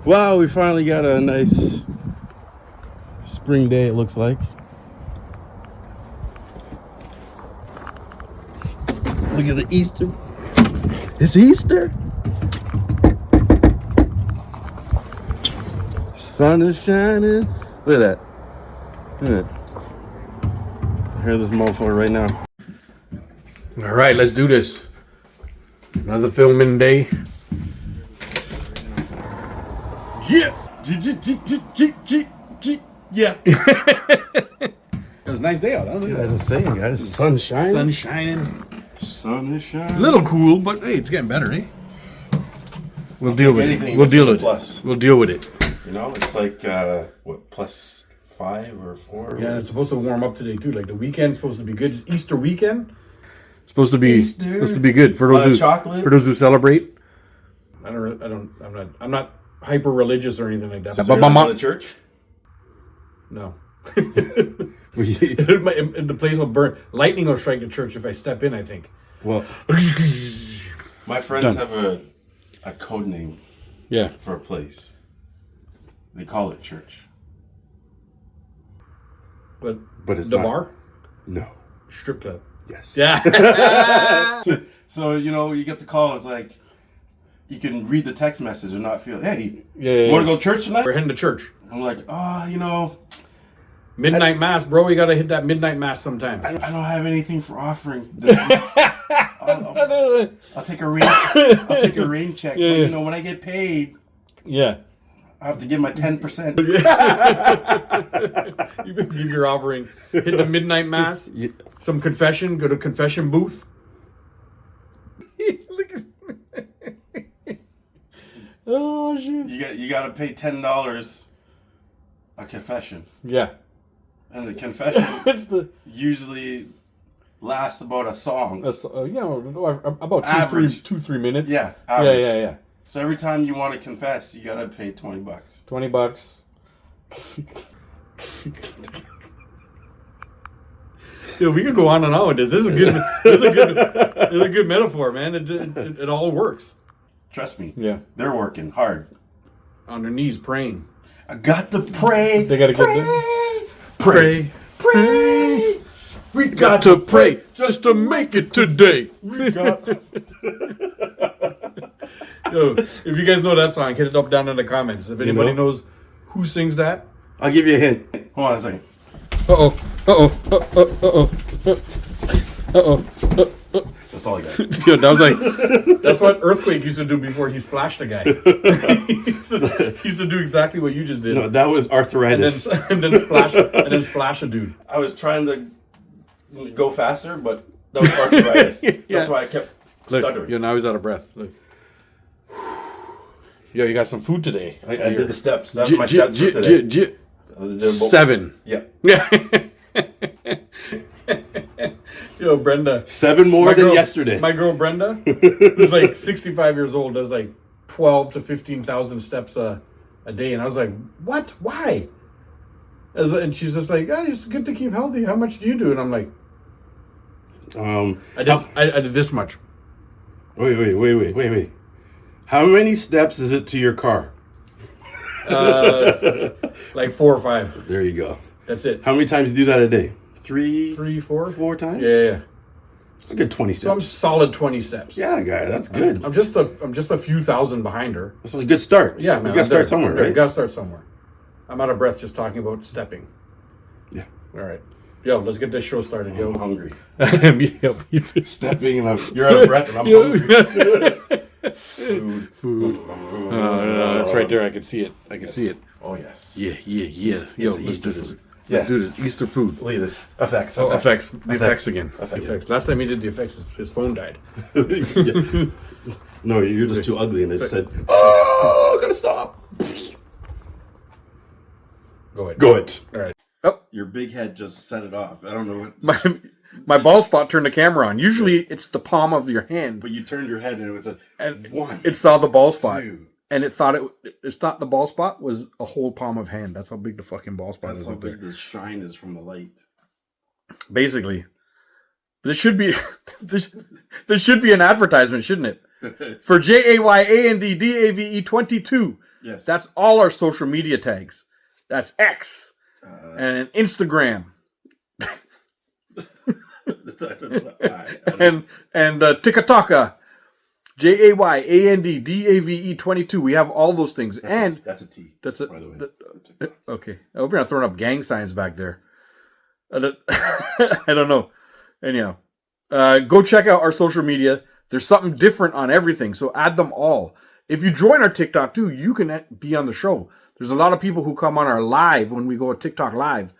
Wow, we finally got a nice spring day, it looks like. Look at the Easter. It's Easter. Sun is shining. Look at that. Look at that. I hear this motherfucker right now. All right, let's do this. Another filming day. Yeah. Yeah. It was a nice day out. Huh? I was saying, guys, sun shining. Sun shining. Sun is shining. A little cool, but hey, it's getting better, eh? We'll deal with it. We'll deal with it. We'll deal with it. You know, it's like what, +5 or 4? Yeah, it's supposed to warm up today too. Like the weekend's supposed to be good. Easter weekend. Supposed to be good for those who celebrate. I'm not hyper religious or anything like that. So you're not in the church? No. The place will burn. Lightning will strike the church if I step in, I think. Well, my friends have a code name for a place. They call it church. But it's the not. bar? No. Strip club. Yes. Yeah. So, you know, you get the call. It's like, you can read the text message and not feel, hey, you want to go to church tonight? We're heading to church. I'm like, you know. Midnight mass, bro. You got to hit that midnight mass sometimes. I don't have anything for offering this week. I'll take a rain check. Yeah. But, you know, when I get paid, Yeah. I have to give my 10%. You give your offering. Hit the midnight mass. Yeah. Some confession. Go to confession booth. Oh shit! You got to pay $10 a confession, Yeah. and the confession usually lasts about a song. About Average. 2-3 minutes. Yeah, average. Yeah. So every time you want to confess, you got to pay $20. $20. Yo, we could go on and on with this. This is a good metaphor, man. It all works. Trust me. Yeah. They're working hard. On their knees praying. I got to pray. They got to Pray. We got to pray just to make it today. We got. Yo, if you guys know that song, hit it up down in the comments. If anybody knows who sings that. I'll give you a hint. Hold on a second. That's all I got. Yo, that was like, that's what Earthquake used to do before he splashed a guy. He used to do exactly what you just did. No, that was arthritis. And then splash a dude. I was trying to go faster, but that was arthritis. That's why I kept stuttering. Yo, now he's out of breath. Look. Yo, you got some food today. I did the steps. That's my steps for today. 7. Yeah. Yo, Brenda. 7 more than yesterday. My girl Brenda, who's like 65 years old, does like 12 to 15,000 steps a day. And I was like, what? Why? And she's just like, it's good to keep healthy. How much do you do? And I'm like, I did this much. Wait. How many steps is it to your car? Like 4 or 5. There you go. That's it. How many times do you do that a day? 3, 4? 4 times? Yeah. It's a good 20 steps. So I'm solid 20 steps. Yeah, guy, that's good. I'm just a few thousand behind her. That's a good start. Yeah, man. You gotta start somewhere, right? You gotta start somewhere. I'm out of breath just talking about stepping. Yeah. All right. Yo, let's get this show started, yo. I'm hungry. Yep. Stepping and you're out of breath and I'm hungry. Food. No, it's right there. I can see it. I can see it. Oh, yes. Yeah. Yo, let's do this. Yeah. Let's do this. Easter food. Look at this. Effects. The effects again. Effects. Last time he did the effects, his phone died. Yeah. No, you're just too ugly, and it said, "Oh, gotta stop." Go ahead. All right. Oh, your big head just set it off. I don't know what. My ball spot turned the camera on. Usually, it's the palm of your hand, But you turned your head, and it was a one. It saw the ball spot, 2. and it thought the ball spot was a whole palm of hand. That's how big the fucking ball spot That's is how up there. big this shine is from the light. Basically, this should be this should be an advertisement, shouldn't it? For JAYANDDAVE 22. Yes. That's all our social media tags. That's X and Instagram. and TikTok. JAYANDDAVE22. We have all those things. That's a T. That's it. By the way. Okay. I hope you're not throwing up gang signs back there. I don't know. Anyhow, go check out our social media. There's something different on everything, so add them all. If you join our TikTok too, you can be on the show. There's a lot of people who come on our live when we go to TikTok live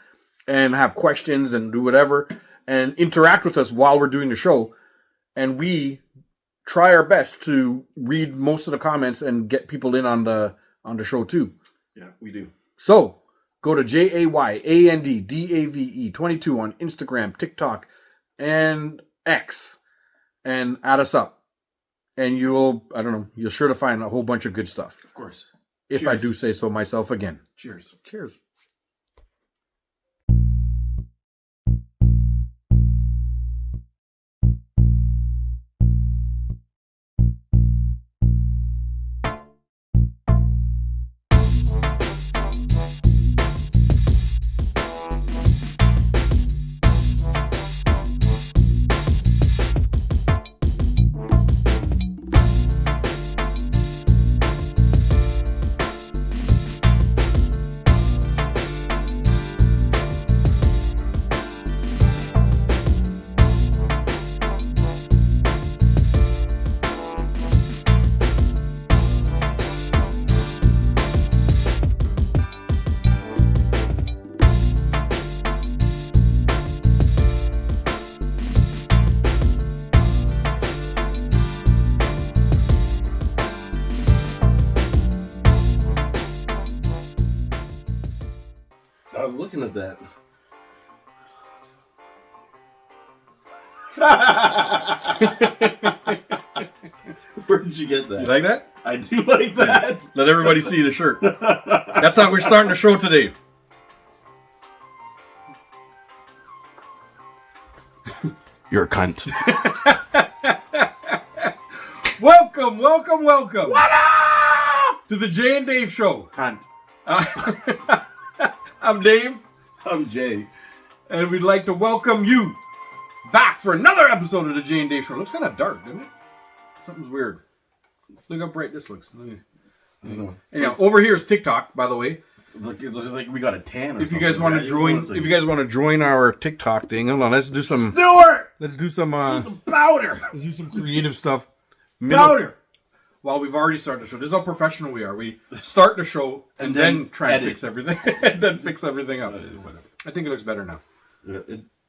and have questions and do whatever and interact with us while we're doing the show. And we try our best to read most of the comments and get people in on the show too. Yeah, we do. So go to JAYANDDAVE22 on Instagram, TikTok, and X, and add us up. And you'll sure to find a whole bunch of good stuff. Of course. If Cheers. I do say so myself again. Cheers. Cheers. I was looking at that. Where did you get that? You like that? I do like that. Let everybody see the shirt. That's how we're starting the show today. You're a cunt. Welcome. What up? To the Jay and Dave Show. Cunt. I'm Dave. I'm Jay. And we'd like to welcome you back for another episode of the Jay and Dave Show. It looks kind of dark, doesn't it? Something's weird. Look how bright this looks. I know. Anyhow, over here is TikTok, by the way. It looks like we got a tan or if something. You guys want to join, if you guys want to join our TikTok thing, hold on, let's do some... Stewart! Let's do some powder! Let's do some creative stuff. Powder! Well, we've already started the show. This is how professional we are. We start the show and then try and fix everything. And then fix everything up. I think it looks better now.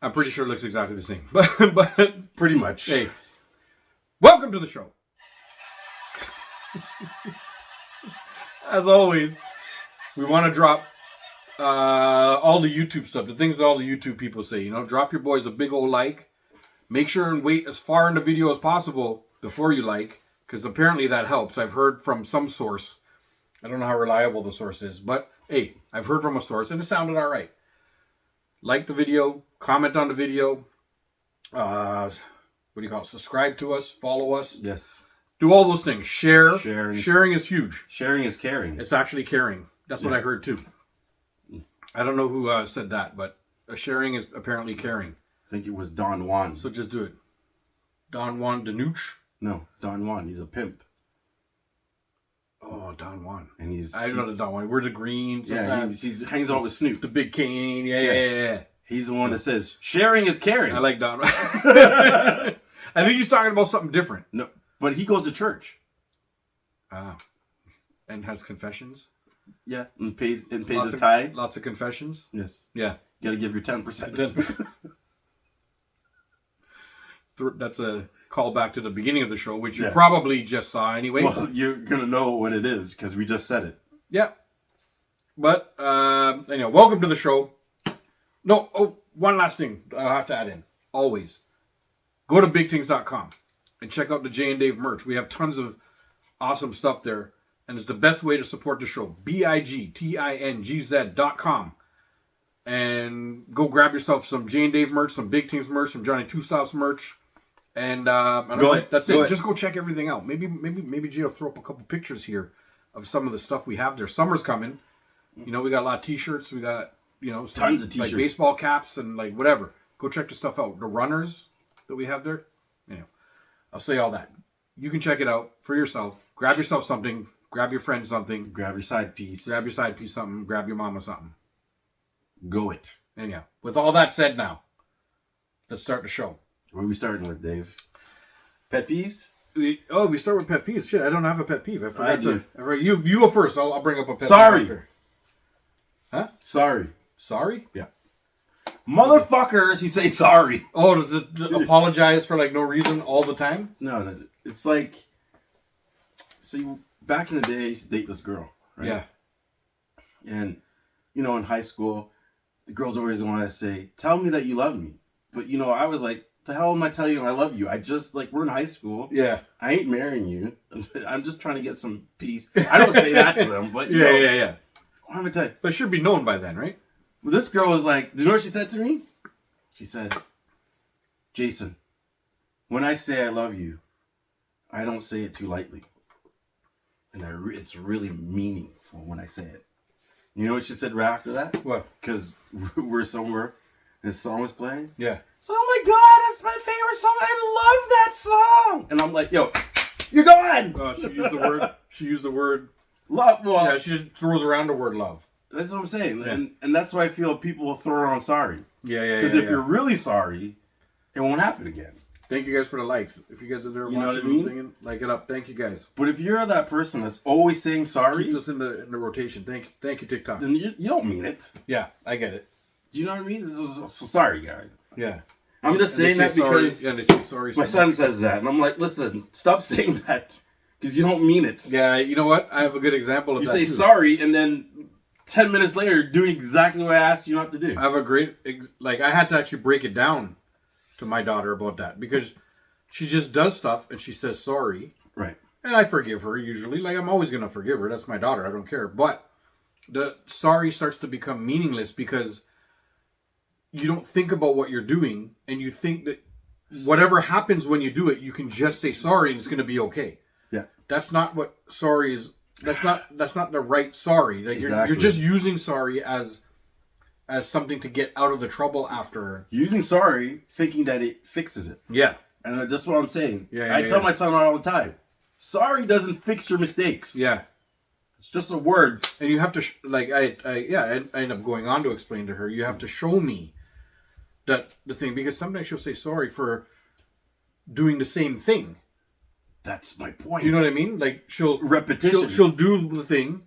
I'm pretty sure it looks exactly the same. But pretty much. Hey, welcome to the show. As always, we want to drop all the YouTube stuff, the things that all the YouTube people say. You know, drop your boys a big old like. Make sure and wait as far in the video as possible before you like. Because apparently that helps. I've heard from some source. I don't know how reliable the source is. But, hey, I've heard from a source and it sounded all right. Like the video. Comment on the video. What do you call it? Subscribe to us. Follow us. Yes. Do all those things. Share. Sharing. Sharing is huge. Sharing is caring. It's actually caring. That's what I heard too. I don't know who said that, but sharing is apparently caring. I think it was Don Juan. So just do it. Don Juan Danuch? No, Don Juan. He's a pimp. Oh, Don Juan. And I don't know the Don Juan. We're the Greens. Yeah, he hangs out with Snoop. The big cane. Yeah. He's the one that says, sharing is caring. I like Don Juan. I think he's talking about something different. No, but he goes to church. And has confessions. Yeah, and pays his tithes. Lots of confessions. Yes. Yeah. You got to give your 10%. That's a callback to the beginning of the show, which you probably just saw anyway. Well, you're going to know what it is because we just said it. Yeah. But, anyway, welcome to the show. No, one last thing I have to add in. Always. Go to bigthings.com and check out the Jay and Dave merch. We have tons of awesome stuff there. And it's the best way to support the show. BIGTINGZ.com. And go grab yourself some Jay and Dave merch, some Big Things merch, some Johnny Two Stops merch. And that's it. Just go check everything out. Maybe Jay will throw up a couple pictures here of some of the stuff we have there. Summer's coming. You know, we got a lot of T-shirts. We got, you know, tons of T-shirts. Like baseball caps and like whatever. Go check the stuff out. The runners that we have there. You know, I'll say all that. You can check it out for yourself. Grab yourself something. Grab your friend something. Grab your side piece. Grab your side piece something. Grab your mama something. Go it. And yeah, with all that said now, let's start the show. What are we starting with, Dave? Pet peeves? We start with pet peeves. Shit, I don't have a pet peeve. I forgot I do. You go first. I'll bring up a pet Sorry. peeve after. Huh? Sorry? Yeah. Motherfuckers, you say sorry. Oh, does it apologize for like no reason all the time? No. It's like, see, back in the day, I used to date this girl, right? Yeah. And, you know, in high school, the girls always wanted to say, tell me that you love me. But, you know, I was like, the hell am I telling you I love you? I just, like, we're in high school. Yeah. I ain't marrying you. I'm just trying to get some peace. I don't say that to them, but, you know. Yeah. What am I telling you? But it should be known by then, right? Well, this girl was like, do you know what she said to me? She said, Jason, when I say I love you, I don't say it too lightly. And it's really meaningful when I say it. You know what she said right after that? What? Because we're somewhere and this song was playing. Yeah. So, oh my God, that's my favorite song. I love that song. And I'm like, yo, you're gone. She used the word. Love. Well, yeah, she just throws around the word love. That's what I'm saying. Yeah. And that's why I feel people will throw around sorry. Yeah. Because if you're really sorry, it won't happen again. Thank you guys for the likes. If you guys are there You know watching what I mean? and singing, like it up. Thank you guys. But if you're that person that's always saying sorry, Keeps us in the rotation. Thank you, TikTok. then you don't mean it. Yeah, I get it. Do you know what I mean? So sorry, guy. Yeah. I'm just saying that because they say sorry. my son says that. And I'm like, listen, stop saying that. Because you don't mean it. Yeah, you know what? I have a good example of you that. say too. sorry, and then 10 minutes later, you're doing exactly what I asked you not to do. I have a great, I had to actually break it down to my daughter about that because she just does stuff and she says sorry. Right. And I forgive her usually. Like, I'm always going to forgive her. That's my daughter. I don't care. But the sorry starts to become meaningless because you don't think about what you're doing and you think that whatever happens when you do it, you can just say sorry and it's going to be okay. Yeah. That's not what sorry is. That's not the right sorry. Like Exactly. you're just using sorry as something to get out of the trouble after. Using sorry, thinking that it fixes it. Yeah. And that's what I'm saying. Yeah, I tell my son all the time, sorry doesn't fix your mistakes. Yeah. It's just a word. And you have to, I end up going on to explain to her, you have to show me that the thing, because sometimes she'll say sorry for doing the same thing. That's my point. Do you know what I mean? Like repetition. She'll do the thing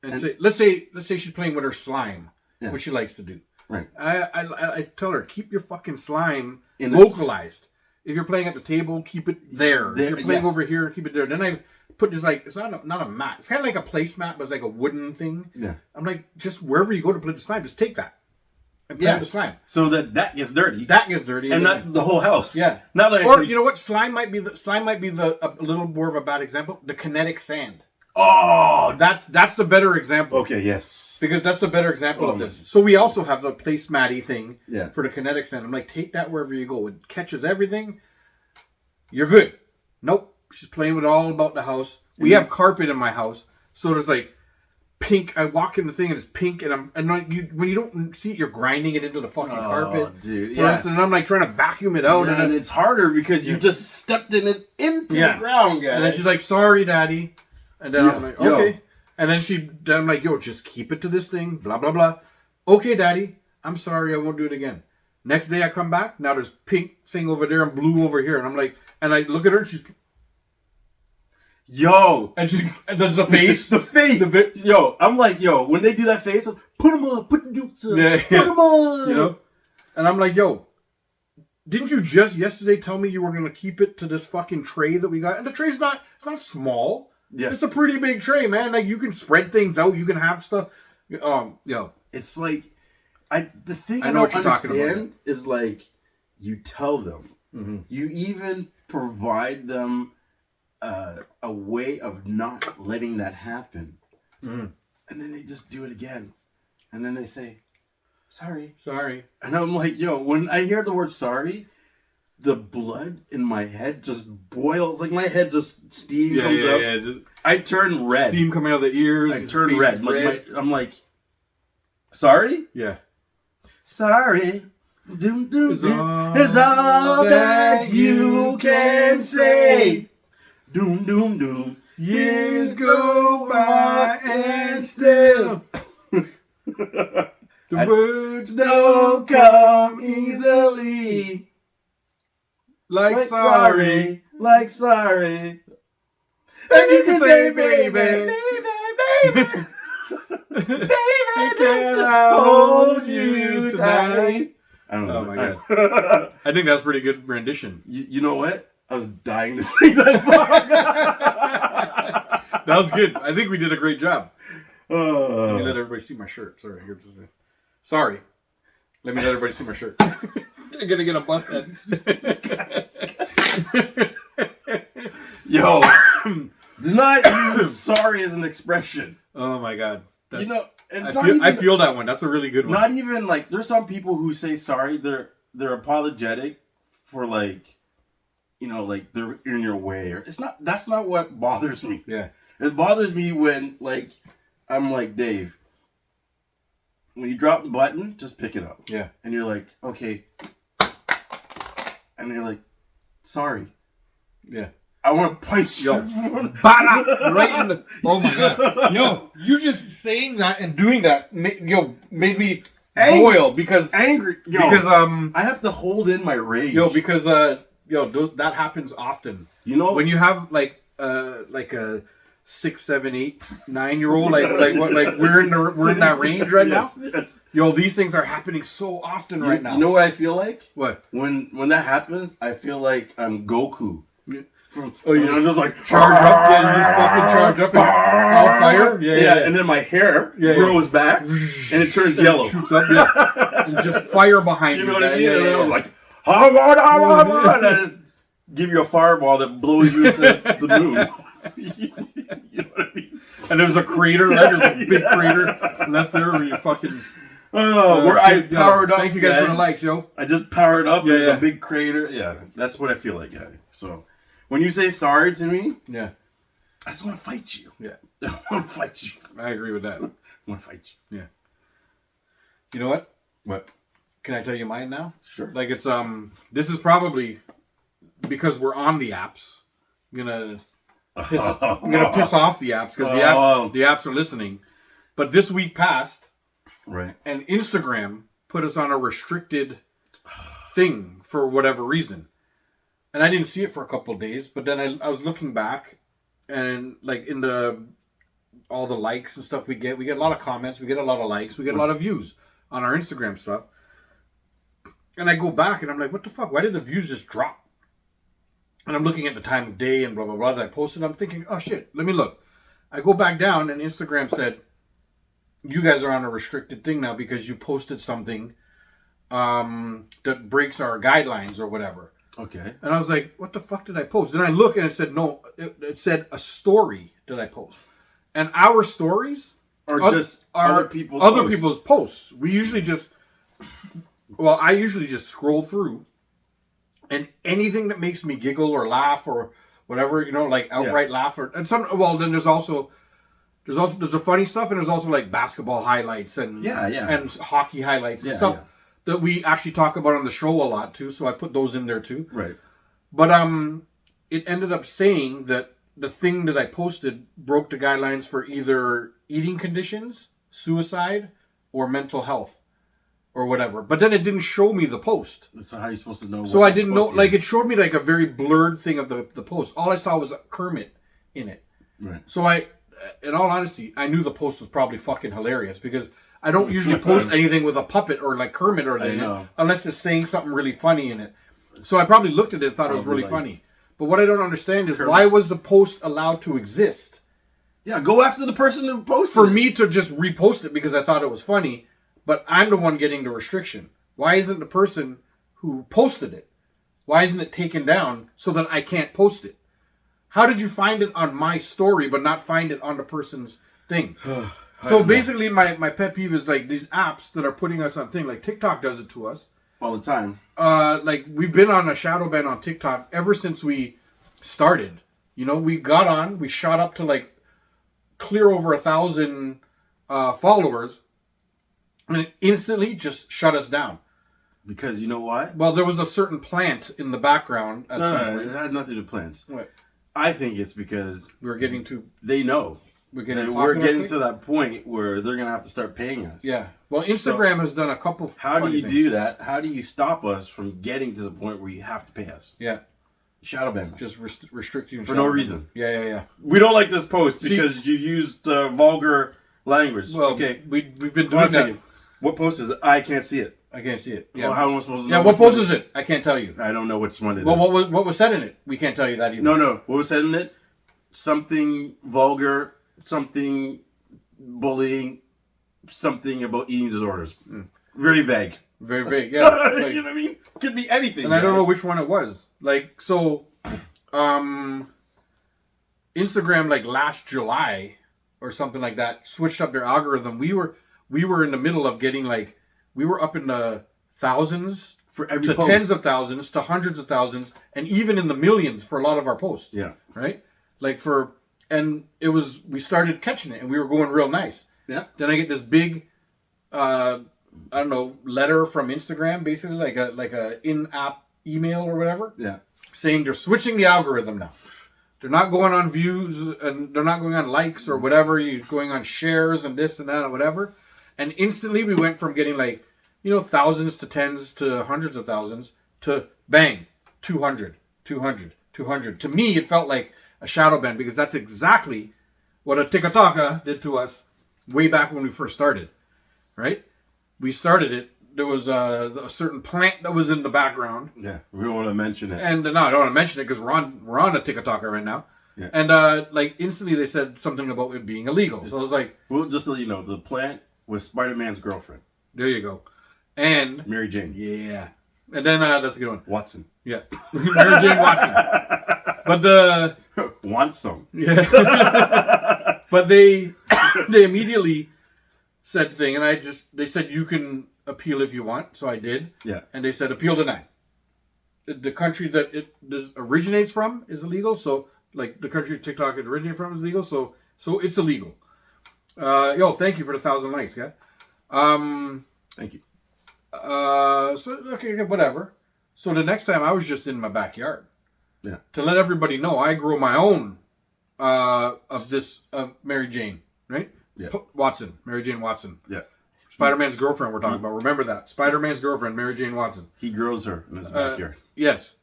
and say, let's say she's playing with her slime, which she likes to do. Right. I tell her, keep your fucking slime In localized. If you're playing at the table, keep it there. If you're playing over here, keep it there. Then I put this it's not a mat. It's kind of like a placemat, but it's like a wooden thing. Yeah. I'm like, just wherever you go to play the slime, just take that and play with the slime. So that gets dirty. That gets dirty, and not the whole house. Yeah. Not like or you know what? Slime might be a little more of a bad example. The kinetic sand. Oh, that's the better example. Okay, yes. Because that's the better example of this. So we also have the placematty thing Yeah. for the kinetic sand. I'm like, take that wherever you go. It catches everything. You're good. Nope. She's playing with all about the house. We have carpet in my house, so there's like pink. I walk in the thing and it's pink, and when you don't see it, you're grinding it into the fucking carpet. Dude, yeah. And I'm like trying to vacuum it out, and it's harder because you just stepped in it into the ground, guys. And then she's like, "Sorry, Daddy," and then I'm like, "Okay." And then I'm like, "Yo, just keep it to this thing." Blah blah blah. Okay, Daddy. I'm sorry. I won't do it again. Next day I come back. Now there's pink thing over there and blue over here, and I'm like, and I look at her and she's. Yo! And there's the face. The face! Yo, I'm like, when they do that face, put them on, put the dukes on, put them on! You know? And I'm like, yo, didn't you just yesterday tell me you were going to keep it to this fucking tray that we got? And the tray's it's not small. Yeah. It's a pretty big tray, man. Like, you can spread things out, you can have stuff. It's like, the thing I don't understand is like, you tell them. Mm-hmm. You even provide them a way of not letting that happen. Mm. And then they just do it again. And then they say, sorry. Sorry. And I'm like, when I hear the word sorry, the blood in my head just boils. Like my head just steam comes up. Yeah. I turn red. Steam coming out of the ears. I turn red. I'm like, sorry? Yeah. Sorry. Doom, doom, doom. Is all that you can say. Doom, doom, doom. Years go by and still the words don't come easily. Like sorry. Like sorry. And you can say, baby, baby, baby, can I hold you tonight? I don't know. Oh my god. I think that's pretty good rendition. You know what? I was dying to sing that song. That was good. I think we did a great job. Let me let everybody see my shirt. Sorry. Let me let everybody see my shirt. I'm gonna get a bust head. Yo, do not use sorry as an expression. Oh my god. You know, I feel that one. That's a really good one. Not even like there's some people who say sorry. They're apologetic for like, you know, like they're in your way, or it's not. That's not what bothers me. Yeah, it bothers me when like I'm like, Dave, when you drop the button, just pick it up. Yeah, and you're like, okay, and you're like, sorry. Yeah. I want to punch you. Right in the... Oh, my God. Yo, you just saying that and doing that, made me boil because... Angry. Yo, because, I have to hold in my rage. Yo, because, that happens often. You know... When you have, like a 6, 7, 8, 9-year-old, we're in that range right now. Yes. Yo, these things are happening so often right now. You know what I feel like? What? When that happens, I feel like I'm Goku. Yeah. I'm just like charge up, you just fucking charge up and all fire, yeah, and then my hair grows back and it turns yellow, shoots up, and just fire behind you. You know what I mean? And I'm like, and then give you a fireball that blows you into the moon. You know what I mean? And there's a crater, right? There's a big crater left there where you fucking. Where I powered up. Thank you guys for the likes, yo. I just powered up. There's a big crater. Yeah, that's what I feel like, So. When you say sorry to me, I just want to fight you. Yeah. I want to fight you. I agree with that. I want to fight you. Yeah. You know what? What? Can I tell you mine now? Sure. Like it's this is probably because we're on the apps. I'm gonna piss off the apps because the apps are listening. But this week passed, right? And Instagram put us on a restricted thing for whatever reason. And I didn't see it for a couple of days, but then I was looking back, and like in all the likes and stuff we get a lot of comments, we get a lot of likes, we get a lot of views on our Instagram stuff. And I go back and I'm like, what the fuck? Why did the views just drop? And I'm looking at the time of day and blah, blah, blah that I posted. I'm thinking, oh shit, let me look. I go back down and Instagram said, you guys are on a restricted thing now because you posted something that breaks our guidelines or whatever. Okay. And I was like, what the fuck did I post? Then I look and it said, no, it said a story that I post. And our stories are just other people's posts. We usually I usually just scroll through and anything that makes me giggle or laugh or whatever, like outright laugh then there's a funny stuff and there's also like basketball highlights and and hockey highlights and stuff. That we actually talk about on the show a lot too, so I put those in there too. Right. But it ended up saying that the thing that I posted broke the guidelines for either eating conditions, suicide, or mental health, or whatever. But then it didn't show me the post. So how are you supposed to know? So I didn't know. Like it showed me like a very blurred thing of the post. All I saw was Kermit in it. Right. So in all honesty, I knew the post was probably fucking hilarious because I don't usually post anything with a puppet or like Kermit or anything unless it's saying something really funny in it. So I probably looked at it and thought it was really funny. But what I don't understand is why was the post allowed to exist? Yeah, go after the person who posted For me to just repost it because I thought it was funny, but I'm the one getting the restriction. Why isn't the person who posted it? Why isn't it taken down so that I can't post it? How did you find it on my story but not find it on the person's thing? So basically, my pet peeve is like these apps that are putting us on thing. Like TikTok does it to us. all the time. Like we've been on a shadow ban on TikTok ever since we started. You know, we got on, we shot up to like clear over 1,000 followers, and it instantly just shut us down. Because you know why? Well, there was a certain plant in the background. No, it had nothing to do with plants. What? I think it's because We were getting to... they know We're getting to that point where they're going to have to start paying us. Yeah. Well, Instagram has done a couple... How do you do that? How do you stop us from getting to the point where you have to pay us? Yeah. Shadow ban us. Just restrict you. For no reason. Yeah. We don't like this post because you used vulgar language. Well, okay. We've been doing that. What post is it? I can't see it. I can't see it. Yeah. Well, how am I supposed to know? Yeah, what post is it? I can't tell you. I don't know which one it is. Well, what was said in it? We can't tell you that either. No. What was said in it? Something vulgar, something bullying, something about eating disorders. Very vague. Very vague, yeah. Like, you know what I mean? Could be anything. And I don't know which one it was. Like, so, Instagram, like last July or something like that, switched up their algorithm. We were in the middle of getting like, we were up in the thousands for every to post. Tens of thousands to hundreds of thousands, and even in the millions for a lot of our posts. Yeah. Right? Like we started catching it and we were going real nice. Yeah. Then I get this big, I don't know, letter from Instagram, basically like a in-app email or whatever. Yeah. Saying they're switching the algorithm now. They're not going on views and they're not going on likes or whatever. You're going on shares and this and that or whatever. And instantly we went from getting like, you know, thousands to tens to hundreds of thousands to bang, 200. To me, it felt like a shadow ban because that's exactly what a TikTok did to us way back when we first started, right? We started it. There was a certain plant that was in the background. Yeah, we don't want to mention it. And no, I don't want to mention it because we're on a TikTok right now. Yeah. And like instantly they said something about it being illegal. So I was like, well, just to let you know, the plant was Spider-Man's girlfriend. There you go. And Mary Jane. Yeah. And then that's a good one. Watson. Yeah. Mary Jane Watson. But want some. Yeah. But they immediately said thing, and they said you can appeal if you want, so I did. Yeah. And they said appeal denied. The country that it originates from is illegal, so like the country TikTok it originated from is illegal, so it's illegal. Thank you for the 1,000 likes, yeah. Thank you. So okay, whatever. So the next time I was just in my backyard. Yeah. To let everybody know, I grow my own of Mary Jane, right? Yeah. Watson, Mary Jane Watson. Yeah. Spider-Man's girlfriend we're talking about. Remember that. Spider-Man's girlfriend, Mary Jane Watson. He grows her in his backyard. Yes.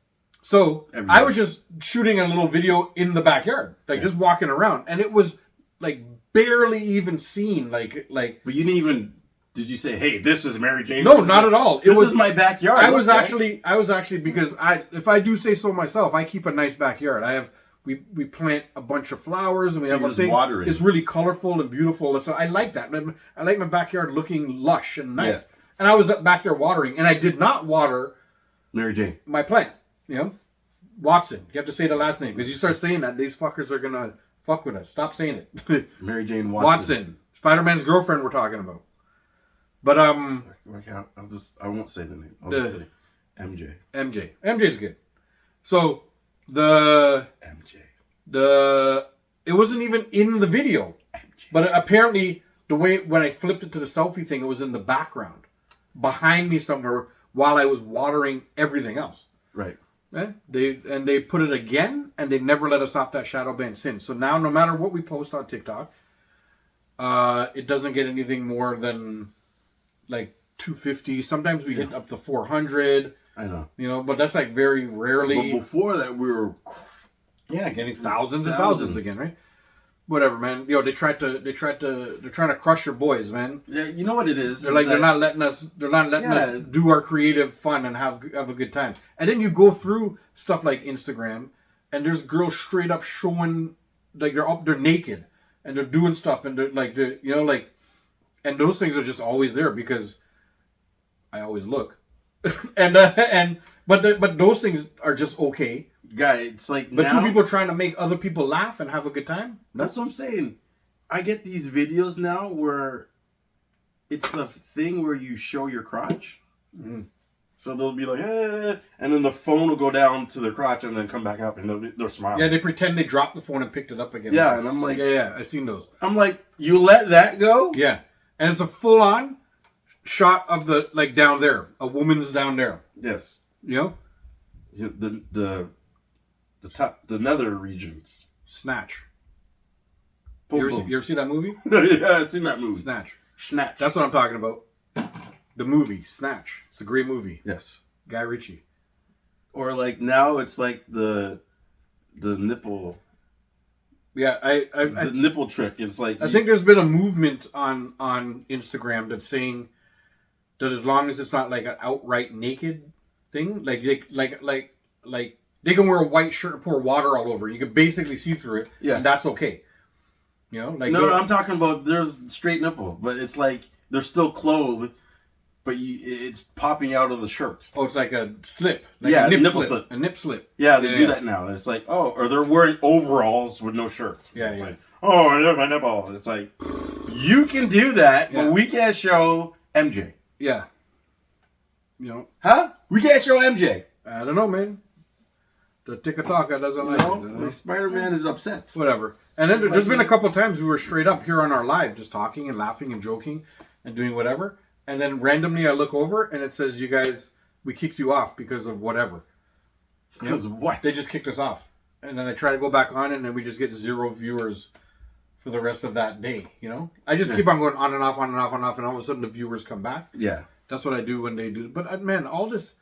So I was just shooting a little video in the backyard, like just walking around, and it was like barely even seen, like. But you didn't even. Did you say, "Hey, this is Mary Jane"? No, not at all. This is my backyard. I was actually because if I do say so myself, I keep a nice backyard. We plant a bunch of flowers and we have a thing. It's really colorful and beautiful. So I like that. I like my backyard looking lush and nice. Yeah. And I was back there watering, and I did not water Mary Jane, my plant. You know, Watson. You have to say the last name because you start saying that, these fuckers are gonna fuck with us. Stop saying it. Mary Jane Watson. Spider-Man's girlfriend. We're talking about. But I won't say the name. I'll just say MJ. MJ's good. So it wasn't even in the video. MJ. But apparently the way when I flipped it to the selfie thing, it was in the background behind me somewhere while I was watering everything else. Right. They put it again, and they never let us off that shadow ban since. So now no matter what we post on TikTok, it doesn't get anything more than like 250. Sometimes we hit up to 400. I know. You know, but that's like very rarely. But before that, we were getting thousands and thousands again, right? Whatever, man. They're trying to crush your boys, man. Yeah, you know what it is. They're not letting us do our creative fun and have a good time. And then you go through stuff like Instagram, and there's girls straight up showing like they're naked and they're doing stuff and they're and those things are just always there because I always look, but those things are just okay. Guy, it's like but now, two people trying to make other people laugh and have a good time. That's what I'm saying. I get these videos now where it's a thing where you show your crotch. Mm. So they'll be like, and then the phone will go down to their crotch and then come back up and they'll smile. Yeah, they pretend they dropped the phone and picked it up again. Yeah, and I'm like... Yeah, I've seen those. I'm like, you let that go? Yeah. And it's a full-on shot of the, like, down there. A woman's down there. Yes. You know? The nether regions. Snatch. Boom, You boom. ever see that movie? Yeah, I've seen that movie. Snatch. Snatch. That's what I'm talking about. The movie, Snatch. It's a great movie. Yes. Guy Ritchie. Or like now it's like the nipple. Yeah, The nipple trick. It's like I think there's been a movement on Instagram that's saying that as long as it's not like an outright naked thing, like they can wear a white shirt and pour water all over. You can basically see through it, and that's okay. You know, like no, I'm talking about there's straight nipple, but it's like they're still clothed, but it's popping out of the shirt. Oh, it's like a slip. Like yeah, a nipple slip. A nip slip. Yeah, they do that now. It's like, oh, or they're wearing overalls with no shirt. Yeah, it's yeah. like, oh, I have my nipple. It's like, you can do that, but we can't show MJ. Yeah. You know? Huh? We can't show MJ. I don't know, man. The TikToker doesn't like it. Spider-Man is upset. Whatever. And then there's been a couple of times we were straight up here on our live, just talking and laughing and joking and doing whatever. And then randomly I look over and it says, you guys, we kicked you off because of whatever. Because what? They just kicked us off. And then I try to go back on and then we just get 0 viewers for the rest of that day, you know? I just keep on going on and off, on and off, on and off, and all of a sudden the viewers come back. Yeah. That's what I do when they do. But man, all this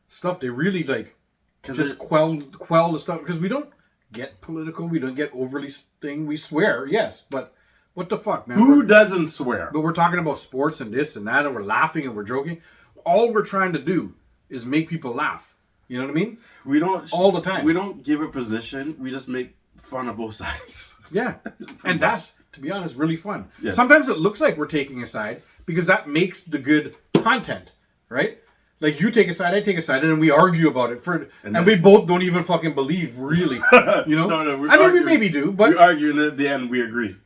stuff, they really like just quell the stuff. Because we don't get political. We don't get overly thing. We swear, yes. But what the fuck, man? Who doesn't swear? But we're talking about sports and this and that, and we're laughing and we're joking. All we're trying to do is make people laugh. You know what I mean? We don't all the time. We don't give a position. We just make fun of both sides. Yeah, and that's, to be honest, really fun. Yes. Sometimes it looks like we're taking a side because that makes the good content, right? Like you take a side, I take a side, and then we argue about it and we both don't even fucking believe, really. You know? No, we maybe do, but we argue, and at the end we agree.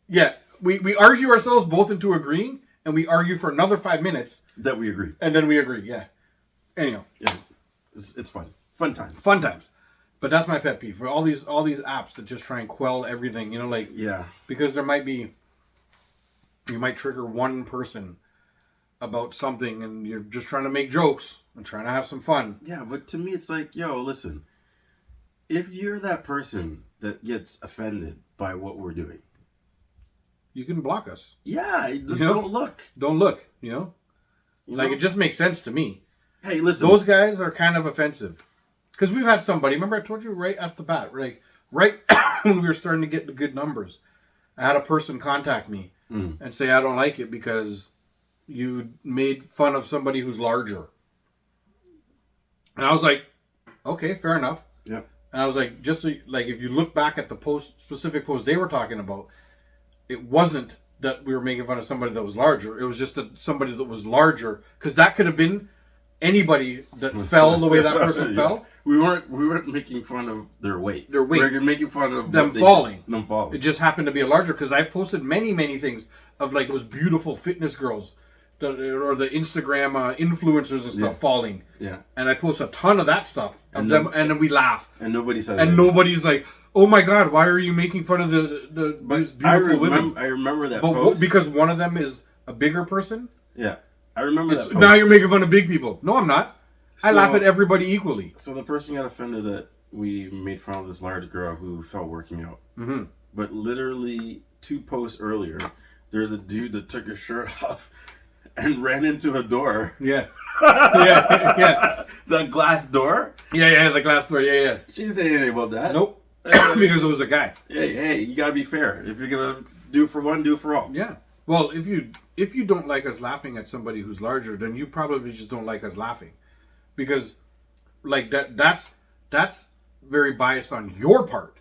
Yeah, we argue ourselves both into agreeing, and we argue for another 5 minutes that we agree, and then we agree. Yeah. Anyhow, yeah, it's fun times. Fun times. But that's my pet peeve for all these apps that just try and quell everything. You know, like because you might trigger one person about something, and you're just trying to make jokes and trying to have some fun. Yeah, but to me, it's like, yo, listen, if you're that person that gets offended by what we're doing, you can block us. Yeah, just don't look. Don't look. You know, like it just makes sense to me. Hey, listen, those guys are kind of offensive. Because we've had somebody, remember I told you right off the bat, right when we were starting to get the good numbers, I had a person contact me and say, I don't like it because you made fun of somebody who's larger. And I was like, okay, fair enough. Yeah. And I was like, just so, like, if you look back at the specific post they were talking about, it wasn't that we were making fun of somebody that was larger. It was just that somebody that was larger, because that could have been anybody that fell the way that person fell. We weren't making fun of their weight. We were making fun of them falling. It just happened to be a larger, because I've posted many things of like those beautiful fitness girls or the Instagram influencers and stuff falling. Yeah. And I post a ton of that stuff of them, and then we laugh. And nobody says anything. Nobody's like, oh my God, why are you making fun of these beautiful women? I remember that post. Because one of them is a bigger person? Yeah. I remember that post. Now you're making fun of big people. No, I'm not. I laugh at everybody equally. So the person got offended that we made fun of this large girl who felt working out. Mm-hmm. But literally 2 posts earlier, there's a dude that took his shirt off and ran into a door. Yeah. yeah. The glass door? Yeah, the glass door. Yeah. She didn't say anything about that. Nope. Because it was a guy. Hey, you gotta be fair. If you're gonna do it for one, do it for all. Yeah. Well, if you don't like us laughing at somebody who's larger, then you probably just don't like us laughing. Because like that's very biased on your part.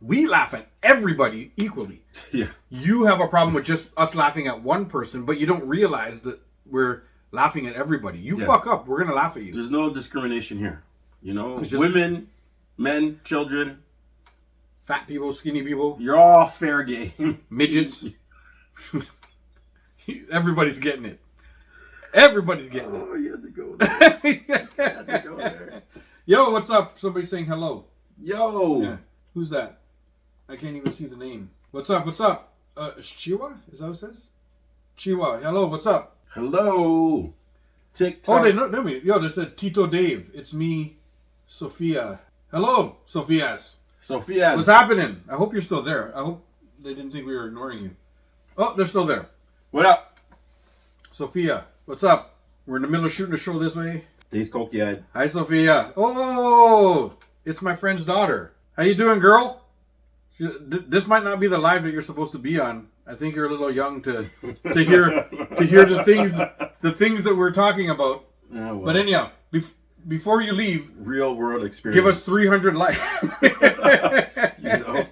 We laugh at everybody equally. Yeah. You have a problem with just us laughing at one person, but you don't realize that we're laughing at everybody. You fuck up, we're gonna laugh at you. There's no discrimination here. You know, women, men, children, fat people, skinny people. You're all fair game. Midgets. Everybody's getting it. Everybody's getting it. Oh, you had to go there. You had to go there. Yo, what's up? Somebody's saying hello. Yo. Yeah. Who's that? I can't even see the name. What's up? What's up? Chiwa? Is that what it says? Chiwa. Hello, what's up? Hello. TikTok. Oh, they know me. Yo, they said Tito Dave. It's me, Sophia. Hello, Sophia's. Sophia. What's happening? I hope you're still there. I hope they didn't think we were ignoring you. Oh, they're still there. What up? Sophia, what's up? We're in the middle of shooting a show this way. Days Kokiad. Hi, Sophia. Oh, it's my friend's daughter. How you doing, girl? This might not be the live that you're supposed to be on. I think you're a little young to hear the things that we're talking about. Oh, well. But anyhow, before you leave, real world experience. Give us 300 likes. You know.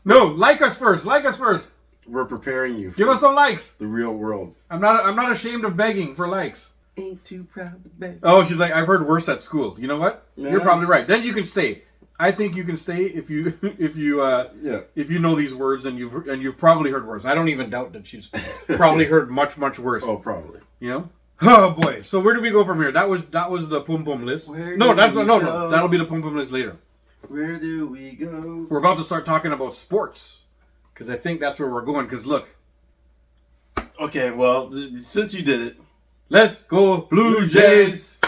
No, like us first. Like us first. We're preparing you. Give us some likes. The real world. I'm not ashamed of begging for likes. Ain't too proud to beg. Oh, she's like, I've heard worse at school. You know what? Yeah. You're probably right. Then you can stay. I think you can stay if you know these words and you've probably heard worse. I don't even doubt that she's probably heard much worse. Oh, probably. You know? Oh boy. So where do we go from here? That was the pum pum list. No. That'll be the pum pum list later. Where do we go? We're about to start talking about sports because I think that's where we're going. Because look. Okay, well, since you did it, let's go Blue Jays.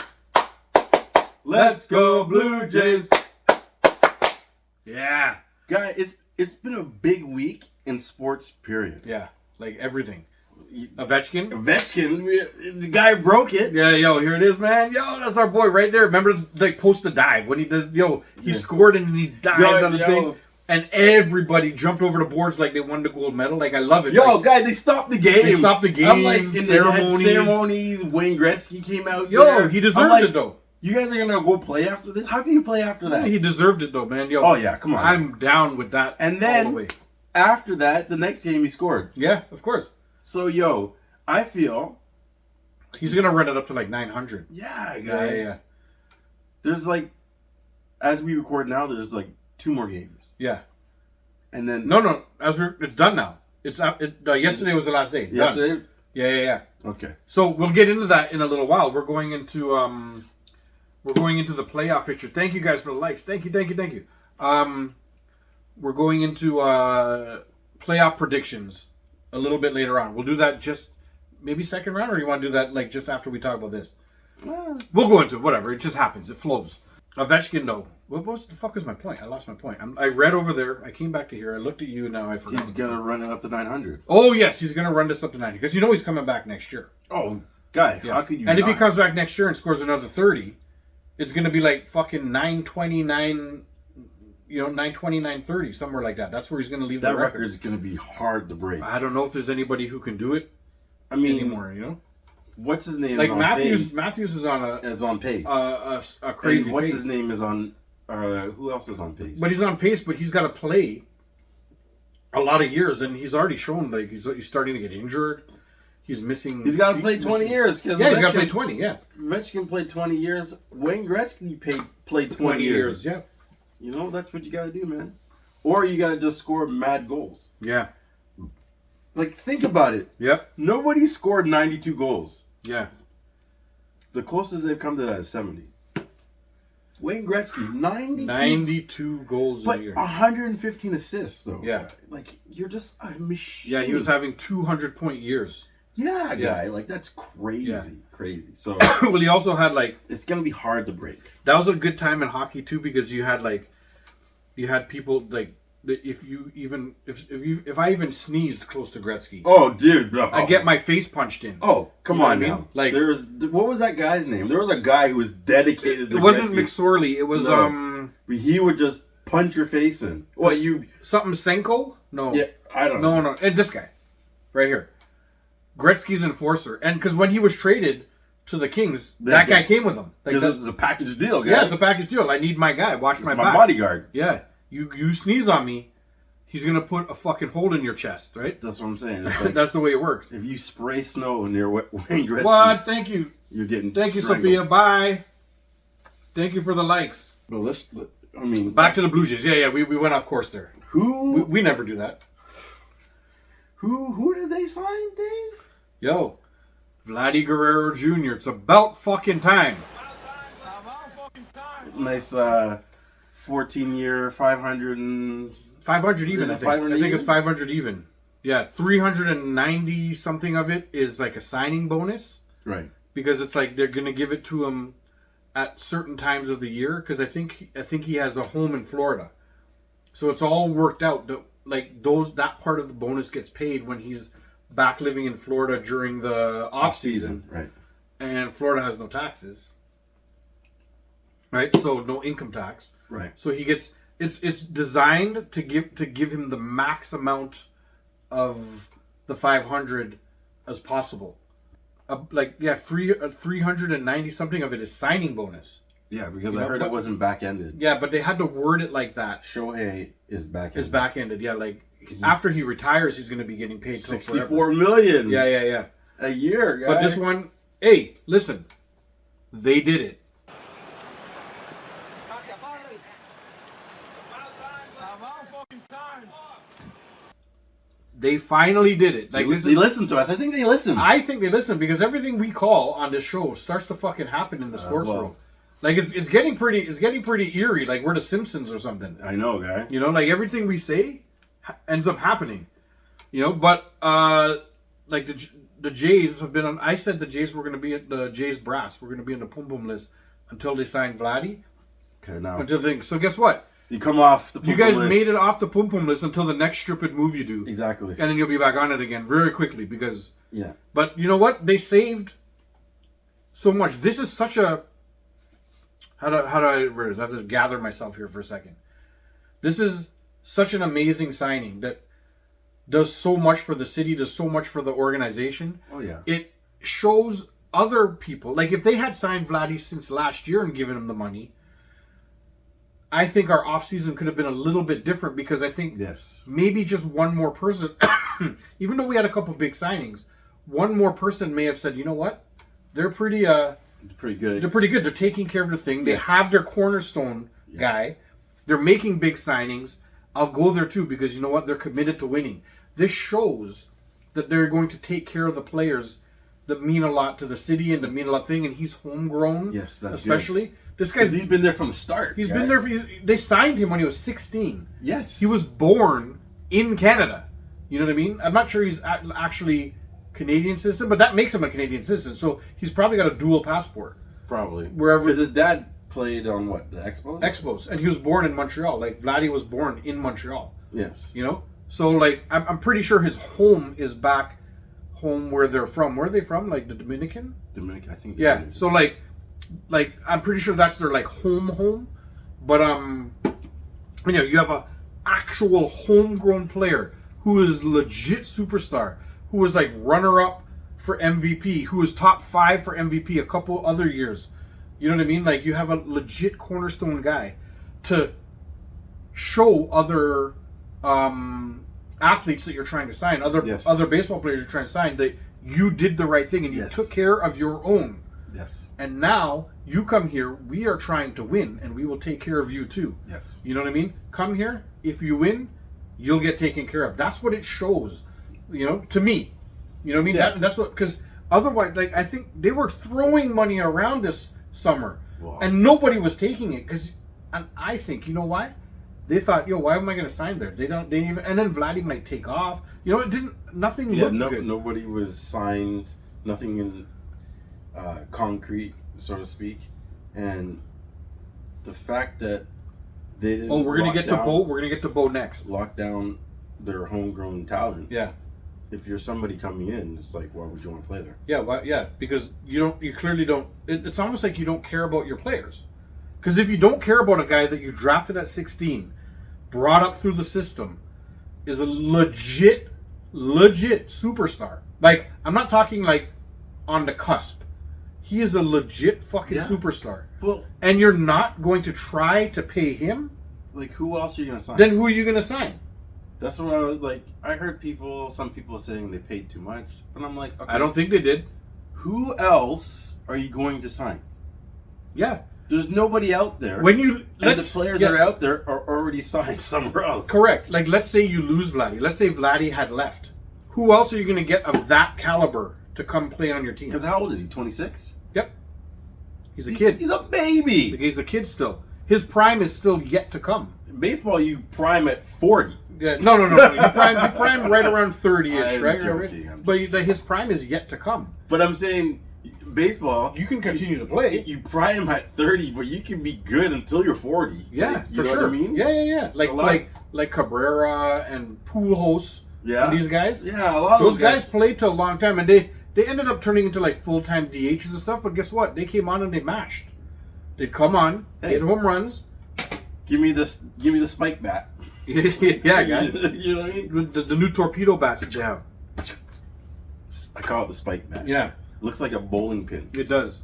Let's go Blue Jays. Yeah. Guy, it's been a big week in sports, period. Yeah, like everything. Ovechkin, the guy broke it. Yeah, yo, here it is, man. Yo, that's our boy right there. Remember, like, post the dive when he does, he scored and he dived on the thing. And everybody jumped over the boards like they won the gold medal. Like, I love it. Yo, like, guy, they stopped the game. I'm like, in the ceremonies, Wayne Gretzky came out there. He deserves it, though. You guys are going to go play after this? How can you play after that? He deserved it, though, man. Yo, oh, yeah, come on. I'm down with that. And then, all the way. After that, the next game he scored. Yeah, of course. So, yo, I feel... he's going to run it up to, like, 900. Yeah, guy. Yeah. There's, like... as we record now, there's, like, 2 more games. Yeah. And then... No. It's done now. Yesterday was the last day. Yesterday? Done. Yeah. Okay. So, we'll get into that in a little while. We're going into the playoff picture. Thank you guys for the likes. Thank you. We're going into playoff predictions a little bit later on. We'll do that just maybe second round, or you want to do that like just after we talk about this? We'll go into it. Whatever. It just happens. It flows. Ovechkin, though. What the fuck is my point? I lost my point. I read over there. I came back to here. I looked at you, and now I forgot. He's going to run it up to 900. Oh, yes. He's going to run this up to 90. Because he's coming back next year. Oh, guy. Yeah. How could you And if he comes back next year and scores another 30... it's going to be like fucking 929, 920, 930, somewhere like that. That's where he's going to leave the record. That record's going to be hard to break. I don't know if there's anybody who can do it anymore, What's his name? Like Matthews is on pace. A crazy and what's pace. his name is on, who else is on pace? But he's on pace, but he's got to play a lot of years, and he's already shown like he's starting to get injured. He's missing. He's got to play 20 years. Yeah, he's got to play 20, yeah. Ovechkin played 20 years. Wayne Gretzky played 20 years. Yeah. That's what you got to do, man. Or you got to just score mad goals. Yeah. Like, think about it. Yep. Nobody scored 92 goals. Yeah. The closest they've come to that is 70. Wayne Gretzky, 92 goals a year. 115 assists, though. Yeah. Like, you're just a machine. Yeah, he was having 200-point years. Yeah, guy. Like, that's crazy. Yeah. Crazy. So, well, he also had, like... it's going to be hard to break. That was a good time in hockey, too, because you had people, like... If I even sneezed close to Gretzky, oh dude, no. I'd get my face punched in. Oh, come on now. Like, what was that guy's name? There was a guy who was dedicated to It wasn't Gretzky. McSorley. It was he would just punch your face in. What something Senko? No. Yeah, I don't know. No. And this guy, right here, Gretzky's enforcer, and because when he was traded to the Kings, that guy came with him. Because it's a package deal, guy. Yeah, it's a package deal. I need my guy. Watch my back. Bodyguard. Yeah. You sneeze on me, he's going to put a fucking hole in your chest, right? That's what I'm saying. It's like, that's the way it works. If you spray snow near Wayne Gretzky... What? Thank you. You're getting Thank you, strangled. Sophia. Bye. Thank you for the likes. But back to the Blue Jays. Yeah, we went off course there. We never do that. Who did they sign, Dave? Yo, Vladdy Guerrero Jr. It's about fucking time. Nice 14-year, 500 and... 500 even, I think. I think it's 500 even. Yeah, 390 something of it is like a signing bonus. Right. Because it's like they're going to give it to him at certain times of the year. Because I think he has a home in Florida. So it's all worked out. That part of the bonus gets paid when he's back living in Florida during the off season. Right. And Florida has no taxes. Right? So no income tax. Right. So he gets... It's designed to give him the max amount of the 500 as possible. 390 something of it is signing bonus. Yeah, because I heard it wasn't back-ended. Yeah, but they had to word it like that. Shohei is back-ended. Is back-ended, yeah. Like, after he retires, he's going to be getting paid $64 million. Yeah. A year, guy. But this one, hey, listen. They did it. They finally did it. Like, they listened to us. I think they listened. I think they listened because everything we call on this show starts to fucking happen in the sports world. Like it's getting pretty eerie. Like we're the Simpsons or something. I know, guy. You know, like everything we say ends up happening. You know, but like the Jays have been on. I said the Jays were going to be at the Jays brass. We're going to be on the Pum Pum list until they sign Vladdy. Okay, now. So guess what? You come off the Pum Pum list. You guys list. made it off the Pum Pum list until the next stupid move you do. Exactly. And then you'll be back on it again very quickly because... Yeah. But you know what? They saved so much. This is such a... How do I word this? I have to gather myself here for a second. This is such an amazing signing that does so much for the city, does so much for the organization. Oh, yeah. It shows other people... Like, if they had signed Vladdy since last year and given him the money... I think our offseason could have been a little bit different because I think maybe just one more person, even though we had a couple big signings, one more person may have said, you know what? They're pretty good. They're pretty good. They're taking care of the thing. They have their cornerstone guy. They're making big signings. I'll go there too because you know what? They're committed to winning. This shows that they're going to take care of the players that mean a lot to the city and that mean a lot thing. And he's homegrown. Yes, that's especially. Good. This guy's he's been there from the start. He's been there. They signed him when he was 16. Yes. He was born in Canada. You know what I mean? I'm not sure he's actually Canadian citizen, but that makes him a Canadian citizen. So he's probably got a dual passport. Probably. Wherever. Because his dad played on what? The Expos? Expos. And he was born in Montreal. Like, Vladdy was born in Montreal. Yes. You know? So, like, I'm pretty sure his home is back home where they're from. Where are they from? Like, the Dominican? Dominican, I think. Yeah. Dominican. So, like I'm pretty sure that's their like home, but you know, you have a actual homegrown player who is legit superstar, who was like runner up for MVP, who was top 5 for MVP a couple other years. You know what I mean? Like you have a legit cornerstone guy to show other athletes that you're trying to sign, other baseball players you're trying to sign that you did the right thing and you took care of your own. Yes. And now you come here, we are trying to win, and we will take care of you too. Yes. You know what I mean? Come here, if you win, you'll get taken care of. That's what it shows, you know, to me. You know what I mean? Yeah. That's what, because otherwise, like, I think they were throwing money around this summer, and nobody was taking it, and I think, you know why? They thought, yo, why am I going to sign there? They didn't even, and then Vladdy might take off. You know, nothing looked good. Nobody was signed, nothing in concrete, so to speak, and the fact that they didn't. Oh, we're gonna get to Bo. We're gonna get to Bo next. Lock down their homegrown talent. Yeah. If you're somebody coming in, it's like, why would you want to play there? Yeah. Why? Yeah. Because you clearly don't. It's almost like you don't care about your players. Because if you don't care about a guy that you drafted at 16, brought up through the system, is a legit superstar. Like I'm not talking like on the cusp. He is a legit fucking superstar. Well, and you're not going to try to pay him? Like, who else are you going to sign? Then who are you going to sign? That's what I was like. I heard some people saying they paid too much. But I'm like, okay. I don't think they did. Who else are you going to sign? Yeah. There's nobody out there. And the players that are out there are already signed somewhere else. Correct. Like, let's say you lose Vladdy. Let's say Vladdy had left. Who else are you going to get of that caliber to come play on your team. Because how old is he? 26. Yep. He's a kid. He's a baby. He's a kid still. His prime is still yet to come. Baseball, you prime at 40. Yeah, no. You prime right around 30-ish, I'm right? joking. But his prime is yet to come. But I'm saying, baseball, you can continue to play. You prime at 30, but you can be good until you're 40. Yeah, you for know sure. what I mean? Yeah. Like Cabrera and Pujols. Yeah. And these guys. Yeah, a lot of those guys played till a long time, and they ended up turning into like full-time DHs and stuff. But guess what? They came on and they mashed. They'd come on, hit home runs. Give me the spike bat. Yeah, guys. You know what I mean? The new torpedo bats that they have. I call it the spike bat. Yeah. Looks like a bowling pin. It does.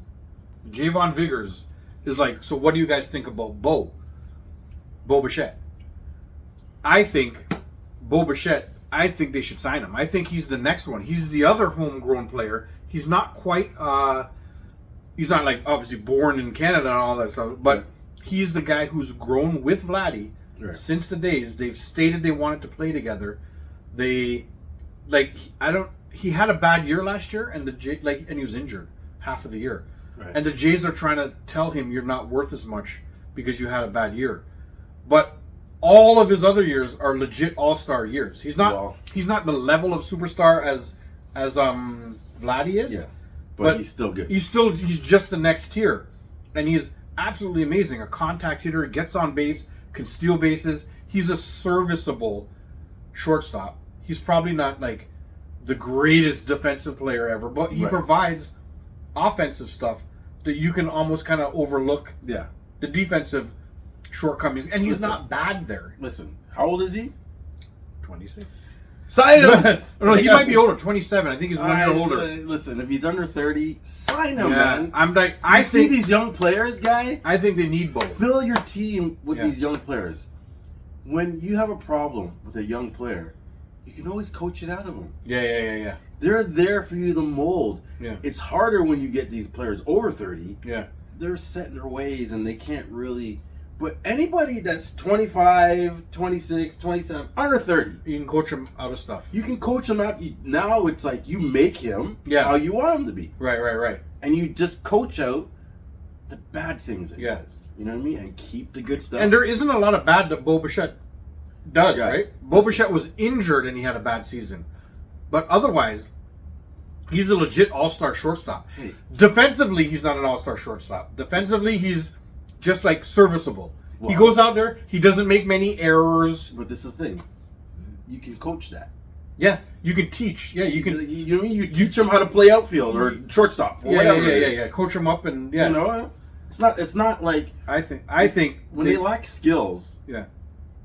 Javon Vigors is like, so what do you guys think about Bo Bichette? I think they should sign him. I think he's the next one. He's the other homegrown player. He's not quite, he's not like obviously born in Canada and all that stuff, but he's the guy who's grown with Vladdy since the days. They've stated they wanted to play together. He had a bad year last year, and and he was injured half of the year. Right. And the Jays are trying to tell him you're not worth as much because you had a bad year. But all of his other years are legit all-star years. He's not the level of superstar as Vladdy is. Yeah. But he's still good. He's just the next tier. And he's absolutely amazing. A contact hitter, gets on base, can steal bases. He's a serviceable shortstop. He's probably not like the greatest defensive player ever, but he provides offensive stuff that you can almost kind of overlook the defensive shortcomings. And he's not bad there. Listen, how old is he? 26. Sign him! No, he might be older, 27. I think he's 1 year older. Listen, if he's under 30, sign him, man. I see these young players, guy. I think they need both. Fill your team with these young players. When you have a problem with a young player, you can always coach it out of them. Yeah. They're there for you to mold. Yeah. It's harder when you get these players over 30. Yeah. They're set in their ways and they can't really... But anybody that's 25, 26, 27, under 30... You can coach them out of stuff. You can coach them out. Now it's like you make him how you want him to be. Right. And you just coach out the bad things that he does. You know what I mean? And keep the good stuff. And there isn't a lot of bad that Bo Bichette does, right? Bo Bichette was injured and he had a bad season. But otherwise, he's a legit all-star shortstop. Hey. Defensively, he's not an all-star shortstop. Defensively, he's just like serviceable. He goes out there, he doesn't make many errors. But this is the thing. You can coach that. Yeah, you can teach. Yeah, you can. You know what I mean? You teach them how to play outfield or shortstop or whatever. Yeah. Coach them up and You know, it's not like I think when they lack skills. Yeah.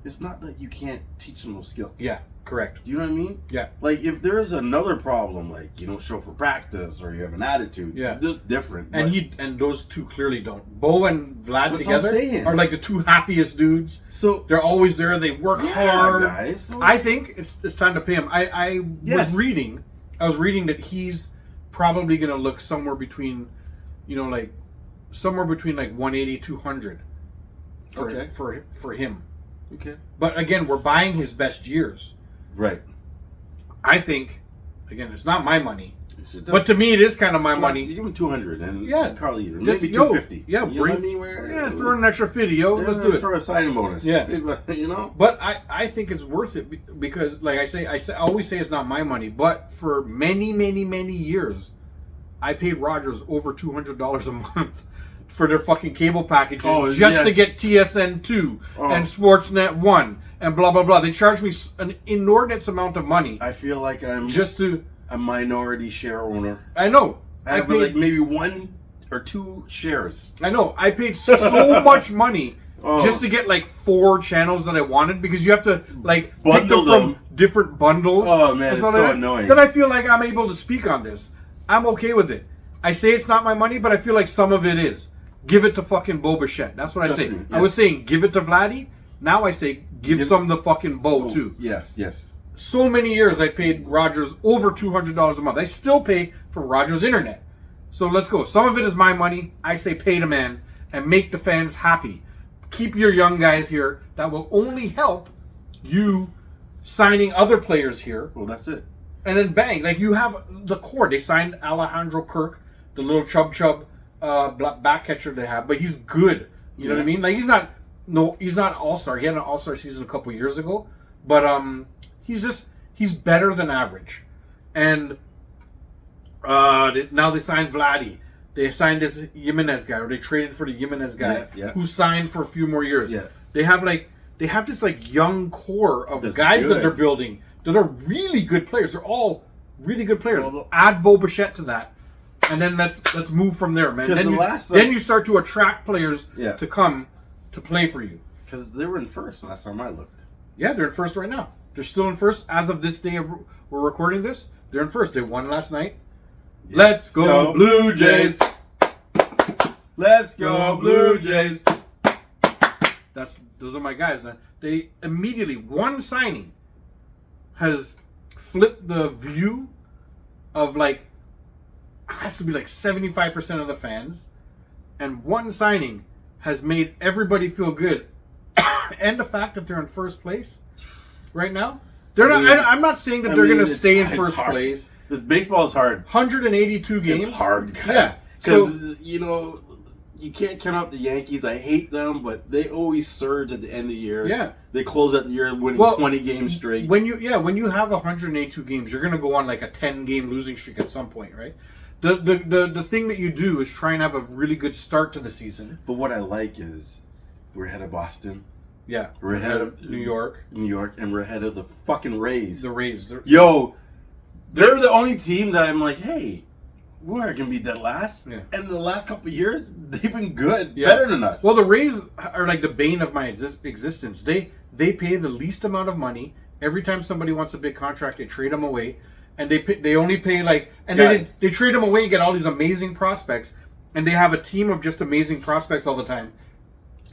It's not that you can't teach them those skills. Yeah, correct. Do you know what I mean? Yeah. Like if there's another problem, like you don't show up for practice or you have an attitude, that's different. And those two clearly don't. Bo and Vlad together are like the two happiest dudes. So they're always there. They work hard. Guys. I think it's time to pay him. I was reading that he's probably going to look somewhere between, like 180, 200 for him. Okay. But again, we're buying his best years. Right. I think, again, it's not my money. But to me, it is kind of my money. You give him 200 and Carly, maybe 250. Yeah, throw in an extra 50, let's do it. Throw a signing bonus. Yeah. But I think it's worth it because, like I always say it's not my money, but for many, many, many years, I paid Rogers over $200 a month for their fucking cable packages to get TSN 2 and Sportsnet 1 and blah, blah, blah. They charged me an inordinate amount of money. I feel like I'm a minority share owner. I know. I paid like maybe 1 or 2 shares. I know. I paid so much money just to get like 4 channels that I wanted because you have to like bundle them from different bundles. Oh man, it's so annoying. Then I feel like I'm able to speak on this. I'm okay with it. I say it's not my money, but I feel like some of it is. Give it to fucking Bo Bichette. That's what I say. I was saying give it to Vladdy. Now I say give some to fucking Bo too. Yes. So many years I paid Rogers over $200 a month. I still pay for Rogers Internet. So let's go. Some of it is my money. I say pay the man and make the fans happy. Keep your young guys here. That will only help you signing other players here. Well, that's it. And then bang, like you have the core. They signed Alejandro Kirk, the little chub back catcher they have, but he's good. You know what I mean? Like he's not all-star. He had an all-star season a couple years ago, but he's better than average. And now they signed Vladdy. They signed this Jimenez guy, or they traded for the Jimenez guy, who signed for a few more years. Yeah. They have this like young core of guys that they're building that are really good players. They're all really good players. Well, add Bo Bichette to that, and then let's move from there, man. Then you start to attract players to come to play for you. Because they were in first last time I looked. Yeah, they're in first right now. They're still in first as of this day. We're recording this. They're in first. They won last night. Yes. Let's go Blue Jays! Let's go Blue Jays! Those are my guys. They immediately, one signing has flipped the view of has to be 75% of the fans, and one signing has made everybody feel good. And the fact that they're in first place right now, they're not. I'm not saying that they're going to stay in first place. Baseball is hard. 182 games. It's hard. Yeah. Because, you can't count out the Yankees. I hate them, but they always surge at the end of the year. Yeah. They close out the year winning 20 games straight. When you have 182 games, you're going to go on a 10-game losing streak at some point, right? The thing that you do is try and have a really good start to the season. But what I like is we're ahead of Boston. Yeah. We're ahead of New York. And we're ahead of the fucking Rays. The Rays. They're the only team that I'm like, hey, we're going to be dead last. Yeah. And in the last couple of years, they've been good. Yeah. Better than us. Well, the Rays are the bane of my existence. They pay the least amount of money. Every time somebody wants a big contract, they trade them away. And they only pay they trade them away and get all these amazing prospects. And they have a team of just amazing prospects all the time.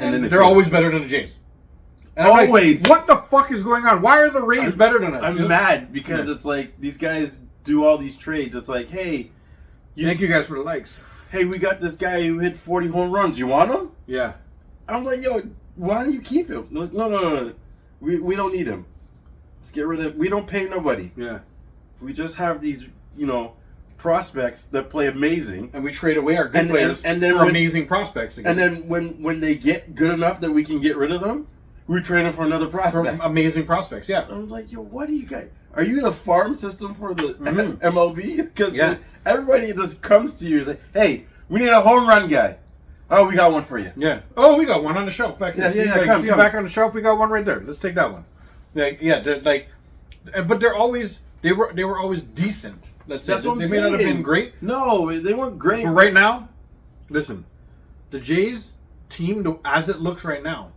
And then they're always better than the Jays. And always. What the fuck is going on? Why are the Rays better than us? I'm mad because it's these guys do all these trades. It's hey, thank you guys for the likes. Hey, we got this guy who hit 40 home runs. You want him? Yeah. I'm like, yo, why don't you keep him? No. We don't need him. Let's get rid of him. We don't pay nobody. Yeah. We just have these, prospects that play amazing. And we trade away our good players for amazing prospects again. And then when they get good enough that we can get rid of them, we trade them for another prospect. For amazing prospects, yeah. I'm like, yo, what do you guys... Are you in a farm system for the MLB? Because everybody just comes to you and say, hey, we need a home run guy. Oh, we got one for you. Yeah. Oh, we got one on the shelf back here. Come. Back on the shelf, we got one right there. Let's take that one. But they were always decent. Let's say. That's what I'm saying. They may not have been great. No, they weren't great. But right now, listen, the Jays team, as it looks right now,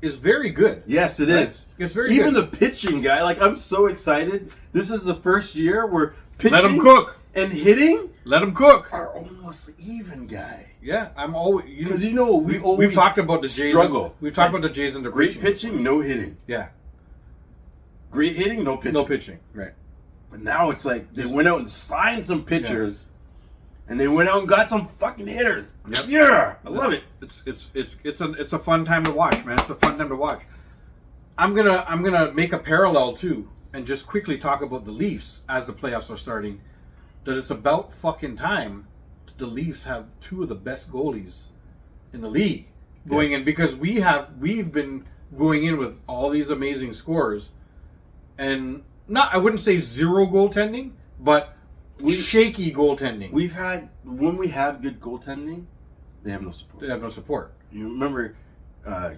is very good. Yes, it is. It's very Even good. the pitching guy, I'm so excited. This is the first year where pitching Let him cook. And hitting Let him cook. are almost even, guy. Yeah, I'm always... Because we've talked about the Jays. Struggle. We've talked about the Jays and the great pitching, no hitting. Yeah. Great hitting, no pitching. No pitching, right. But now it's they went out and signed some pitchers, and they went out and got some fucking hitters. Yep. Yeah, I love it. It's a fun time to watch, man. It's a fun time to watch. I'm gonna make a parallel too, and just quickly talk about the Leafs as the playoffs are starting. That it's about fucking time that the Leafs have two of the best goalies in the league going in, because we've been going in with all these amazing scores, and I wouldn't say zero goaltending, but shaky goaltending. When we have good goaltending, they have no support. They have no support. You remember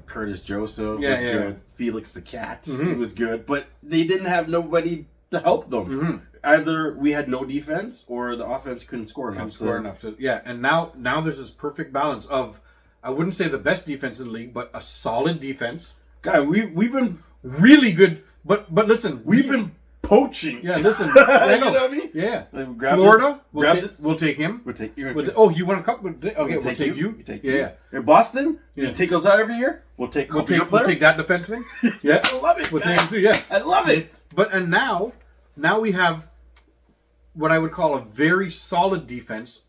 Curtis Joseph was good. Felix the Cat was good, but they didn't have nobody to help them. Mm-hmm. Either we had no defense or the offense couldn't score enough. And now there's this perfect balance of, I wouldn't say the best defense in the league, but a solid defense. Guy, we've been really good, but listen, we've been poaching. Yeah, listen. You know what I mean? Yeah. Florida, we'll take him. You want a couple? Okay, we'll take you. Yeah. In Boston, you take us out every year. We'll take we'll take that defenseman. Yeah, I love it. We'll take him too. Yeah, I love it. But now we have what I would call a very solid defense,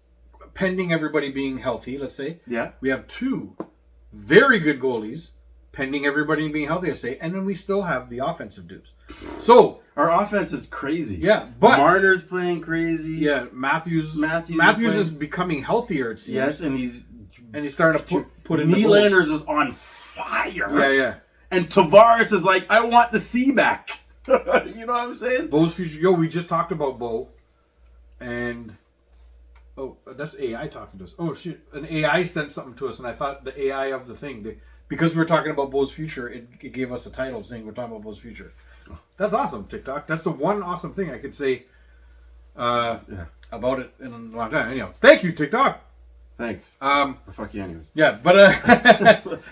pending everybody being healthy. Let's say. Yeah. We have two very good goalies, pending everybody being healthy. I say, and then we still have the offensive dudes. So Our offense is crazy. Yeah, but Marner's playing crazy. Yeah, Matthews is becoming healthier. It seems. Yes, and he's starting to put in. Nylander's is on fire. Yeah. And Tavares is like, I want the C back. You know what I'm saying? Bo's future. Yo, we just talked about Bo, and that's AI talking to us. Oh shit, an AI sent something to us, and I thought the AI of the thing, because we were talking about Bo's future, it gave us a title saying we're talking about Bo's future. That's awesome, TikTok. That's the one awesome thing I could say about it in a long time. Anyhow, thank you, TikTok. Thanks. Fuck you anyways. Yeah, but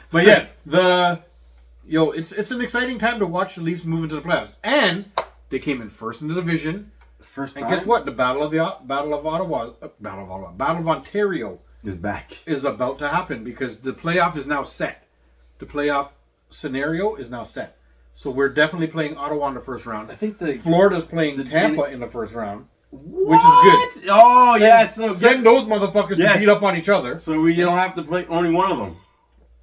but yes, it's an exciting time to watch the Leafs move into the playoffs, and they came in first in the division. First time. And guess what? The Battle of Ontario is back. Is about to happen because the playoff is now set. The playoff scenario is now set. So we're definitely playing Ottawa in the first round. I think Florida's playing Tampa in the first round. What? Which is good. Oh, yeah, it's so good. Send those motherfuckers to beat up on each other. So we don't have to play only one of them.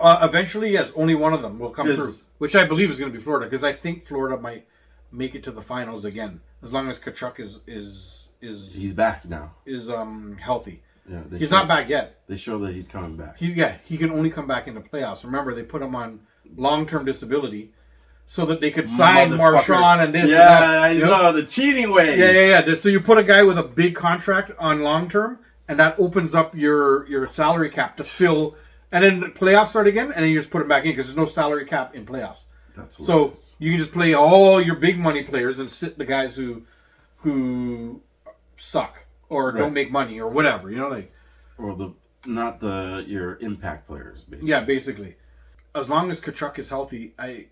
Eventually, yes, only one of them will come through. Which I believe is going to be Florida, because I think Florida might make it to the finals again, as long as Tkachuk is he's back now. Is healthy. Yeah, he's not back yet. They show that he's coming back. He can only come back in the playoffs. Remember, they put him on long-term disability so that they could sign Marchand and this. Yeah, and that. I know the cheating way. Yeah. So you put a guy with a big contract on long-term, and that opens up your salary cap to fill. And then the playoffs start again, and then you just put him back in because there's no salary cap in playoffs. That's hilarious. So you can just play all your big money players and sit the guys who suck or don't make money or whatever, or your impact players, basically. Yeah, basically. As long as Tkachuk is healthy, I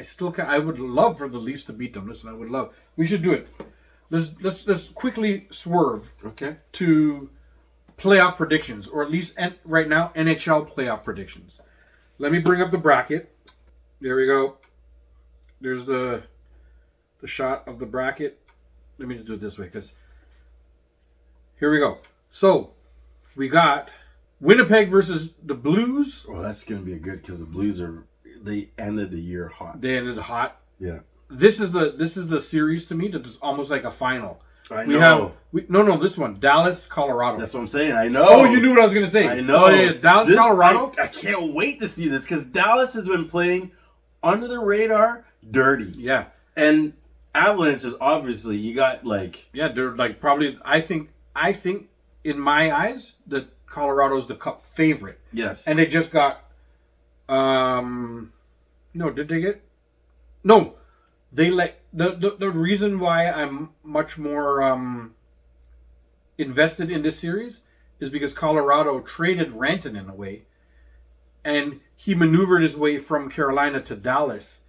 still can. I would love for the Leafs to beat them. Listen, I would love. We should do it. Let's quickly swerve. Okay. To playoff predictions, or at least right now NHL playoff predictions. Let me bring up the bracket. There we go. There's the shot of the bracket. Let me just do it this way, because here we go. So we got Winnipeg versus the Blues. Oh, that's going to be good, because the Blues they ended the year hot. They ended hot. Yeah. This is the series to me that is almost like a final. I know. This one, Dallas, Colorado. That's what I'm saying. I know. Oh, you knew what I was going to say. I know. Oh, yeah. Dallas, Colorado. I can't wait to see this, because Dallas has been playing under the radar, dirty. Yeah. And Avalanche is obviously, you got yeah, they're probably. I think in my eyes that Colorado's the Cup favorite. Yes. And they just got. No, did they get? No. They the reason why I'm much more invested in this series is because Colorado traded Rantanen away, and he maneuvered his way from Carolina to Dallas,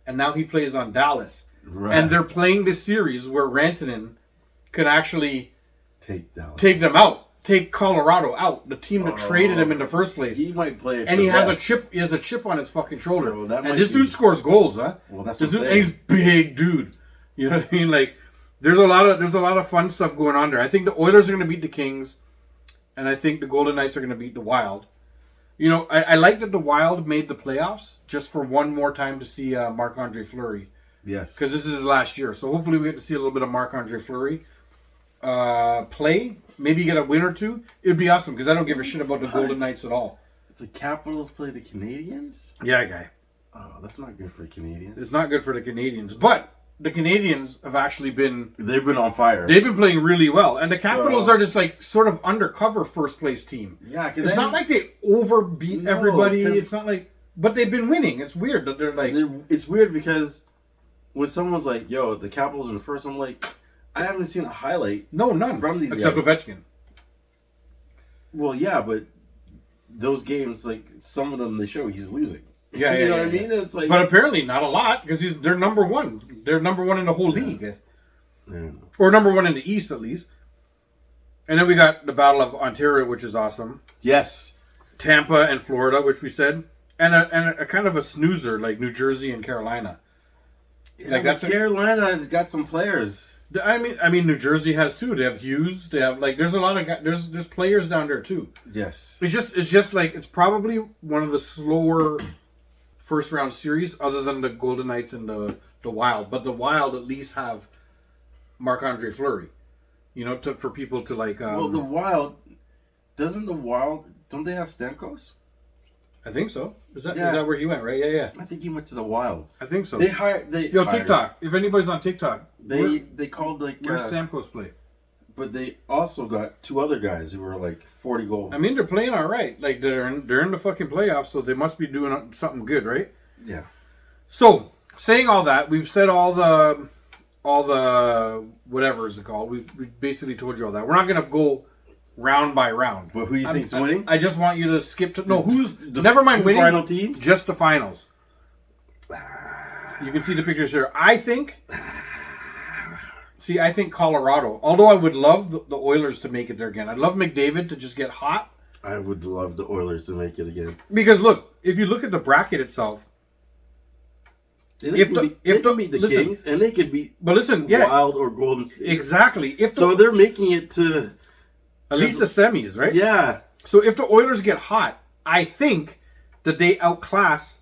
and now he plays on Dallas. Right. And they're playing this series where Rantanen can actually take them out. Take Colorado out, the team that traded him in the first place. He might play, and he has a chip. He has a chip on his fucking shoulder. So and this dude scores goals, huh? Well, that's what I'm saying. And he's big, dude. You know what I mean? There's a lot of fun stuff going on there. I think the Oilers are going to beat the Kings, and I think the Golden Knights are going to beat the Wild. I like that the Wild made the playoffs just for one more time to see Marc-Andre Fleury. Yes, because this is his last year, so hopefully we get to see a little bit of Marc-Andre Fleury play. Maybe get a win or two. It would be awesome, because I don't give a shit about the Golden Knights at all. The Capitals play the Canadians? Yeah, guy. Oh, that's not good for the Canadians. It's not good for the Canadians. But the Canadians have actually been... They've been on fire. They've been playing really well. And the Capitals are just sort of undercover first place team. Yeah, it's not like they overbeat everybody. It's not like... But they've been winning. It's weird that they're It's weird because when someone's like, yo, the Capitals in first, I'm like... I haven't seen a highlight. No, none. From these except guys. Ovechkin. Well, yeah, but those games, some of them they show he's losing. Yeah, you know what I mean? It's but apparently not a lot, because they're number one. They're number one in the whole league. Yeah. Or number one in the East, at least. And then we got the Battle of Ontario, which is awesome. Yes. Tampa and Florida, which we said. And a kind of a snoozer, like New Jersey and Carolina. Yeah, Carolina has got some players. I mean, New Jersey has too. They have Hughes. They have there's a lot of guys. There's players down there too. Yes. It's just it's probably one of the slower first round series, other than the Golden Knights and the the Wild, but the Wild at least have Marc-Andre Fleury. You know, for people to like. Well, the Wild don't they have Stamkos? I think so. Is that where he went? Right? Yeah. I think he went to the Wild. I think so. TikTok. If anybody's on TikTok, they called like where's Stamkos play? But they also got 2 other guys who were like 40 goals. I mean, they're playing all right. Like they're in the fucking playoffs, so they must be doing something good, right? Yeah. So saying all that, we've said all the whatever is it called. We've basically told you all that. We're not gonna go round by round. But who you think's winning? I just want you to skip to never mind winning. Final teams, just the finals. You can see the pictures here. I think Colorado. Although I would love the Oilers to make it there again. I'd love McDavid to just get hot. I would love the Oilers to make it again. Because look, if you look at the bracket itself, they could beat the Kings, and they could beat Wild or Golden State. Exactly. So they're making it to at least the semis, right? Yeah. So if the Oilers get hot, I think that they outclass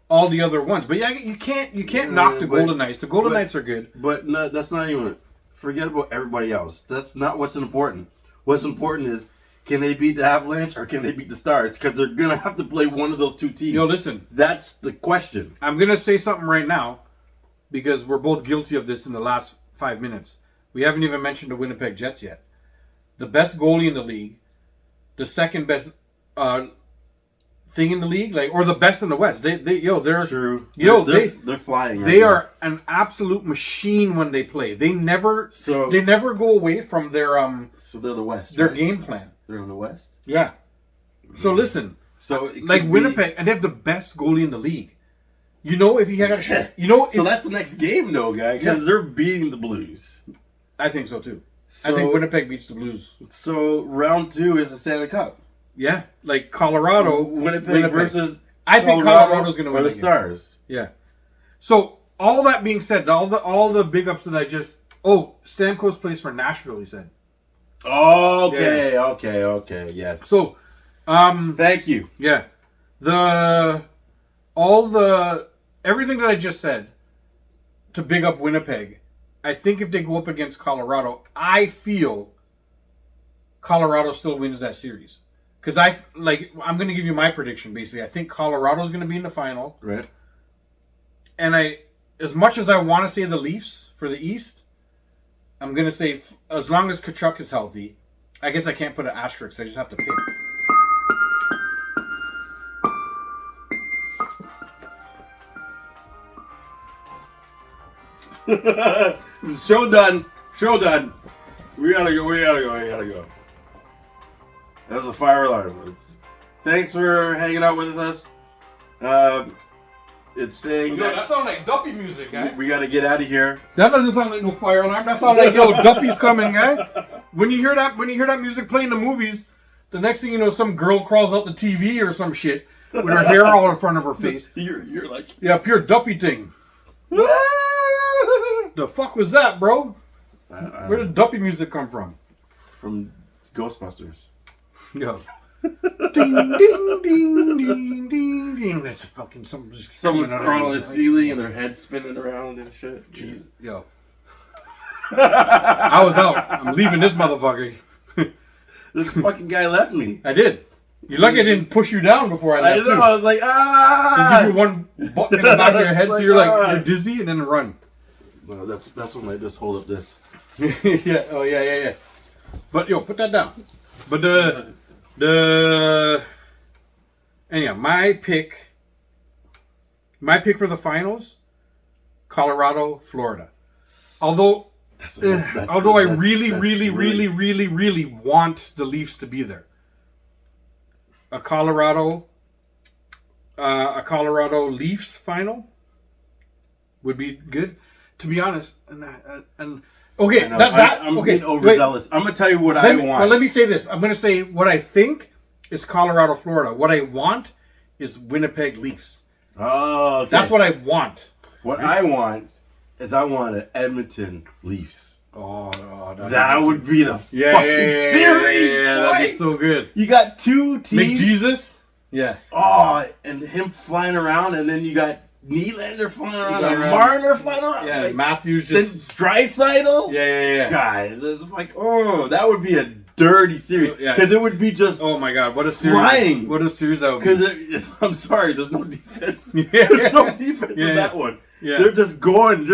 all the other ones. But yeah, you can't knock the Golden Knights. The Golden Knights are good. But no, that's not even... Forget about everybody else. That's not what's important. What's important is, can they beat the Avalanche or can they beat the Stars? Because they're going to have to play one of those 2 teams. Listen. That's the question. I'm going to say something right now because we're both guilty of this in the last 5 minutes. We haven't even mentioned the Winnipeg Jets yet. The best goalie in the league, the second best thing in the league, or the best in the West. They're true. They're flying. They are an absolute machine when they play. They never go away from their So they're the West. Their game plan. They're in the West. Yeah. So listen. So Winnipeg, and they have the best goalie in the league. If he had so that's the next game, though, guy, because they're beating the Blues. I think so too. I think Winnipeg beats the Blues. So round 2 is the Stanley Cup. Yeah, like Colorado, Winnipeg versus. I think Colorado's going to win. Or the Stars. Yeah. So all that being said, all the big ups that I just. Stamkos plays for Nashville. He said. Okay, yes. So, thank you. Yeah, everything that I just said to big up Winnipeg. I think if they go up against Colorado, I feel Colorado still wins that series. Because I'm going to give you my prediction, basically. I think Colorado's going to be in the final. Right. And as much as I want to say the Leafs for the East, I'm going to say as long as Tkachuk is healthy, I guess I can't put an asterisk. I just have to pick. Show done. We gotta go. That's a fire alarm. Thanks for hanging out with us. It's saying that sounds like Duppy music, guy. We gotta get out of here. That doesn't sound like no fire alarm. That sounds like Duppy's coming, guy. When you hear that music playing in the movies, the next thing you know, some girl crawls out the TV or some shit with her hair all in front of her face. You're like pure Duppy thing. The fuck was that, bro? Where did Duppy music come from? From Ghostbusters. Yo. Ding, ding, ding, ding, ding, ding. That's fucking someone's crawling on the ceiling and their head spinning around and shit. Gee, yo. I was out. I'm leaving this motherfucker. This fucking guy left me. I did. You're lucky I didn't push you down before I left. I know. Too. I was like, Just give you one butt in the back of your head so you're dizzy and then run. No, that's when I just hold up this. Yeah. Oh yeah. But put that down. But anyhow, my pick for the finals, Colorado, Florida. Although I really want the Leafs to be there. A Colorado Leafs final would be good. To be honest, and okay, I'm being overzealous. I'm gonna tell you what I want. Well, let me say this. I'm gonna say what I think is Colorado, Florida. What I want is Winnipeg Leafs. Oh, okay. That's what I want. What I want is an Edmonton Leafs. Oh, that would be the fucking series. Yeah, that'd be so good. You got 2 teams. McJesus. Yeah. Oh, and him flying around, and then you got Nylander flying around, and Marner flying around. Yeah, like, Matthews just... Then Draisaitl? Yeah. Guys, it's like, oh, that would be a dirty series. Because it would be just... Oh, my God. What a series. Flying. What a series that would be. Because, I'm sorry, there's no defense. There's no defense in that one. Yeah. They're just going,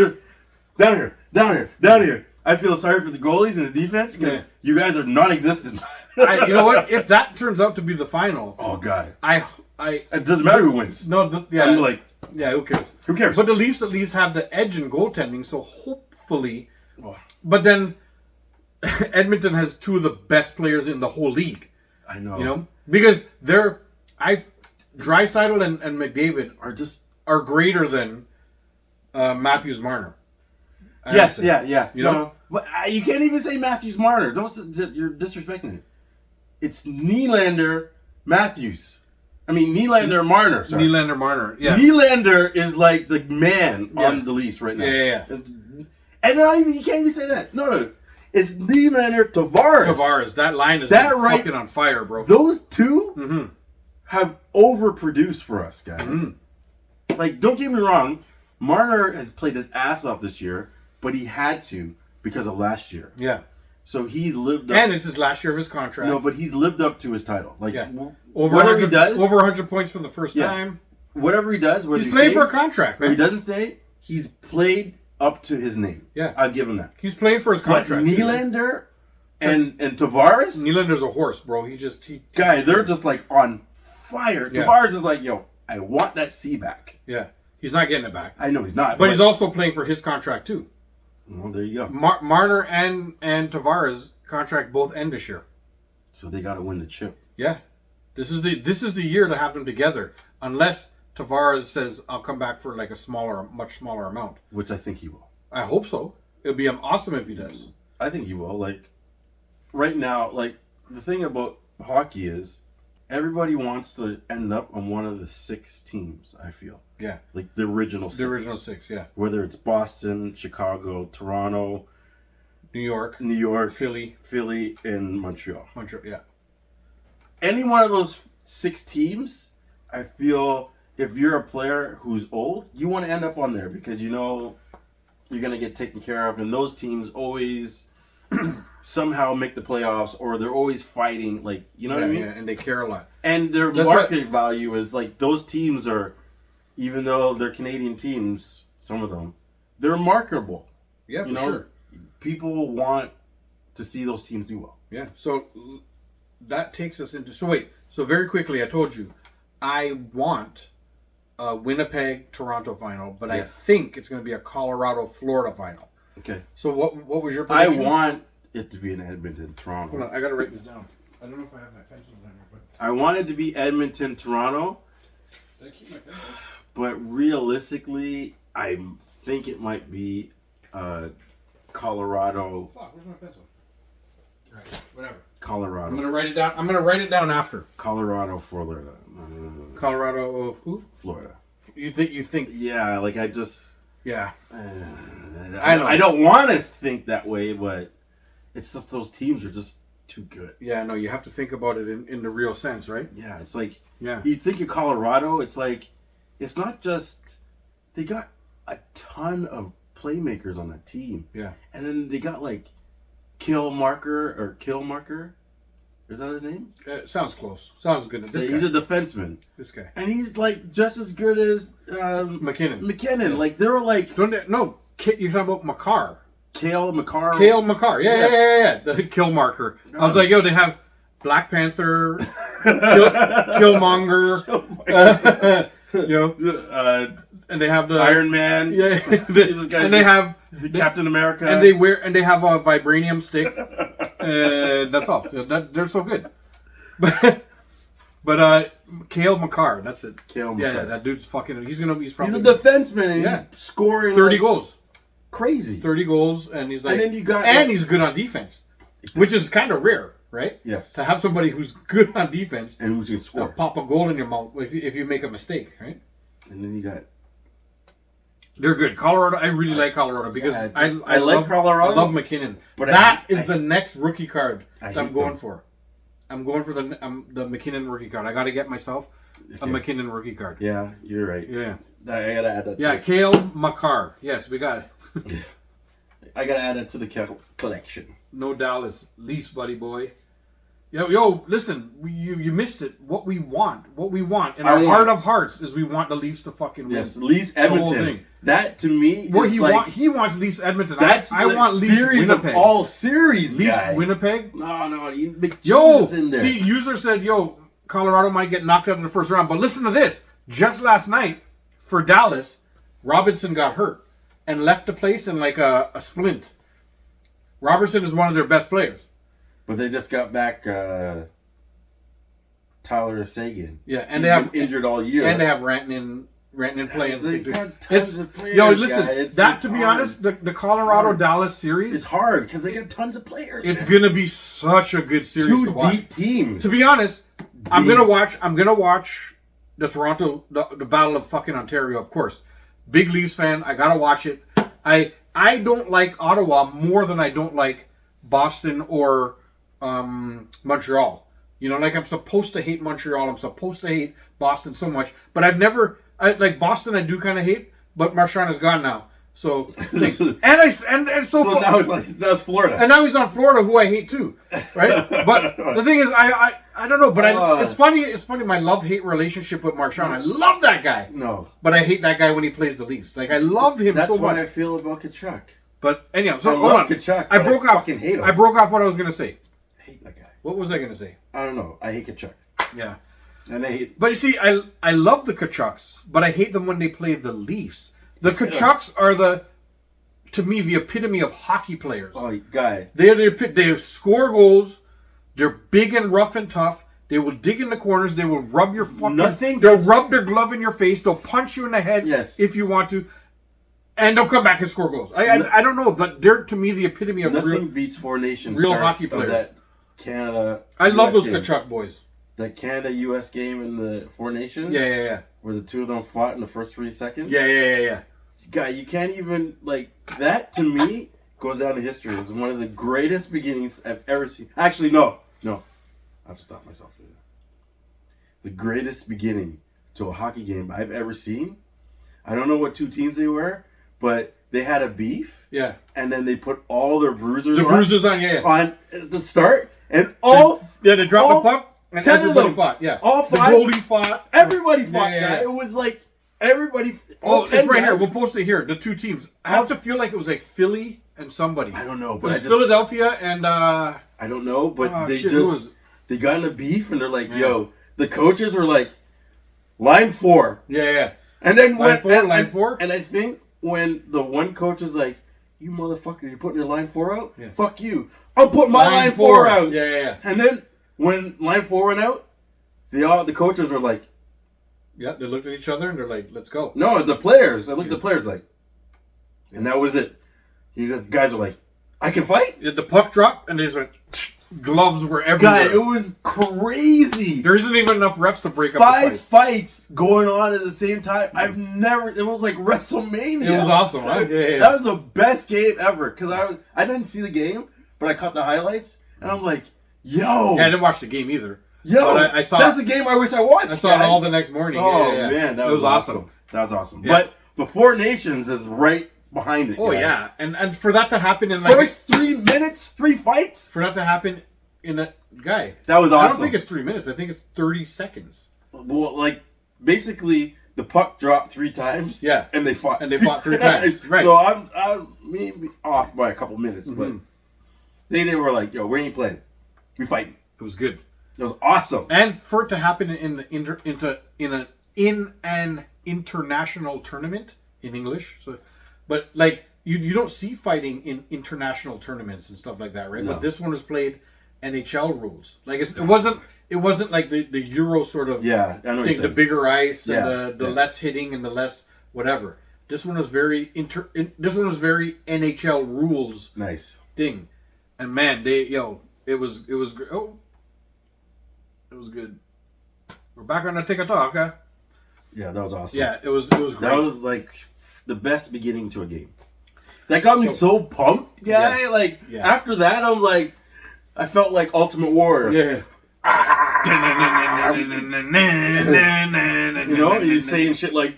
down here. I feel sorry for the goalies and the defense because you guys are non-existent. You know what? If that turns out to be the final... Oh, God. It doesn't matter who wins. No, I'm like... Yeah, who cares? Who cares? But the Leafs at least have the edge in goaltending, so hopefully... But then Edmonton has two of the best players in the whole league. I know. You know? Because Draisaitl and McDavid are greater than Matthews Marner. Yes, yeah. You know? But you can't even say Matthews Marner. You're disrespecting it. It's Nylander Matthews. I mean, Nylander Marner. Sorry. Nylander Marner, yeah. Nylander is like the man on the Leafs right now. Yeah. And you can't even say that. No. It's Nylander Tavares. That line is fucking on fire, bro. Those two have overproduced for us, guys. Mm-hmm. Like, don't get me wrong. Marner has played his ass off this year, but he had to because of last year. Yeah. So he's lived up. And it's his last year of his contract. No, but he's lived up to his title. Like, whatever he does. Over 100 points for the first time. Whatever he does, whether he's playing for a contract. Or he doesn't stay, he's played up to his name. Yeah. I'll give him that. He's playing for his contract. But Nylander and Tavares? Nylander's a horse, bro. They're just like on fire. Yeah. Tavares is like, yo, I want that C back. Yeah. He's not getting it back. I know he's not. But he's also playing for his contract, too. Well, there you go. Marner and Tavares contract both end this year. So they got to win the chip. Yeah. This is the year to have them together. Unless Tavares says, I'll come back for like a much smaller amount. Which I think he will. I hope so. It'll be awesome if he does. I think he will. Like, right now, like, the thing about hockey is everybody wants to end up on one of the 6 teams, I feel. Yeah. Like the original 6. The original 6, yeah. Whether it's Boston, Chicago, Toronto, New York, Philly, and Montreal. Yeah. Any one of those 6 teams, I feel if you're a player who's old, you want to end up on there because you know you're going to get taken care of. And those teams always somehow make the playoffs or they're always fighting. Like, you know what I mean? Yeah, and they care a lot. And their market value is like those teams are, even though they're Canadian teams, some of them, they're marketable. Yeah, for sure. People want to see those teams do well. Yeah. So that takes us into... So very quickly, I told you, I want a Winnipeg-Toronto final, but I think it's going to be a Colorado-Florida final. Okay. So what was your prediction? I want it to be an Edmonton-Toronto. Hold on, I got to write this down. I don't know if I have my pencils down here, but... I want it to be Edmonton-Toronto. Did I keep my pencil? But realistically, I think it might be Colorado. Fuck, where's my pencil? All right, whatever. Colorado. I'm gonna write it down after. Colorado, Florida. Colorado, who? Florida. You think? Yeah, like I just. Yeah. I don't want to think that way, but it's just those teams are just too good. Yeah, no, you have to think about it in the real sense, right? Yeah, it's like you think of Colorado, it's like it's not just they got a ton of playmakers on that team. Yeah. And then they got like Killmarker. Is that his name? Sounds close. Sounds good. He's a defenseman. This guy. And he's like just as good as McKinnon. Yeah. Like they were like you're talking about Makar. Cale Makar. Yeah. The Killmarker. I was like, yo, they have Black Panther, Killmonger, and they have the Iron Man. Yeah, and they have Captain America, and they have a vibranium stick. That's all. They're so good. But Cale Makar, that's it. Cale Makar. Yeah, that dude's fucking. He's probably. He's a defenseman. And he's scoring 30 goals. Crazy. 30 goals, and he's like, and then you got, and he's good on defense, which is kind of rare, right? Yes. To have somebody who's good on defense and who's gonna score, pop a goal in your mouth if you make a mistake, right? And then you got. They're good. Colorado, I really like Colorado because I love Colorado. I love McKinnon. But that is the next rookie card that I'm going for. I'm going for the McKinnon rookie card. I got to get myself a McKinnon rookie card. Yeah, you're right. Yeah. I gotta add that. Yeah, Cale Makar. Yes, we got it. I gotta add that to the collection. No Dallas Leafs, buddy boy. Yo, listen, you missed it. What we want in our heart of hearts is we want the Leafs to fucking win. Yes, Leafs Edmonton. That to me, well, he wants Leafs Edmonton. That's I want Leafs series Winnipeg. Of all series. Leafs guy. Winnipeg. No, McJesus in there. See, user said, Colorado might get knocked out in the first round, but listen to this. Just last night for Dallas, Robinson got hurt and left the place in like a splint. Robertson is one of their best players. But they just got back Tyler Seguin. Yeah, and He's they have been injured all year. And they have Rantanen playing. They got tons of players. To be honest, the Colorado Dallas series is hard because they got tons of players. It's gonna be such a good series. Two to watch. deep teams. To be honest, I'm gonna watch the Toronto, the Battle of fucking Ontario, of course. Big Leafs fan. I gotta watch it. I don't like Ottawa more than I don't like Boston or Montreal. I'm supposed to hate Montreal. I'm supposed to hate Boston so much, but I've never. Like Boston, I do kind of hate, but Marchand is gone now. So now it's like that's Florida, and now he's on Florida, who I hate too, right? But the thing is, I don't know, but it's funny. It's funny. My love-hate relationship with Marchand. I love that guy. No, but I hate that guy when he plays the Leafs. Like I love him. That's so much. I feel about Kachuk. But anyhow, so hold on. Kachuk, I broke off. Hate him. I broke off what I was gonna say. I hate that guy. What was I gonna say? I don't know. I hate Kachuk. Yeah. And I hate. But you see, I love the Kachucks, but I hate them when they play the Leafs. The Kachucks are to me, the epitome of hockey players. Oh, guy. They score goals. They're big and rough and tough. They will dig in the corners. They will rub your fucking. They'll rub their glove in your face. They'll punch you in the head. Yes. If you want to. And they'll come back and score goals. I don't know. They're to me the epitome of nothing beats Four Nations. Real hockey players. That Canada. I love those Kachuk boys. That Canada-U.S. game in the Four Nations? Yeah. Where the two of them fought in the first 3 seconds? Yeah. Guy, you can't even, that to me goes down to history. It's one of the greatest beginnings I've ever seen. Actually, no. I have to stop myself. The greatest beginning to a hockey game I've ever seen. I don't know what two teams they were, but they had a beef. Yeah. And then they put all their bruisers on the start. And all... They dropped the puck. And everybody fought, yeah. All 5. The goalie fought. Everybody fought, guy. It was like everybody. It's right guys. Here. We'll post it here. The two teams. I have to feel like it was like Philly and somebody. I don't know, but it was Philadelphia and. I don't know, but they got in a beef and they're like, "Yo," the coaches were like, "Line 4." Yeah. And then line four. And I think when the one coach is like, "You motherfucker, you putting your line 4 out? Yeah. Fuck you! I'll put my line 4 out." Yeah. And then. When line 4 went out, the coaches were like... Yeah, they looked at each other and they're like, let's go. No, the players. I looked at the players like... And that was it. The guys were like, I can fight? The puck dropped and they just went... Gloves were everywhere. God, it was crazy. There isn't even enough refs to break up the fight. 5 fights going on at the same time. I've never... It was like WrestleMania. It was awesome, right? Yeah. That was the best game ever. Because I didn't see the game, but I caught the highlights. And I'm like... Yo! Yeah, I didn't watch the game either. Yo! I saw that's the game I wish I watched. I saw it all the next morning. Oh, man. That was awesome. That was awesome. Yeah. But the Four Nations is right behind it. Oh, yeah. And for that to happen in first 3 minutes, 3 fights? For that to happen in a... Guy. That was awesome. I don't think it's 3 minutes. I think it's 30 seconds. Well, basically, the puck dropped 3 times. Yeah. And they fought 3 times. Right. So I'm maybe off by a couple minutes, but they were like, yo, where are you playing? We fighting. It was good. It was awesome. And for it to happen in an international tournament in English, but you don't see fighting in international tournaments and stuff like that, right? No. But this one was played NHL rules. It wasn't like the Euro sort of thing, the bigger ice and the less hitting and the less whatever. This one was very NHL rules. Nice thing, and man, It was good. Oh, it was good. We're back on the TikTok, huh? Yeah, that was awesome. Yeah, it was great. That was like the best beginning to a game. That got me so pumped, guy. Yeah. After that, I'm like, I felt like Ultimate Warrior. Yeah. You're saying shit like,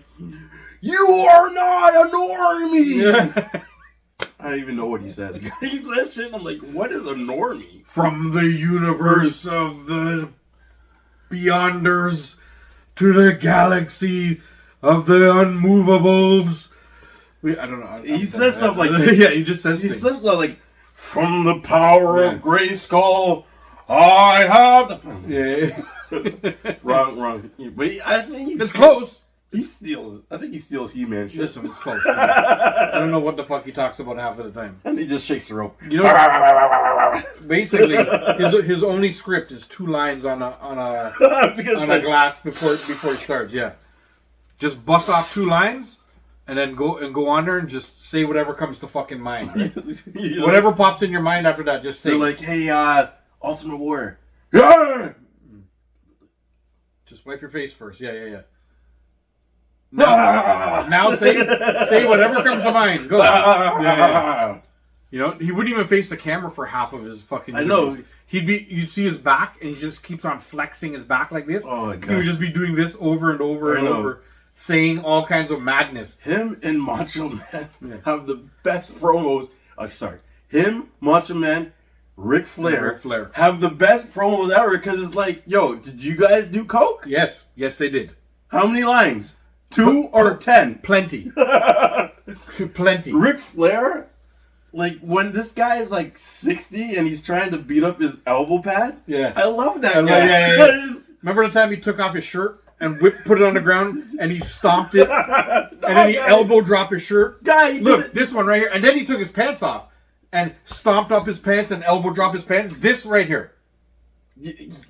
"You are not a normie." I don't even know what he says. He says shit. I'm like, what is a normie? From the universe of the Beyonders to the galaxy of the Unmovables. I don't know. He says stuff like yeah, he just says. He says stuff like, "From the power of Grayskull, I have the." Yeah. wrong. But I think it's close. He steals. I think he steals He-Man shit. Listen, it's close. I don't know what the fuck he talks about half of the time. And he just shakes the rope. You know, basically, his only script is 2 lines on a glass before he starts. Yeah, just bust off 2 lines, and then go on there and just say whatever comes to fucking mind. Right? Whatever pops in your mind after that, just say. They're like, "Hey, Ultimate Warrior, yeah." Just wipe your face first. Yeah. Now say whatever comes to mind. Go. Yeah. You know, he wouldn't even face the camera for half of his fucking. I know. You'd see his back, and he just keeps on flexing his back like this. Oh my god. He would just be doing this over and over and over, saying all kinds of madness. Him and Macho Man have the best promos. Him, Macho Man, Ric Flair have the best promos ever because it's like, yo, did you guys do coke? Yes, they did. How many lines? 2 or 10? Plenty. Plenty. Ric Flair, like when this guy is like 60 and he's trying to beat up his elbow pad. Yeah, I love that guy. Yeah. Remember the time he took off his shirt and put it on the ground and he stomped it, and then he elbow dropped his shirt. Look, this one right here, and then he took his pants off and stomped up his pants and elbow dropped his pants. This right here,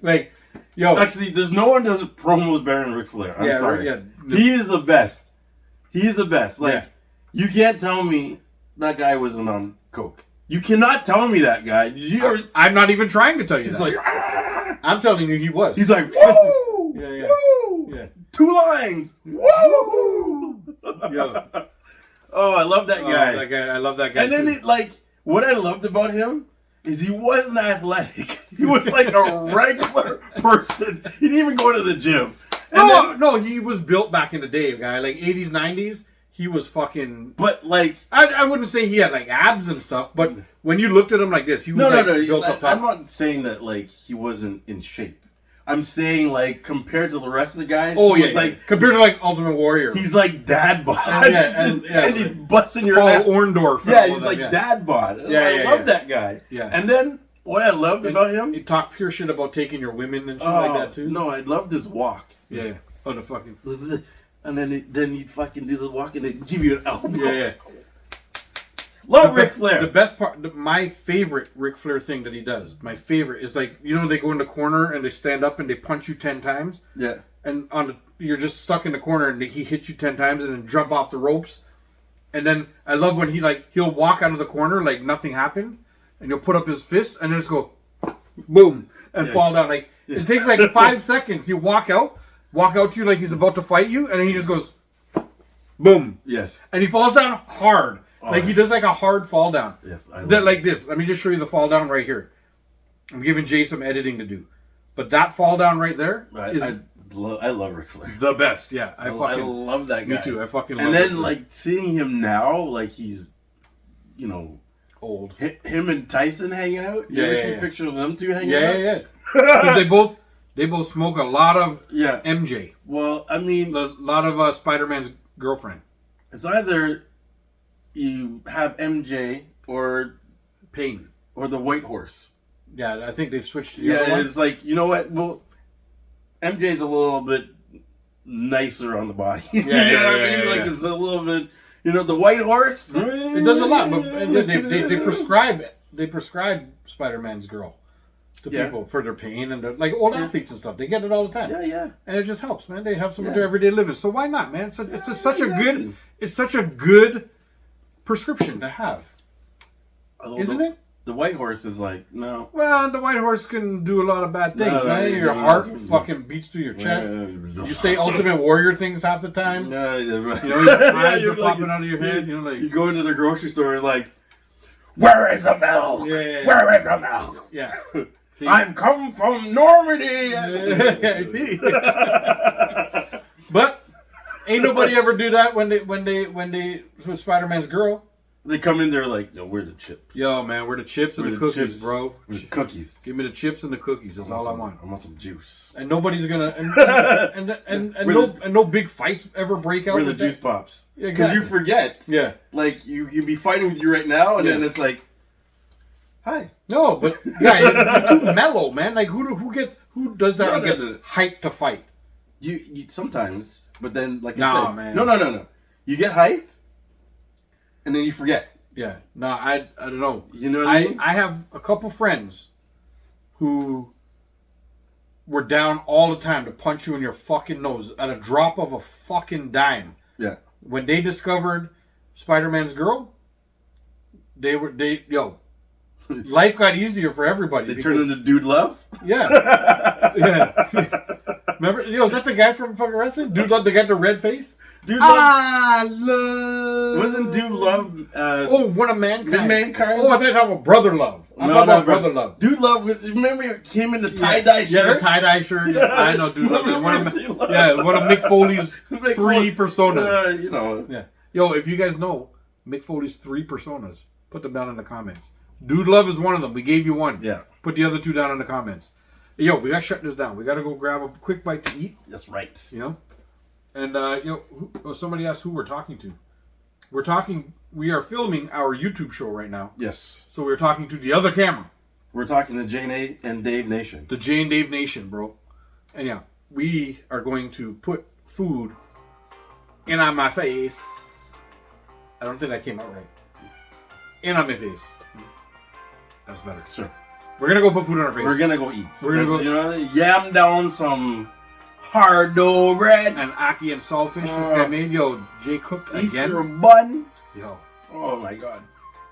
like. Yo. Actually, there's no one does promos better than Ric Flair. I'm sorry. Right, he is the best. He's the best. Like, you can't tell me that guy wasn't on coke. You cannot tell me that guy. I'm not even trying to tell you that. He's like, "Ah!" I'm telling you he was. He's like, "Woo! Woo! Yeah. 2 lines. Woo!" Yo. Oh, I love that guy. I love that guy. And then, what I loved about him is he wasn't athletic. He was like a regular person. He didn't even go to the gym. No, he was built back in the day, guy. Like 80s, 90s, he was fucking... But, like... I wouldn't say he had, like, abs and stuff, but when you looked at him like this, he was, built up. I'm not saying that, like, he wasn't in shape. I'm saying, like, compared to the rest of the guys... Oh, yeah. Like, compared to, like, Ultimate Warrior. He's like dad bod. And he busts in your Paul Orndorff. Yeah, he's like dad bod. I love that guy. Yeah. And then... What I loved about him... He talked pure shit about taking your women and shit like that, too. No, I loved his walk. Yeah. Oh, the fucking... And then he'd fucking do the walk and they'd give you an elbow. Yeah. Love Ric Flair. The best part... My favorite Ric Flair thing that he does, my favorite, is like, you know, they go in the corner and they stand up and they punch you 10 times? Yeah. And you're just stuck in the corner and he hits you 10 times and then jump off the ropes. And then I love when he'll walk out of the corner like nothing happened. And you'll put up his fist and just go, boom, and fall down. Like it takes like 5 seconds. You walk out to you like he's about to fight you, and then he just goes, boom. Yes. And he falls down hard. He does like a hard fall down. Yes, like this. Let me just show you the fall down right here. I'm giving Jay some editing to do. But that fall down right there is... I love Ric Flair. The best, yeah. I love that guy. Me too, I fucking love him. And then, like, seeing him now, like, he's, you know... Old. Him and Tyson hanging out? You ever see a picture of them two hanging out? Yeah. Because they both smoke a lot of MJ. Well, I mean... A lot of Spider-Man's girlfriend. It's either you have MJ or... Payne. Or the White Horse. Yeah, I think they've switched. It's like, you know what? Well, MJ's a little bit nicer on the body. You know what I mean? Like, it's a little bit... You know, the White Horse? It does a lot, but they prescribe Spider-Man's girl to people for their pain and like old athletes and stuff. They get it all the time. Yeah. And it just helps, man. They help some of their everyday living. So why not, man? It's such a good prescription to have. Isn't it? The White Horse is like, no. Well, the White Horse can do a lot of bad things, man. Your heart fucking beats through your chest. You say Ultimate Warrior things half the time. Yeah, you know, your eyes are popping out of your head. You know, like you go into the grocery store and like, where is the milk? Where is the milk? Yeah. I've come from Normandy. Yeah, see. But Ain't nobody ever do that when they with Spider-Man's girl. They come in there like, yo, where are the chips? Yo, man, where the chips and the cookies, chips? bro? Where's the cookies? Give me the chips and the cookies. That's all I want. I want some juice. And nobody's gonna and no big fights ever break out. Where the with juice that. pops? Yeah, Because exactly. you forget. Yeah. Like you be fighting with you right now, and Yeah. then it's like, hi. No, but yeah, you're too mellow, man. Like who does that? No, and gets no. hyped to fight. You sometimes, but then like Nah, I said, man. No. You get hype, and then you forget. Yeah. No, I don't know. You know what I mean? I have a couple friends who were down all the time to punch you in your fucking nose at a drop of a fucking dime. Yeah. When they discovered Spider-Man's girl, life got easier for everybody. They turned into Dude Love. Yeah. Yeah. Remember? Is that the guy from fucking wrestling? Dude Love, the guy with the red face? Dude Love. Love. Wasn't Dude Love? One of Mankind. Mankind? Oh, I thought you were talking about Brother Love. I thought about Brother Love. Dude Love was. Remember he came in the tie-dye shirt? Yeah, the tie-dye shirt. Yeah, I know Dude Love. One of Mick Foley's three personas. You know. Yeah. Yo, if you guys know Mick Foley's 3 personas, put them down in the comments. Dude Love is one of them. We gave you one. Yeah. Put the other 2 down in the comments. Yo, we got to shut this down. We got to go grab a quick bite to eat. That's right. You know? And, somebody asked who we're talking to. We are filming our YouTube show right now. Yes. So we're talking to the other camera. We're talking to Jane and Dave Nation. The Jay and Dave Nation, bro. And yeah, we are going to put food in on my face. I don't think that came out right. In on my face. That's better. Sure. We're going to go put food on our face. We're gonna go eat. We're gonna go- You know, yam down some hard dough bread. And ackee and saltfish this guy made. Yo, Jay cooked Easter again. bun. Yo. Oh my God.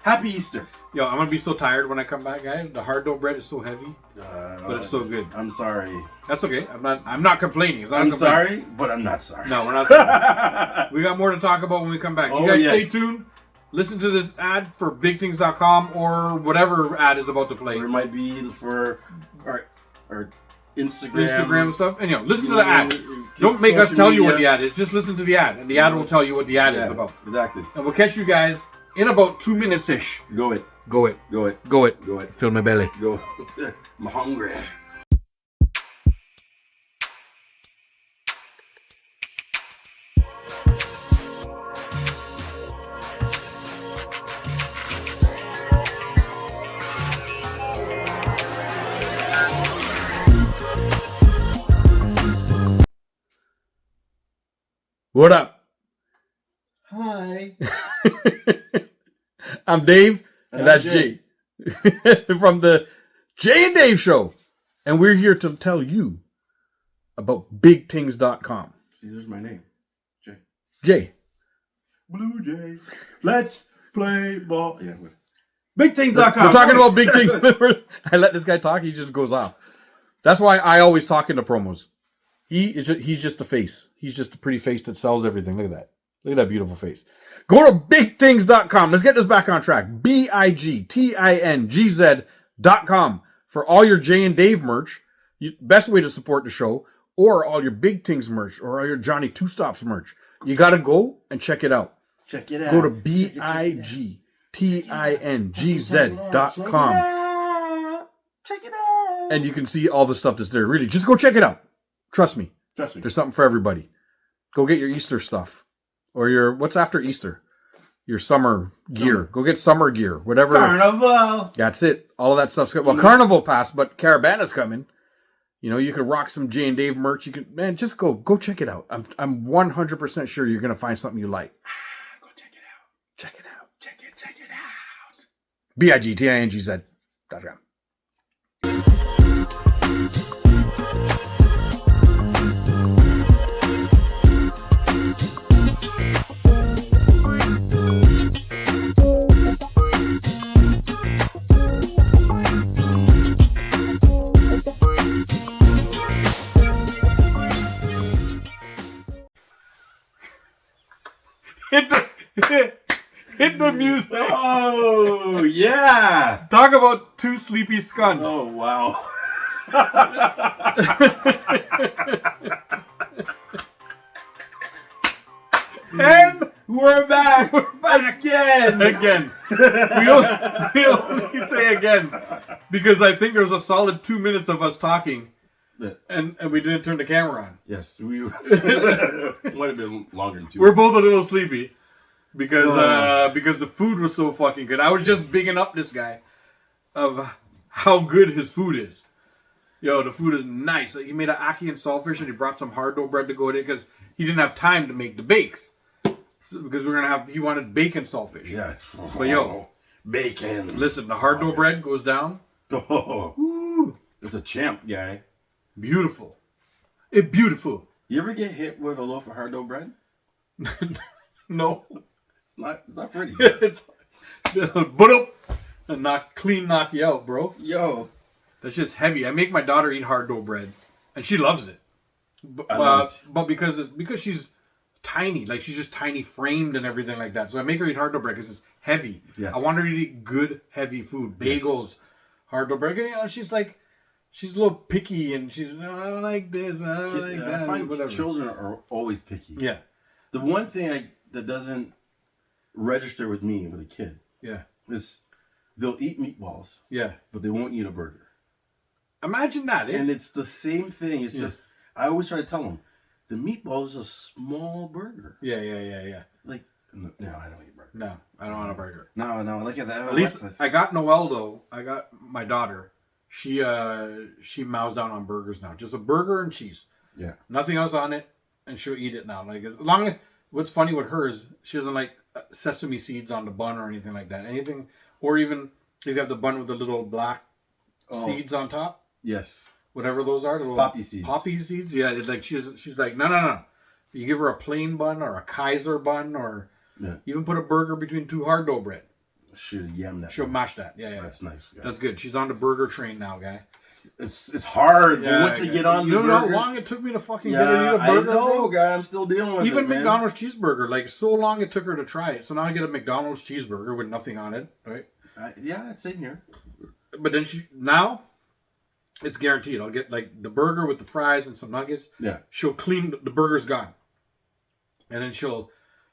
Happy Easter. Yo, I'm going to be so tired when I come back, guys. The hard dough bread is so heavy. But it's so good. I'm sorry. That's okay. I'm not complaining. It's not I'm complaining. sorry, but I'm not sorry. No, we're not sorry. We got more to talk about when we come back. You Oh, guys yes. stay tuned. Listen to this ad for BigThings.com or whatever ad is about to play. Or it might be for our Instagram. Instagram stuff. And listen to You the know, ad. Don't make us social tell you what media. the ad is. Just listen to the ad. And the ad will tell you what the ad is about. Exactly. And we'll catch you guys in about 2 minutes-ish. Go it. Go it. Go it. Go it. Go it. Fill my belly. Go. I'm hungry. What up? Hi. I'm Dave, and I'm that's Jay. Jay. From the Jay and Dave Show. And we're here to tell you about BigThings.com. See, there's my name. Jay. Jay. Blue Jays. Let's play ball. Yeah. BigThings.com. We're talking about big things. I let this guy talk, he just goes off. That's why I always talk in the promos. He's just a face. He's just a pretty face that sells everything. Look at that. Look at that beautiful face. Go to BigThings.com. Let's get this back on track. BigThingz.com for all your Jay and Dave merch. Best way to support the show. Or all your Big Things merch. Or all your Johnny Two Stops merch. You got to go and check it out. Check it out. Go to BigThings.com. Check it out. And you can see all the stuff that's there. Really, just go check it out. Trust me. Trust me. There's something for everybody. Go get your Easter stuff. Or your, what's after Easter? Your summer gear. Go get summer gear. Whatever. Carnival. That's it. All of that stuff's good. Well, Carnival passed, but Caravana's coming. You could rock some Jay and Dave merch. You could, man, just go check it out. I'm 100% sure you're going to find something you like. Go check it out. Check it out. Check it out. BigThingz.com. Hit the music. Oh, yeah. Talk about two sleepy skunks. Oh, wow. And we're back. Again. Again. We only say again because I think there's a solid 2 minutes of us talking, and we didn't turn the camera on. Yes, we might have been longer than 2 We're both a little sleepy because the food was so fucking good. I was just bigging up this guy of how good his food is. Yo, the food is nice. He made an ackee and saltfish, and he brought some hard dough bread to go with it because he didn't have time to make the bakes. Because he wanted bacon saltfish. Yes. But yo, bacon. Listen, the hard dough bread goes down. Oh, Ooh, it's a champ, guy. beautiful. It's beautiful. You ever get hit with a loaf of hard dough bread? No. It's not pretty. It's but up and knock you out, bro. Yo. That's just heavy. I make my daughter eat hard dough bread, and she loves it. But because she's tiny, like she's just tiny framed and everything like that. So I make her eat hard dough bread because it's heavy. Yes. I want her to eat good heavy food, bagels, hard dough bread. You know, she's a little picky, and she's I don't like this, I don't like that. I find whatever. children are always picky. Yeah, The one thing that doesn't register with me with a kid is they'll eat meatballs, but they won't eat a burger. Imagine that. And it's the same thing. It's just, I always try to tell them, the meatball is a small burger. Yeah. Like, no, I don't eat burger. No, I don't want a burger. No, look at that. At least I got Noelle, though. I got my daughter. She mows down on burgers now. Just a burger and cheese. Yeah. Nothing else on it, and she'll eat it now. Like, as long as, what's funny with her is she doesn't like sesame seeds on the bun or anything like that. Anything, or even if you have the bun with the little black seeds on top. Yes. Whatever those are, the little poppy seeds. Poppy seeds, yeah. It's like she's like no. You give her a plain bun or a Kaiser bun or even put a burger between two hard dough bread. She'll yam that. She'll mash that. Yeah. That's nice. Guy. That's good. She's on the burger train now, guy. It's hard, but once they get on the burger, you know how long it took me to fucking get her to eat a burger? I know, guy. I'm still dealing with even it, man. McDonald's cheeseburger, like so long it took her to try it. So now I get a McDonald's cheeseburger with nothing on it, right? It's same here. But then now. It's guaranteed. I'll get like the burger with the fries and some nuggets. Yeah. She'll clean the burger's gone. And then she'll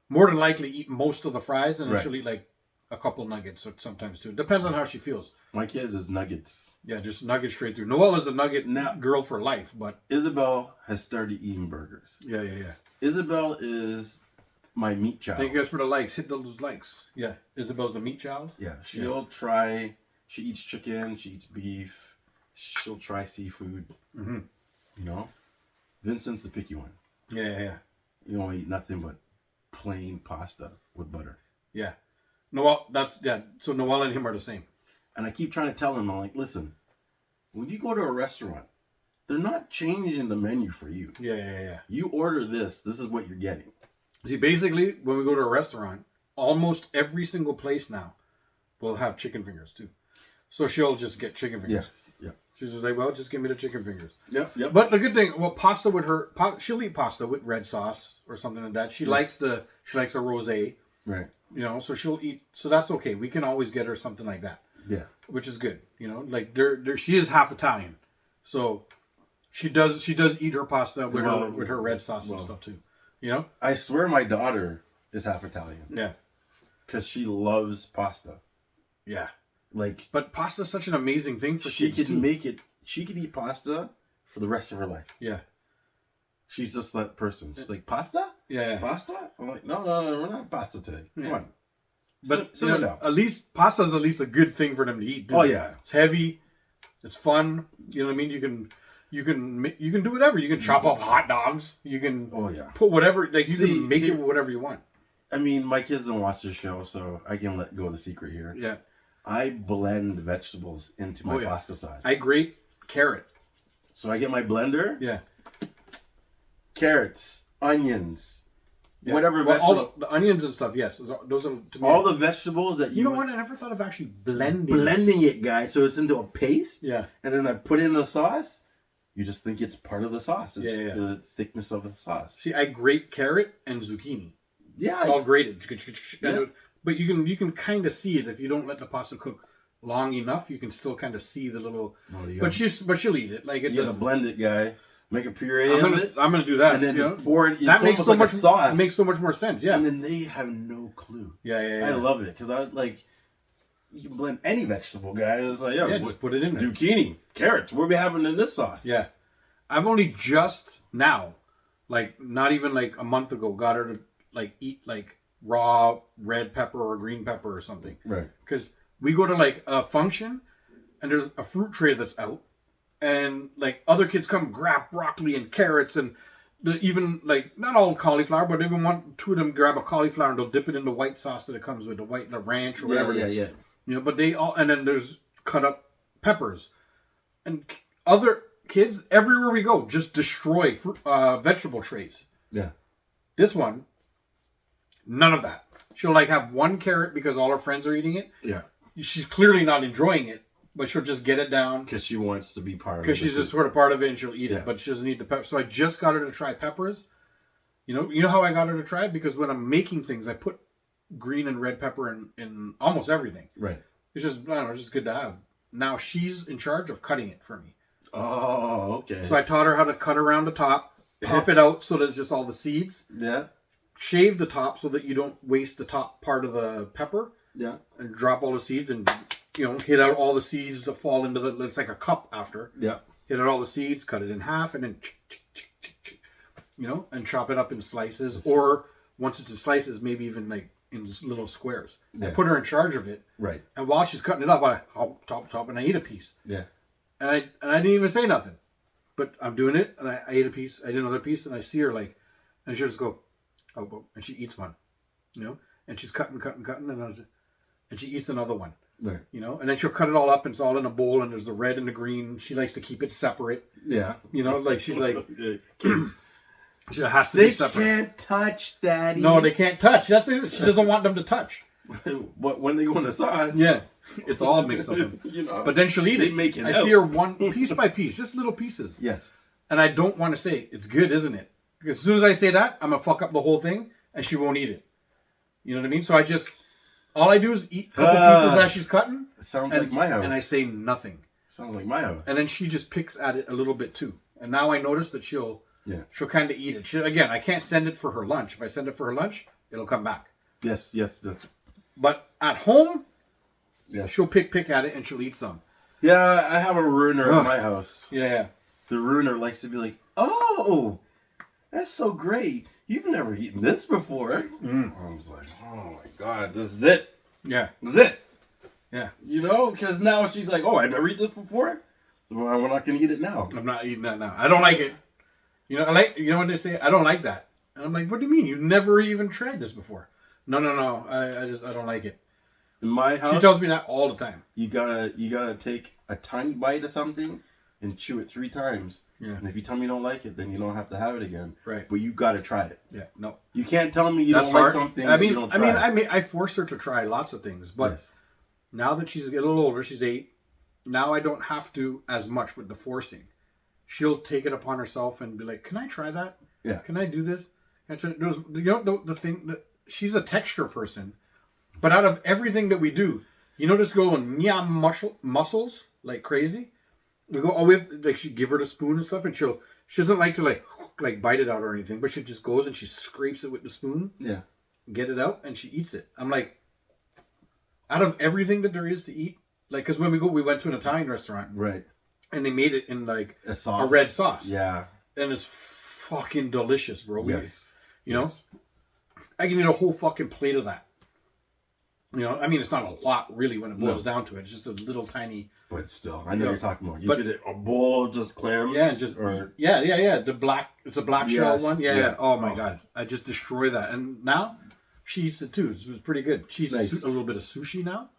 more than likely eat most of the fries and then she'll eat like a couple nuggets or sometimes too. Depends on how she feels. My kids is nuggets. Yeah, just nuggets straight through. Noelle is a nugget girl for life, but Isabel has started eating burgers. Yeah. Isabel is my meat child. Thank you guys for the likes. Hit those likes. Yeah. Isabel's the meat child. Yeah. She'll try. She eats chicken. She eats beef. She'll try seafood. Mm-hmm. You know? Vincent's the picky one. Yeah. You don't eat nothing but plain pasta with butter. Yeah. Noelle, so Noelle and him are the same. And I keep trying to tell him, I'm like, listen, when you go to a restaurant, they're not changing the menu for you. Yeah. You order this is what you're getting. See, basically, when we go to a restaurant, almost every single place now will have chicken fingers too. So she'll just get chicken fingers. Yes. Yeah. She's just like, well, just give me the chicken fingers. Yep. But the good thing, pasta with her, she'll eat pasta with red sauce or something like that. She likes a rosé. Right. You know, so she'll eat. So that's okay. We can always get her something like that. Yeah. Which is good. You know, like she is half Italian, so she does eat her pasta with her red sauce and stuff too. You know. I swear my daughter is half Italian. Yeah. Because she loves pasta. Yeah. But pasta is such an amazing thing for kids. She could eat pasta for the rest of her life. Yeah. She's just that person. She's like, pasta? Yeah. Pasta? I'm like, no, we're not pasta today. Come on. But simmer down. At least pasta is at least a good thing for them to eat. Oh yeah. It's heavy. It's fun. You know what I mean? You can do whatever. You can chop up hot dogs. You can put whatever. Like you can make it whatever you want. I mean, my kids don't watch this show, so I can let go of the secret here. Yeah. I blend vegetables into my pasta sauce. I grate carrot. So I get my blender. Yeah. Carrots, onions, whatever vegetable. All the onions and stuff, yes. Those are to me, all the vegetables that you know what? I never thought of actually blending it, guys. So it's into a paste. Yeah. And then I put in the sauce. You just think it's part of the sauce. It's yeah. the thickness of the sauce. See, I grate carrot and zucchini. Yeah. It's all grated. Yeah. But you can kind of see it if you don't let the pasta cook long enough. You can still kind of see the little. But she'll eat it. Like it. You gotta blend it, guy. make a puree of it. I'm gonna do that. And then you know? pour it. It's that makes so like much a sauce. It makes so much more sense. Yeah. And then they have no clue. Yeah. I love it because I like. You can blend any vegetable, guys. It's like, just put it in there. Zucchini, carrots. What are we having in this sauce? Yeah. I've only just now, like not even like a month ago, got her to like eat like raw red pepper or green pepper or something. Right. Because we go to like a function and there's a fruit tray that's out and like other kids come grab broccoli and carrots and even like not all cauliflower, but even two of them grab a cauliflower and they'll dip it in the white sauce that it comes with, the ranch or whatever it is. Yeah. You know, but they all, and then there's cut up peppers. And other kids, everywhere we go, just destroy vegetable trays. Yeah. This one, none of that. She'll like have one carrot because all her friends are eating it. Yeah. She's clearly not enjoying it, but she'll just get it down. Because she wants to be part of it. Because she's just sort of part of it and she'll eat Yeah. it, but she doesn't eat the pepper. So I just got her to try peppers. You know how I got her to try it? Because when I'm making things, I put green and red pepper in almost everything. Right. It's just, I don't know, it's just good to have. Now she's in charge of cutting it for me. Oh, okay. So I taught her how to cut around the top, pop it out so that it's just all the seeds. Yeah. Shave the top so that you don't waste the top part of the pepper. Yeah. And drop all the seeds and, hit out all the seeds that fall into it's like a cup after. Yeah. Hit out all the seeds, cut it in half, and then, and chop it up in slices. Or once it's in slices, maybe even like in little squares. Yeah. I put her in charge of it. Right. And while she's cutting it up, I top, and I eat a piece. Yeah. And I didn't even say nothing. But I'm doing it, and I ate a piece. I did another piece, and I see her like, and she'll just go, oh, and she eats one, and she's cutting, and she eats another one. Right. And then she'll cut it all up, and it's all in a bowl, and there's the red and the green. She likes to keep it separate. Yeah. Like she's like, kids. She has to They be separate. can't touch, Daddy. No, they can't touch. That's it. She doesn't want them to touch. When they go in the sauce. Yeah. It's all mixed up. But then she'll eat they it. make it I out. see her one piece by piece, just little pieces. Yes. And I don't want to say, it's good, isn't it? Because as soon as I say that, I'm going to fuck up the whole thing, and she won't eat it. You know what I mean? So all I do is eat a couple pieces as she's cutting. Sounds like my house. And I say nothing. Sounds like my house. And then she just picks at it a little bit too. And now I notice that she'll kind of eat it. Again, I can't send it for her lunch. If I send it for her lunch, it'll come back. Yes. But at home, yes, she'll pick at it and she'll eat some. Yeah, I have a ruiner at my house. Yeah. The ruiner likes to be like, oh, that's so great. You've never eaten this before. I was like, oh my God, this is it. Yeah. This is it. Yeah. Because now she's like, oh, I've never eaten this before? Well, we're not going to eat it now. I'm not eating that now. I don't like it. When they say, I don't like that. And I'm like, what do you mean? You've never even tried this before. No. I don't like it. In my house, she tells me that all the time. You gotta take a tiny bite of something and chew it 3 times. Yeah. And if you tell me you don't like it, then you don't have to have it again. Right. But you gotta try it. Yeah. No. You can't tell me you don't like something that you don't try. I force her to try lots of things, but now that she's a little older, she's 8. Now I don't have to as much with the forcing. She'll take it upon herself and be like, "Can I try that? Yeah. Can I do this?" The thing that she's a texture person, but out of everything that we do, just go and yum muscles like crazy. We go she give her the spoon and stuff, and she doesn't like to like bite it out or anything, but she just goes and she scrapes it with the spoon. Yeah. Get it out, and she eats it. I'm like, out of everything that there is to eat, because when we went to an Italian restaurant, right, and they made it in like a red sauce, yeah, and it's fucking delicious, bro. Yes, yes. I can eat a whole fucking plate of that. It's not a lot really when it boils down to it. It's just a little tiny. But still, I know you're talking about. You could a bowl of just clams. Yeah, yeah. It's a black shell one. Yeah. Oh my God, I just destroy that. And now she eats it too. It was pretty good. She eats a little bit of sushi now.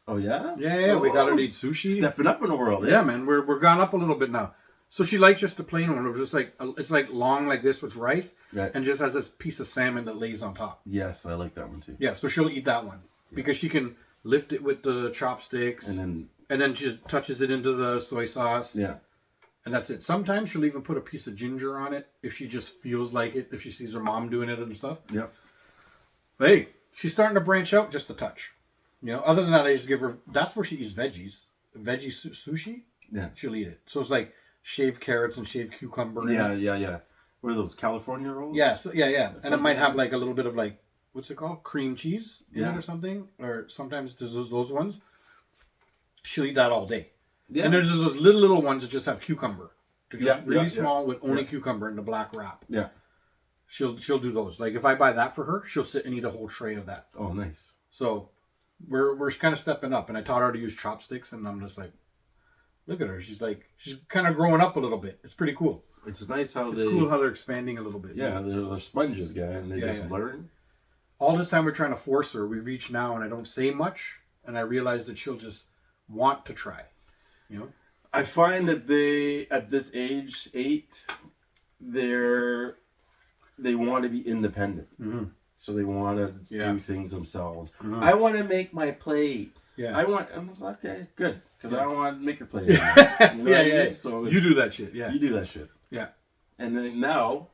Oh yeah. Yeah. We got her to eat sushi. Stepping up in the world. Yeah, man. We're gone up a little bit now. So she likes just the plain one. It was just it's like long like this with rice, right, and just has this piece of salmon that lays on top. Yes, I like that one too. Yeah, so she'll eat that one because she can lift it with the chopsticks, and then just touches it into the soy sauce. Yeah, and that's it. Sometimes she'll even put a piece of ginger on it if she just feels like it. If she sees her mom doing it and stuff. Yeah. But hey, she's starting to branch out just a touch. Other than that, I just give her. That's where she eats veggies. Veggie sushi. Yeah, she'll eat it. So it's like. shaved carrots and shaved cucumber. Yeah. What are those, California rolls? Yeah, and it might have like a little bit of like, what's it called? Cream cheese in it or something. Or sometimes there's those ones. She'll eat that all day. Yeah. And there's those little ones that just have cucumber. Really small with only cucumber in the black wrap. Yeah. She'll do those. Like if I buy that for her, she'll sit and eat a whole tray of that. Oh, nice. So we're kind of stepping up, and I taught her to use chopsticks, and I'm just like, look at her. She's kind of growing up a little bit. It's pretty cool. It's nice how it's cool how they're expanding a little bit. Yeah, they're sponges, guy, and they just learn. All this time we're trying to force her. We reach now, and I don't say much, and I realize that she'll just want to try. You know, I find that they at this age 8, they want to be independent. Mm-hmm. So they want to do things themselves. Mm-hmm. I want to make my plate. Yeah. Okay, good. Because I don't want to make her plate. You know I mean? So you do that shit. Yeah. You do that shit. Yeah. And then now,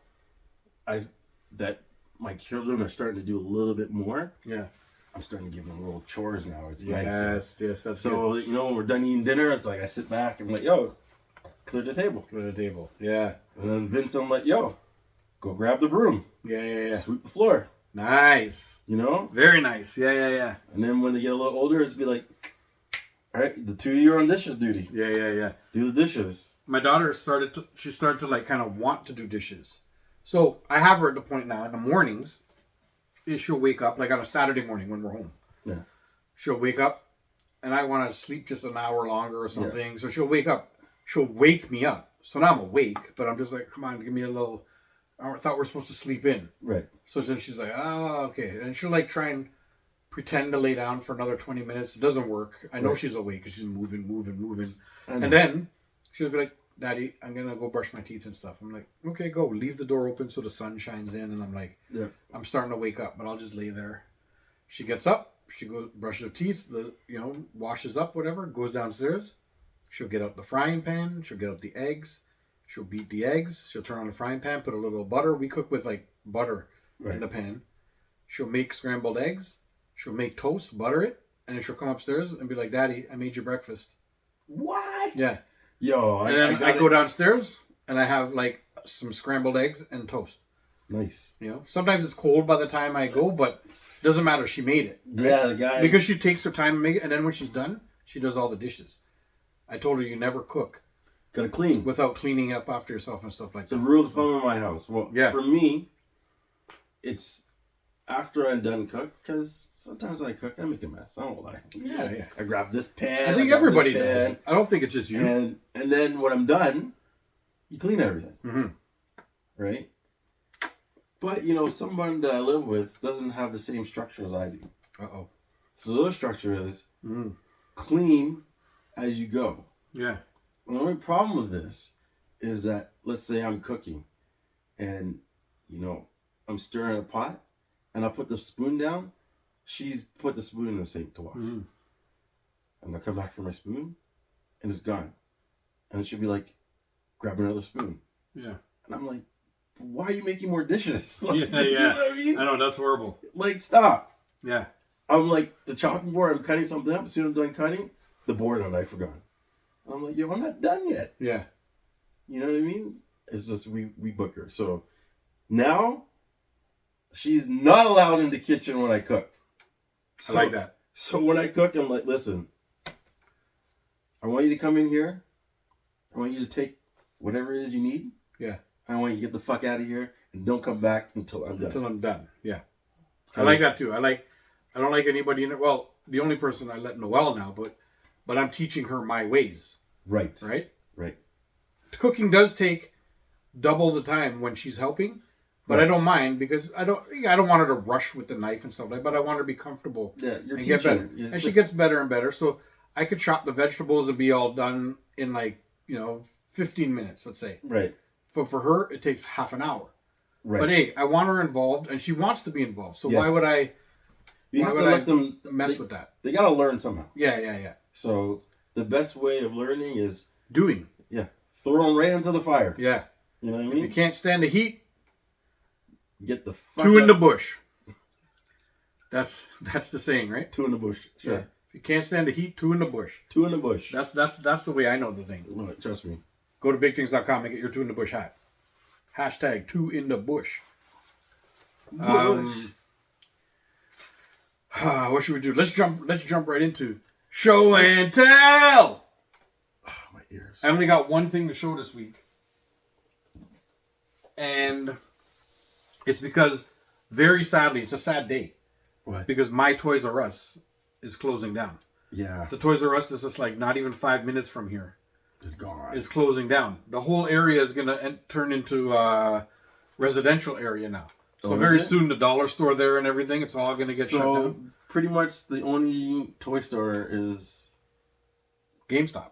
that my children are starting to do a little bit more. Yeah. I'm starting to give them little chores now. It's nice. Yes, that's so good. When we're done eating dinner, it's like I sit back and I'm like, yo, clear the table. Yeah. And then Vince, I'm like, yo, go grab the broom. Yeah. Sweep the floor. Nice. Very nice. Yeah. And then when they get a little older, it's be like, all right, the 2 of you are on dishes duty. Yeah. Do the dishes. My daughter started to like kind of want to do dishes. So I have her at the point now in the mornings. She'll wake up like on a Saturday morning when we're home. Yeah. She'll wake up, and I want to sleep just an hour longer or something. Yeah. So she'll wake up. She'll wake me up. So now I'm awake, but I'm just like, come on, give me a little. I thought we're supposed to sleep in. Right. So then she's like, oh, okay. And she'll like try and pretend to lay down for another 20 minutes. It doesn't work. I know she's awake because she's moving. And then she'll be like, Daddy, I'm going to go brush my teeth and stuff. I'm like, okay, go. Leave the door open so the sun shines in. And I'm like, I'm starting to wake up, but I'll just lay there. She gets up. She goes, brushes her teeth, washes up, whatever, goes downstairs. She'll get out the frying pan. She'll get out the eggs. She'll beat the eggs. She'll turn on the frying pan, put a little butter. We cook with like butter in the pan. She'll make scrambled eggs. She'll make toast, butter it, and then she'll come upstairs and be like, Daddy, I made your breakfast. What? Yeah. Yo, and then I go downstairs and I have like some scrambled eggs and toast. Nice. Sometimes it's cold by the time I go, but it doesn't matter. She made it. Right? Yeah, the guy. Because she takes her time to make it, and then when she's done, she does all the dishes. I told her you never cook. Gotta clean. Without cleaning up after yourself and stuff like that. It's a rule of thumb in my house. Well, for me, it's after I'm done cook, because sometimes when I cook, I make a mess. I don't lie. Yeah. I grab this pan. I think everybody does. I don't think it's just you. And then when I'm done, you clean everything. Mm-hmm. Right? But, someone that I live with doesn't have the same structure as I do. Uh-oh. So their structure is clean as you go. Yeah. The only problem with this is that, let's say I'm cooking and, I'm stirring a pot and I put the spoon down. She's put the spoon in the sink to wash. Mm-hmm. And I come back for my spoon and it's gone. And she'll be like, grab another spoon. Yeah. And I'm like, why are you making more dishes? Like, yeah. You know what I mean? I know, that's horrible. Like, stop. Yeah. I'm like, the chopping board, I'm cutting something up. As soon as I'm done cutting, the board and I forgot. I'm like, yo, I'm not done yet. Yeah. You know what I mean? It's just, we book her. So now, she's not allowed in the kitchen when I cook. So, I like that. So when I cook, I'm like, listen, I want you to come in here. I want you to take whatever it is you need. Yeah. I want you to get the fuck out of here and don't come back until I'm done. Until I'm done. Yeah. I like that too. I don't like anybody in it. Well, the only person I let Noelle now, but I'm teaching her my ways. Right. Right. Cooking does take double the time when she's helping, but I don't mind because I don't want her to rush with the knife and stuff like that, but I want her to be comfortable and get better. And she gets better and better. So I could chop the vegetables and be all done in 15 minutes, let's say. Right. But for her, it takes half an hour. Right. But hey, I want her involved, and she wants to be involved. So why would I? You have to let them mess with that. They gotta learn somehow. Yeah. So the best way of learning is doing. Yeah, throw them right into the fire. Yeah. You know what I mean? If you can't stand the heat, get the fuck two in the bush. That's the saying, right? Two in the bush. Sure. Yeah. If you can't stand the heat, two in the bush. Two in the bush. That's the way I know the thing. No, trust me. Go to bigthings.com and get your 2 in the Bush hat. Hashtag 2 in the Bush. What should we do? Let's jump right into show and tell. My ears. I only got one thing to show this week. And it's because, very sadly, it's a sad day. What? Because my Toys R Us is closing down. Yeah. The Toys R Us is just like not even 5 minutes from here. It's gone. Is closing down. The whole area is going to turn into a residential area now. So very soon the dollar store there and everything, it's all going to get shut down. Pretty much the only toy store is GameStop.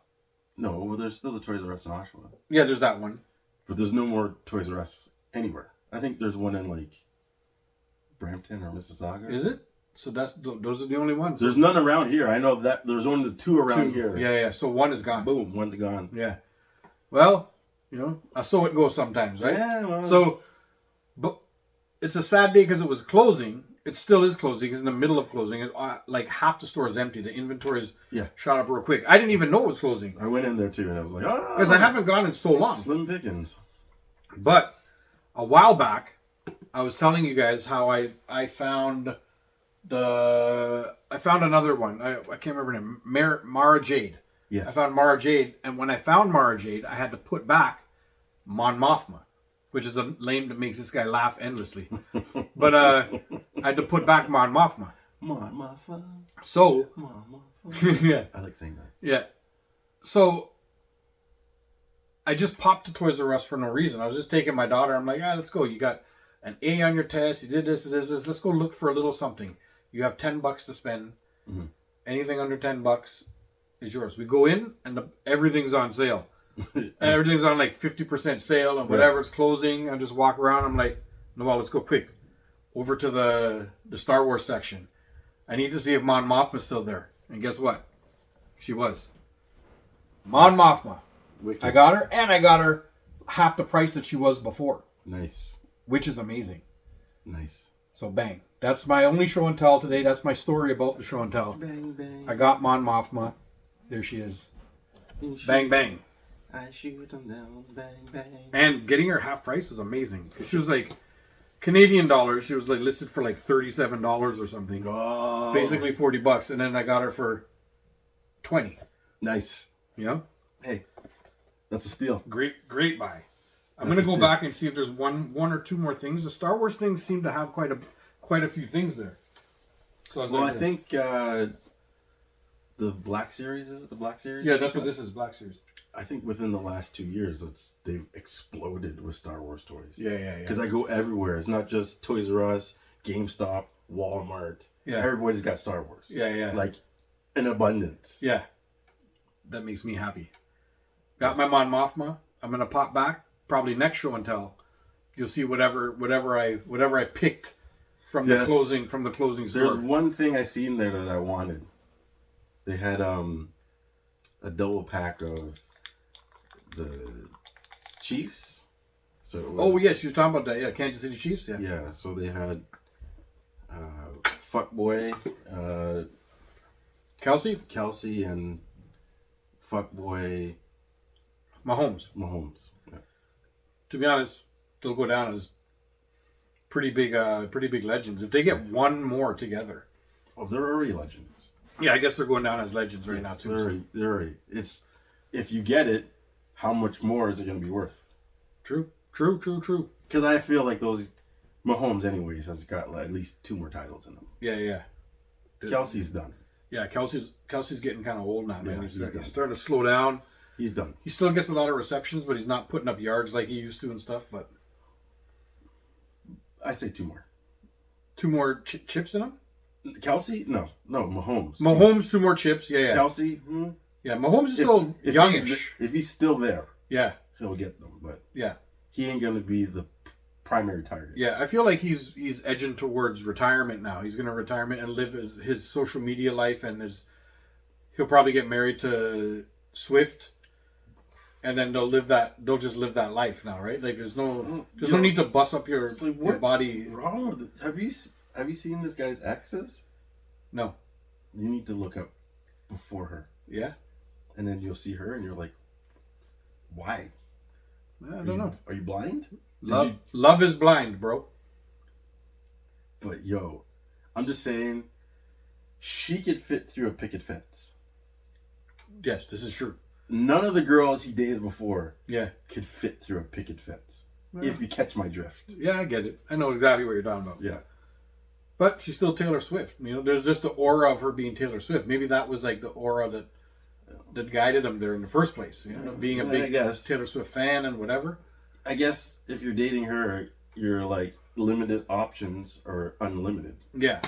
No, well, there's still the Toys R Us in Oshawa. Yeah, there's that one. But there's no more Toys R Us anywhere. I think there's one in like Brampton or Mississauga. Is it? So those are the only ones. There's none around here. I know that there's only the 2 around here. Yeah. So one is gone. Boom, one's gone. Yeah. Well, so it goes sometimes, right? Yeah. Well, so, but it's a sad day because it was closing. It still is closing. It's in the middle of closing. Like half the store is empty. The inventory is shot up real quick. I didn't even know it was closing. I went in there too, and I was like, because I haven't gone in so long. Slim pickings. But a while back, I was telling you guys how I found another one. I can't remember her name. Mara Jade. Yes. I found Mara Jade, and when I found Mara Jade, I had to put back Mon Mothma, which is a name that makes this guy laugh endlessly. But I had to put back Mon Mothma. Mon Mothma. So, Mon Mothma. yeah. I like saying that. Yeah. So, I just popped to Toys R Us for no reason. I was just taking my daughter. I'm like, let's go. You got an A on your test. You did this. Let's go look for a little something. You have $10 to spend. Mm-hmm. Anything under $10 is yours. We go in and everything's on sale. And everything's on like 50% sale and whatever's closing. I just walk around. I'm like, no, well, let's go quick. Over to the Star Wars section. I need to see if Mon Mothma's still there. And guess what? She was. Mon Mothma. Wicked. I got her, and I got her half the price that she was before. Nice. Which is amazing. Nice. So bang. That's my only show and tell today. That's my story about the show and tell. Bang, bang. I got Mon Mothma. There she is. Bang, bang. I shoot them down. Bang, bang. And getting her half price was amazing. Because she was like, Canadian dollars, she was like listed for like $37 or something. Oh. Basically $40. And then I got her for $20. Nice. Yeah. Hey, that's a steal. Great buy. I'm going to go back and see if there's one or two more things. The Star Wars things seem to have quite a few things there. So I think the Black Series, is it the Black Series? Yeah, that's what this is, Black Series. I think within the last 2 years, they've exploded with Star Wars toys. Yeah. Because I go everywhere. It's not just Toys R Us, GameStop, Walmart. Yeah. Everybody's got Star Wars. Yeah. Like, in abundance. Yeah. That makes me happy. Got my Mon Mothma. I'm going to pop back. Probably next show and tell. You'll see whatever I picked from the closing store. There's one thing I seen there that I wanted. They had a double pack of the Chiefs. So it was, yes, you're talking about that. Yeah, Kansas City Chiefs. Yeah. Yeah. So they had Fuckboy, Kelsey, and Fuckboy Mahomes. Yeah. To be honest, they'll go down as pretty big legends. If they get one more together. Oh, they're already legends. Yeah, I guess they're going down as legends right now too. They're already. It's, if you get it, how much more is it going to be worth? True. Because I feel like those Mahomes, anyways, has got at least 2 more titles in them. Yeah. Kelsey's done. Yeah, Kelsey's getting kind of old now, man. Yeah, He's done. starting to slow down. He's done. He still gets a lot of receptions, but he's not putting up yards like he used to and stuff. But I say 2 more. 2 more chips in him? Kelsey? No, Mahomes. Mahomes, 2 more chips. Yeah. Kelsey? Yeah, Mahomes is still youngish. If he's still there, yeah, he'll get them. But yeah, he ain't going to be the primary target. Yeah, I feel like he's edging towards retirement now. He's going to retirement and live his social media life, and he'll probably get married to Swift, and then they'll just live that life now, right? Like there's no need to bust up your body. What's wrong with it? Have you seen this guy's exes? No. You need to look up before her. Yeah. And then you'll see her, and you're like, why? I don't know. Are you blind? Love is blind, bro. But yo, I'm just saying, she could fit through a picket fence. Yes, this is true. None of the girls he dated before could fit through a picket fence. Well, if you catch my drift. Yeah, I get it. I know exactly what you're talking about. Yeah. But she's still Taylor Swift. You know, there's just the aura of her being Taylor Swift. Maybe that was like the aura that guided him there in the first place. You know, being a big Taylor Swift fan and whatever. I guess if you're dating her, you're like limited options or unlimited. Yeah.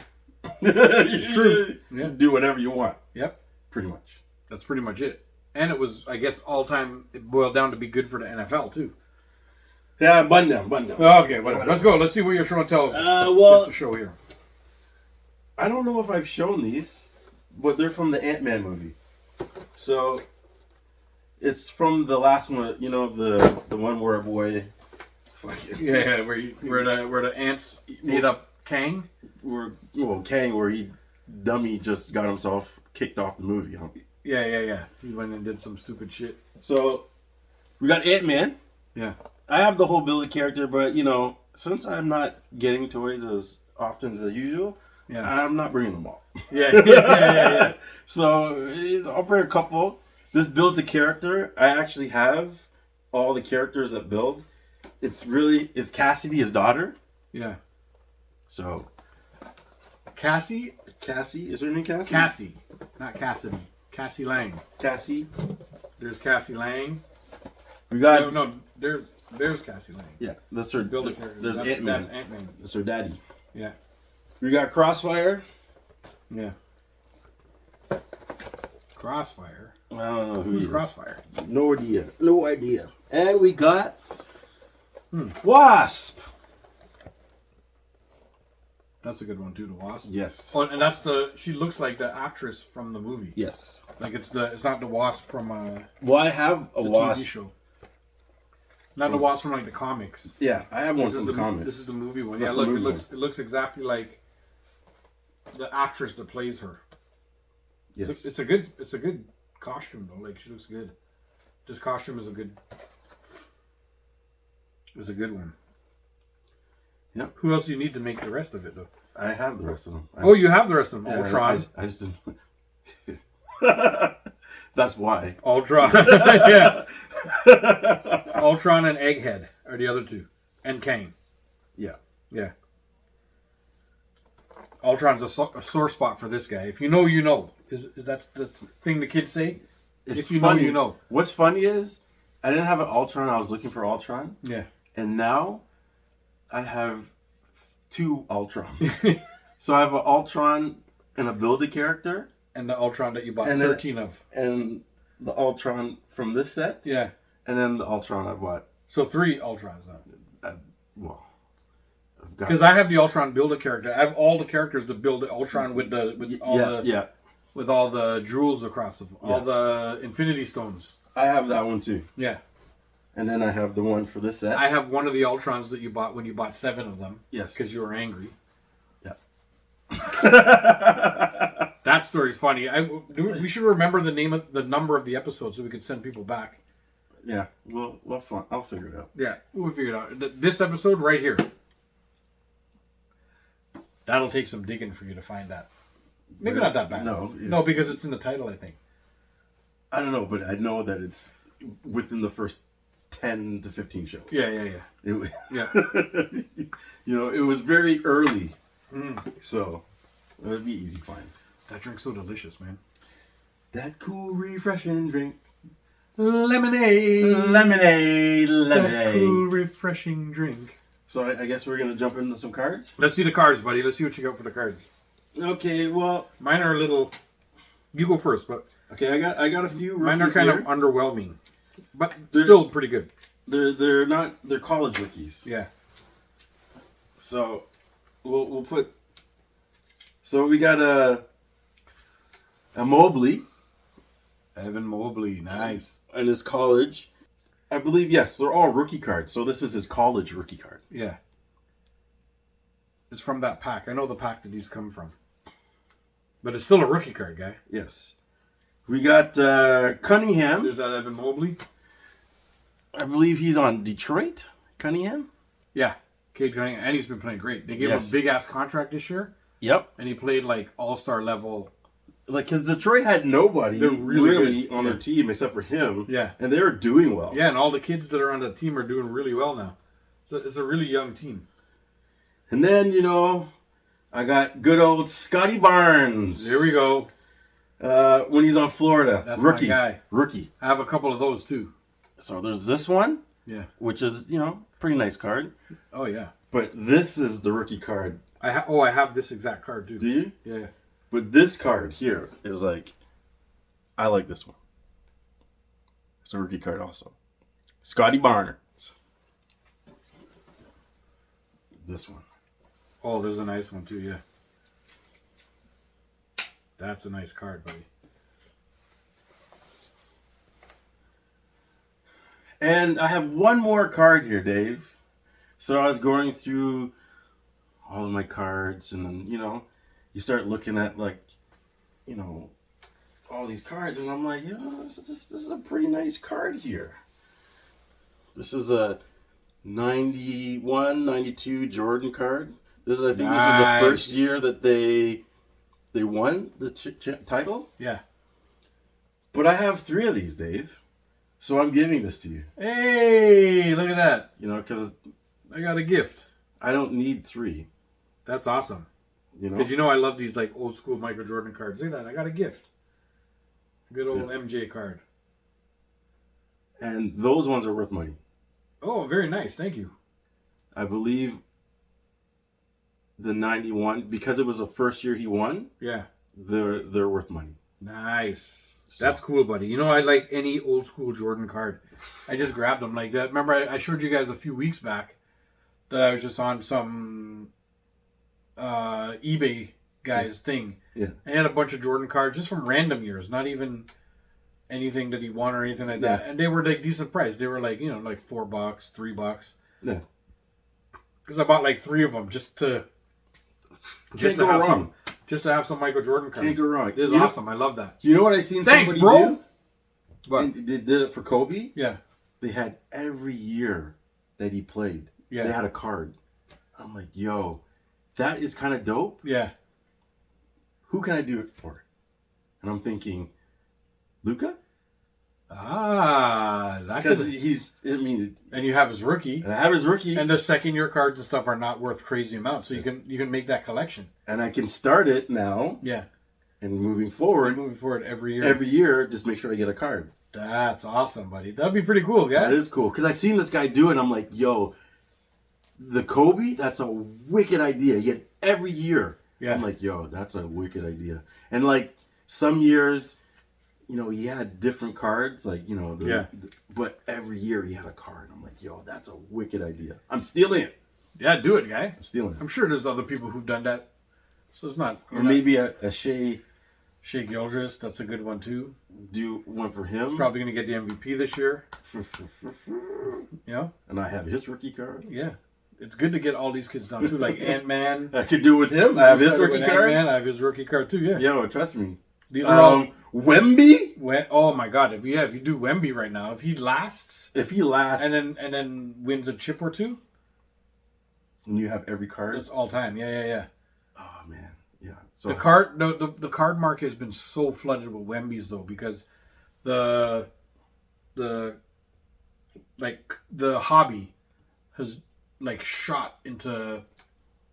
It's true. Yeah. Do whatever you want. Yep. Pretty much. That's pretty much it. And it was, I guess, all time, it boiled down to be good for the NFL, too. Yeah, bun down. Okay, whatever. Let's go. Let's see what your show and tell us. Well, the show here. I don't know if I've shown these, but they're from the Ant-Man movie. So, it's from the last one, you know, the one where a boy... Yeah, where the ants ate up Kang? Kang, where dummy just got himself kicked off the movie, huh? Yeah. He went and did some stupid shit. So, we got Ant-Man. Yeah. I have the whole build character, but, you know, since I'm not getting toys as often as usual, I'm not bringing them all. Yeah. So, I'll bring a couple. This builds a character. I actually have all the characters that build. It's Cassidy his daughter? Yeah. So. Cassie? Is her name Cassie? Cassie. Not Cassidy. Cassie Lang. Cassie. There's Cassie Lang. We got... No, there's Cassie Lang. Yeah, that's her... Build a character. There's Ant-Man. That's Ant-Man. That's her daddy. Yeah. We got Crossfire. Yeah. Crossfire? I don't know who's Crossfire. No idea. And we got... Wasp. That's a good one too, the Wasp. Yes. Oh, and she looks like the actress from the movie. Yes. Like it's not the Wasp from Well, I have a Wasp. TV show. Not the Wasp from like the comics. Yeah, I have one from the comics. This is the movie one. That's Yeah, look, it looks exactly like the actress that plays her. Yes. It's a good costume though. Like she looks good. This costume is a good one. Yep. Who else do you need to make the rest of it though? I have the rest of them. You have the rest of them. Yeah, Ultron. I just didn't. That's why. Ultron. Yeah. Ultron and Egghead are the other two, and Kang. Yeah. Yeah. Ultron's a sore spot for this guy. If you know, you know. Is that the thing the kids say? If you know, you know. What's funny is I didn't have an Ultron. I was looking for Ultron. Yeah. And now I have 2 Ultrons. So I have an Ultron and a build a character. And the Ultron that you bought 13 of. And the Ultron from this set. Yeah. And then the Ultron I bought. So 3 Ultrons now. Because I have the Ultron build a character. I have all the characters to build the Ultron with all the jewels across them. All the Infinity Stones. I have that one too. Yeah. And then I have the one for this set. I have one of the Ultrons that you bought when you bought 7 of them. Yes. Because you were angry. Yeah. That story's funny. We should remember the number of the episode so we could send people back. Yeah. Well, fun. I'll figure it out. Yeah, we'll figure it out. This episode right here. That'll take some digging for you to find that. Maybe not that bad. No, because it's in the title, I think. I don't know, but I know that it's within the first 10 to 15 shows. Yeah. Yeah. It was very early. So, it would be easy finds. That drink's so delicious, man. That cool, refreshing drink. Lemonade. That cool, refreshing drink. So, I guess we're going to jump into some cards? Let's see the cards, buddy. Let's see what you got for the cards. Okay, well... Mine are a little... You go first, but... Okay, I got a few rookies. Mine are kind of underwhelming, but still pretty good. They're college rookies. Yeah. So we'll put. So we got a Mobley. Evan Mobley, nice. And his college, I believe. Yes, they're all rookie cards. So this is his college rookie card. Yeah. It's from that pack. I know the pack that these come from, but it's still a rookie card, guy. Yes. We got Cunningham. There's that Evan Mobley. I believe he's on Detroit, Cunningham. Yeah, Cade Cunningham, and he's been playing great. They gave him a big ass contract this year. Yep, and he played like all-star level. Like, because Detroit had nobody really on their team except for him. Yeah, and they were doing well. Yeah, and all the kids that are on the team are doing really well now. So it's a really young team. And then I got good old Scotty Barnes. There we go. When he's on Florida, that's rookie my guy. Rookie. I have a couple of those too. So there's this one. Yeah. Which is pretty nice card. Oh yeah. But this is the rookie card. I have this exact card too. Do you? Yeah. But this card here is like, I like this one. It's a rookie card also. Scotty Barnes. This one. Oh, there's a nice one too, yeah. That's a nice card, buddy. And I have one more card here, Dave. So I was going through all of my cards, and then, you start looking at, like, all these cards, and I'm like, this is a pretty nice card here. This is a 91, 92 Jordan card. This is, I think, This is the first year that they won the title. Yeah. But I have 3 of these, Dave. So I'm giving this to you. Hey, look at that. Because I got a gift. I don't need 3. That's awesome. Because I love these like old school Michael Jordan cards. Look at that. I got a gift. Good old MJ card. And those ones are worth money. Oh, very nice. Thank you. I believe the 91, because it was the first year he won. Yeah. They're worth money. Nice. So. That's cool, buddy. I like any old school Jordan card. I just grabbed them like that. Remember, I showed you guys a few weeks back that I was just on some eBay guy's thing. Yeah. I had a bunch of Jordan cards just from random years, not even anything that he won or anything like that. And they were like decent price. They were like, like $4, $3. Yeah. Because I bought like 3 of them just to have some Michael Jordan cards. Can't go wrong. It is awesome. I love that. You know what I seen somebody bro. do? What? And they did it for Kobe. Yeah. They had every year that he played. Yeah. They had a card. I'm like, yo, that is kind of dope. Yeah. Who can I do it for? And I'm thinking, Luka? Because and you have his rookie. And I have his rookie. And the second year cards and stuff are not worth crazy amounts. So you can make that collection. And I can start it now. Yeah. And moving forward every year. Every year, just make sure I get a card. That's awesome, buddy. That'd be pretty cool, guys. That is cool. Because I seen this guy do it and I'm like, yo, the Kobe, that's a wicked idea. Yet every year. Yeah. I'm like, yo, that's a wicked idea. And like some years, he had different cards, like, but every year he had a card. I'm like, yo, that's a wicked idea. I'm stealing it. Yeah, do it, guy. I'm stealing it. I'm sure there's other people who've done that. So it's not. Or maybe a Shea Gilgeous, that's a good one too. Do one for him. He's probably going to get the MVP this year. And I have his rookie card. Yeah. It's good to get all these kids down too, like Ant-Man. I could do it with him. I have his rookie card. Ant-Man, I have his rookie card too, yeah. Yeah, well, trust me. These are all Wemby. Oh my God! If you do Wemby right now, if he lasts, and then wins a chip or two, and you have every card. That's all time. Yeah. Oh man, yeah. So the card market has been so flooded with Wembys though, because the hobby has like shot into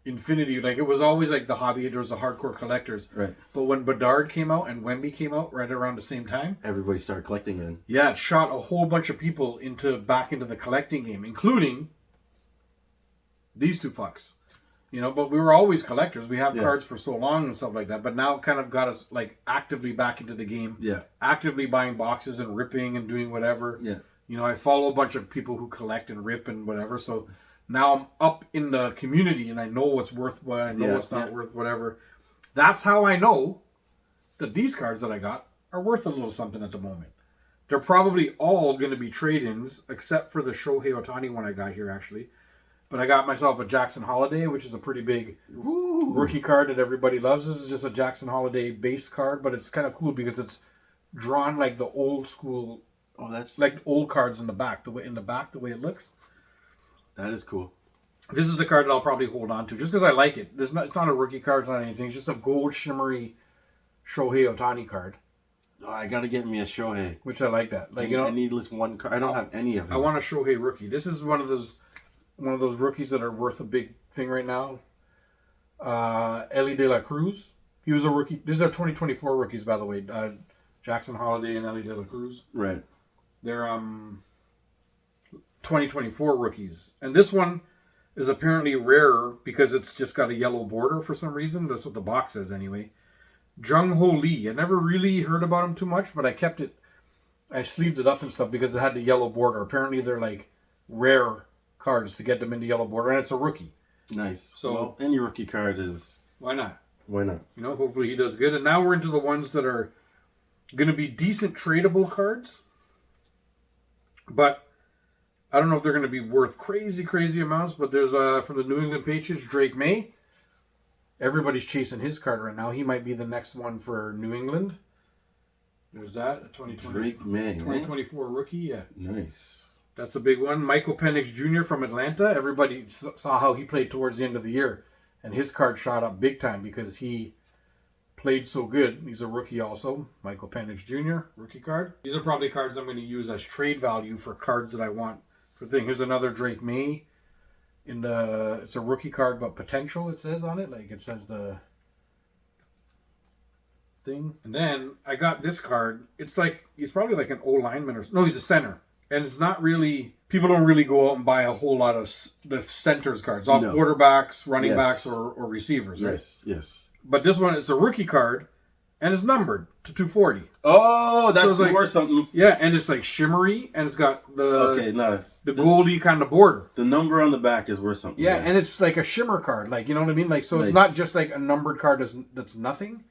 infinity. Like it was always like the hobby, there was the hardcore collectors, right? But when Bedard came out and Wemby came out right around the same time, everybody started collecting in. Yeah, it shot a whole bunch of people back into the collecting game, including these two fucks. But we were always collectors. We have cards for so long and stuff like that, but now it kind of got us like actively back into the game. Yeah, actively buying boxes and ripping and doing whatever. Yeah, I follow a bunch of people who collect and rip and whatever, so now I'm up in the community and I know what's worth what, I know what's not worth whatever. That's how I know that these cards that I got are worth a little something at the moment. They're probably all going to be trade-ins, except for the Shohei Ohtani one I got here, actually. But I got myself a Jackson Holiday, which is a pretty big rookie card that everybody loves. This is just a Jackson Holiday base card, but it's kind of cool because it's drawn like the old school Oh, that's like old cards in the back. The way it looks. That is cool. This is the card that I'll probably hold on to just because I like it. It's not a rookie card, it's not anything. It's just a gold shimmery Shohei Ohtani card. Oh, I gotta get me a Shohei. Which I like that. Like I need at least one card. I don't have any of them. I want a Shohei rookie. This is one of those rookies that are worth a big thing right now. Ellie De La Cruz. He was a rookie. These are 2024 rookies, by the way. Jackson Holiday and Ellie De La Cruz. Right. They're 2024 rookies. And this one is apparently rarer because it's just got a yellow border for some reason. That's what the box says anyway. Jung Ho Lee. I never really heard about him too much, but I kept it. I sleeved it up and stuff because it had the yellow border. Apparently they're like rare cards to get them in the yellow border, and it's a rookie. Nice. So well, any rookie card is... Why not? Why not? You know, hopefully he does good. And now we're into the ones that are going to be decent tradable cards. But I don't know if they're going to be worth crazy, crazy amounts. But there's, from the New England Patriots, Drake May. Everybody's chasing his card right now. He might be the next one for New England. There's that. A 2020, Drake May, 2024 rookie, yeah. Nice. That's a big one. Michael Penix Jr. from Atlanta. Everybody saw how he played towards the end of the year. And his card shot up big time because he played so good. He's a rookie also. Michael Penix Jr., rookie card. These are probably cards I'm going to use as trade value for cards that I want for thing. Here's another Drake May. It's a rookie card, but potential, it says on it. Like, it says the thing. And then I got this card. It's like, he's probably like an old lineman or... No, he's a center. And it's not really... People don't really go out and buy a whole lot of the centers cards. All quarterbacks, running backs, or receivers, right? Yes. But this one, it's a rookie card, and it's numbered to 240. Oh, that's so worth something. Yeah, and it's like shimmery, and it's got the the goldy kind of border. The number on the back is worth something. Yeah, and it's like a shimmer card. Like, you know what I mean? Like, so it's not just like a numbered card that's nothing.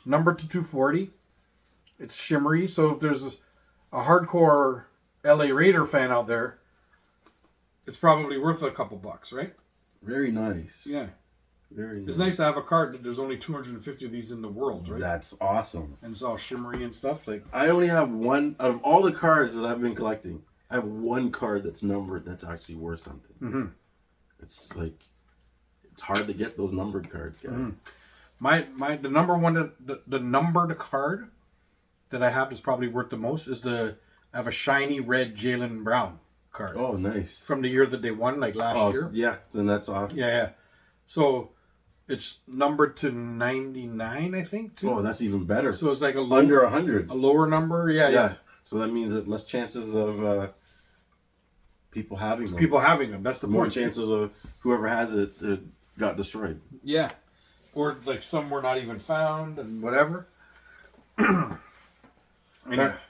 Numbered to 240. It's shimmery, so if there's a hardcore LA Raider fan out there, it's probably worth a couple bucks, right? Very nice. Yeah. Very nice. It's nice to have a card that there's only 250 of these in the world, right? That's awesome. And it's all shimmery and stuff. Like, I only have one, out of all the cards that I've been collecting, I have one card that's numbered that's actually worth something. Mm-hmm. It's like, it's hard to get those numbered cards, guys. Mm-hmm. The number one, the numbered card that I have is probably worth the most is I have a shiny red Jaylen Brown card. Oh, nice. From the year that they won, like last year. Yeah, then that's awesome. Yeah. So it's numbered to 99, I think, too. Oh, that's even better. So it's like under 100. A lower number, yeah. So that means that less chances of people having them. People having them, that's the More point. chances of whoever has it got destroyed. Yeah. Or like some were not even found and whatever. All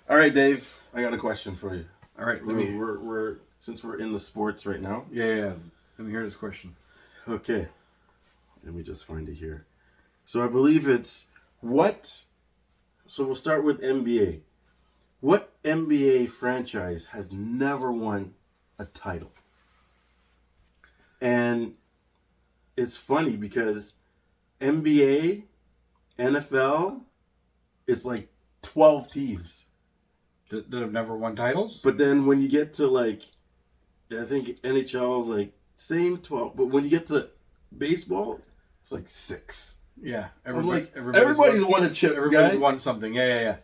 right, Dave, I got a question for you. All right, we're since we're in the sports right now. Yeah. Let me hear this question. Okay. Let me just find it here. So I believe it's so we'll start with NBA. What NBA franchise has never won a title? And it's funny because NBA, NFL, it's like 12 teams. That have never won titles? But then when you get to like, I think NHL is like same 12. But when you get to baseball, it's like 6. Yeah. Everybody's won a chip, Everybody's guy. won something. Yeah.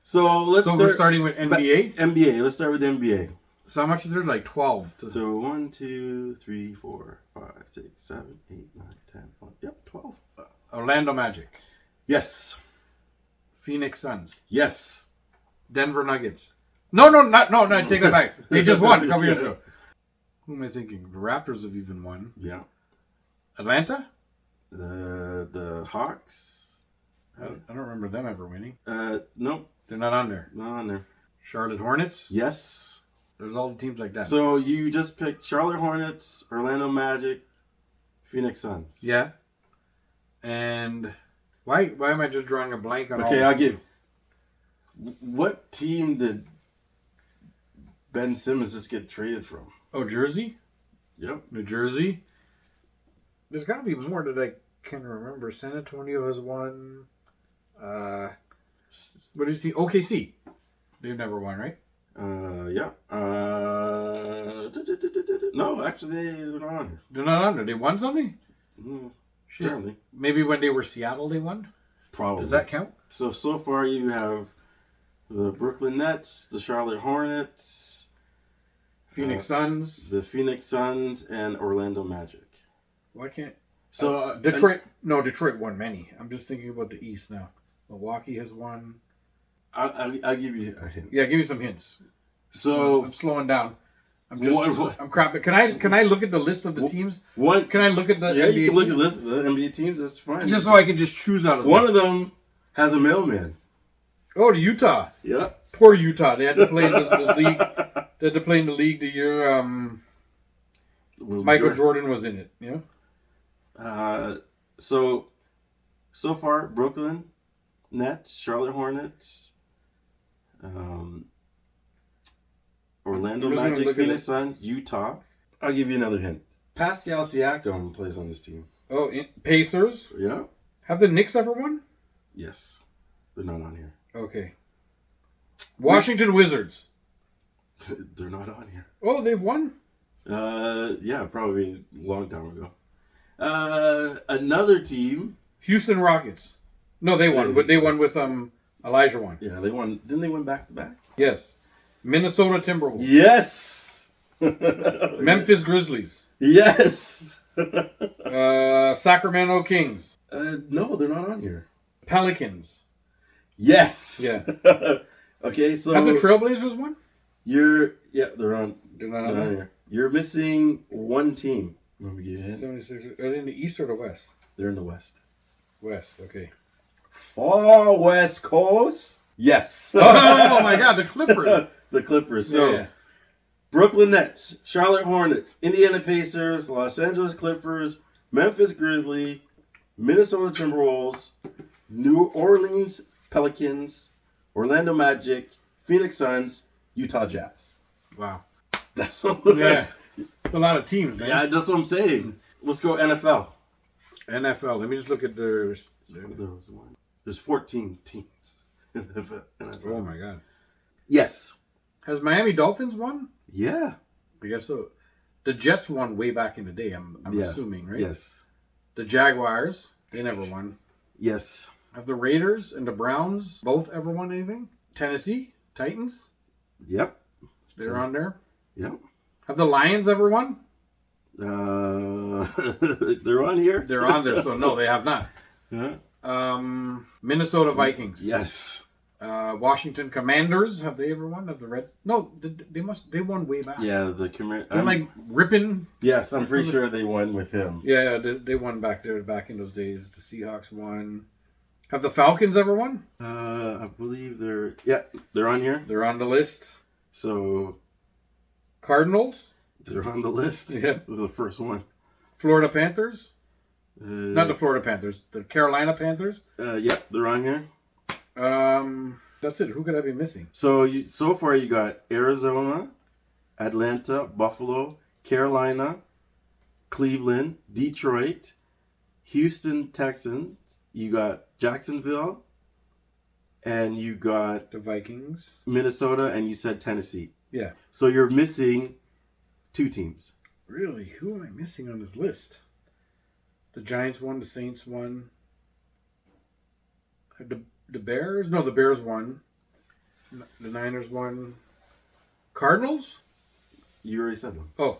So we're starting with NBA? NBA. Let's start with NBA. So how much is there? Like 12. So 1, 2, 3, 4, 5, 6, 7, 8, 9, 10, 11. Yep, 12. Orlando Magic. Yes. Phoenix Suns. Yes. Denver Nuggets. No, take that back. They just won a couple years ago. Who am I thinking? The Raptors have even won. Yeah. Atlanta? The Hawks. I don't remember them ever winning. Nope. They're not on there. Not on there. Charlotte Hornets? Yes. There's all the teams like that. So you just picked Charlotte Hornets, Orlando Magic, Phoenix Suns. Yeah. And why am I just drawing a blank on all Okay, I'll give. What team did Ben Simmons just get traded from? Oh, Jersey? Yep. New Jersey? There's got to be more that I can remember. San Antonio has won. What did you see? OKC. They've never won, right? Yeah. No, actually, they're not on here. They're not on there. They won something? Shit. Apparently. Maybe when they were Seattle, they won? Probably. Does that count? So far you have the Brooklyn Nets, the Charlotte Hornets, Phoenix Suns. the Phoenix Suns, and Orlando Magic. Why can't... So Detroit... No, Detroit won many. I'm just thinking about the East now. Milwaukee has won. I'll give you a hint. Yeah, give me some hints. So I'm slowing down. I'm crapping. Can I look at the list of the teams? One. Can I look at the Yeah, NBA you can look at teams? the list of the NBA teams. That's fine. Just so I can just choose out of them. One of them has a mailman. Oh, to Utah. Yeah. Poor Utah. They had to play in the league. They had to play in the league the year Michael Jordan was in it. Yeah. So far, Brooklyn Nets, Charlotte Hornets, Orlando Magic, Phoenix Suns, Utah. I'll give you another hint. Pascal Siakam plays on this team. Oh, Pacers. Yeah. Have the Knicks ever won? Yes. They're not on here. Okay. Washington Wizards. They're not on here. Oh, they've won? Yeah, probably a long time ago. Another team. Houston Rockets. No, they won. But they won with Elijah won. Yeah, they won. Didn't they win back to back? Yes. Minnesota Timberwolves. Yes. Memphis Grizzlies. Yes. Sacramento Kings. No, they're not on here. Pelicans. Yes. Yeah. Okay, so Have the Trailblazers won? they're on. They're They're not not on here. You're missing one team. Let me give you a hint. 76. Are they in the East or the West? They're in the West. West, okay. Far West Coast. Yes. Oh my God, the Clippers. The Clippers. So, Yeah. Brooklyn Nets, Charlotte Hornets, Indiana Pacers, Los Angeles Clippers, Memphis Grizzlies, Minnesota Timberwolves, New Orleans Pelicans, Orlando Magic, Phoenix Suns, Utah Jazz. Wow. That's all. Yeah. It's a lot of teams, man. Yeah, that's what I'm saying. Let's go NFL. NFL. Let me just look at their... There's 14 teams in the NFL. Oh my God. Yes. Has Miami Dolphins won? Yeah. I guess so. The Jets won way back in the day, I'm assuming, right? Yes. The Jaguars, they never won. Yes. Have the Raiders and the Browns both ever won anything? Tennessee? Titans? Yep. They're on there. Yep. Have the Lions ever won? They're on here. They're on there, so no, they have not. Yeah. Minnesota Vikings. Yes. Washington Commanders. Have they ever won? Have the Reds? No, they won way back. Yeah, They're like ripping. Yes, I'm pretty sure they won with him. Yeah, they won back there back in those days. The Seahawks won. Have the Falcons ever won? I believe they're on here. They're on the list. So Cardinals. they're on the list. Yeah. The first one. Florida Panthers. Not the Florida Panthers. The Carolina Panthers. Yep, they're on here. That's it. Who could I be missing? So far you got Arizona, Atlanta, Buffalo, Carolina, Cleveland, Detroit, Houston Texans. You got Jacksonville, and you got The Vikings. Minnesota, and you said Tennessee. Yeah. So you're missing 2 teams. Really? Who am I missing on this list? The Giants won. The Saints won. The Bears? No, the Bears won. The Niners won. Cardinals? You already said them. Oh.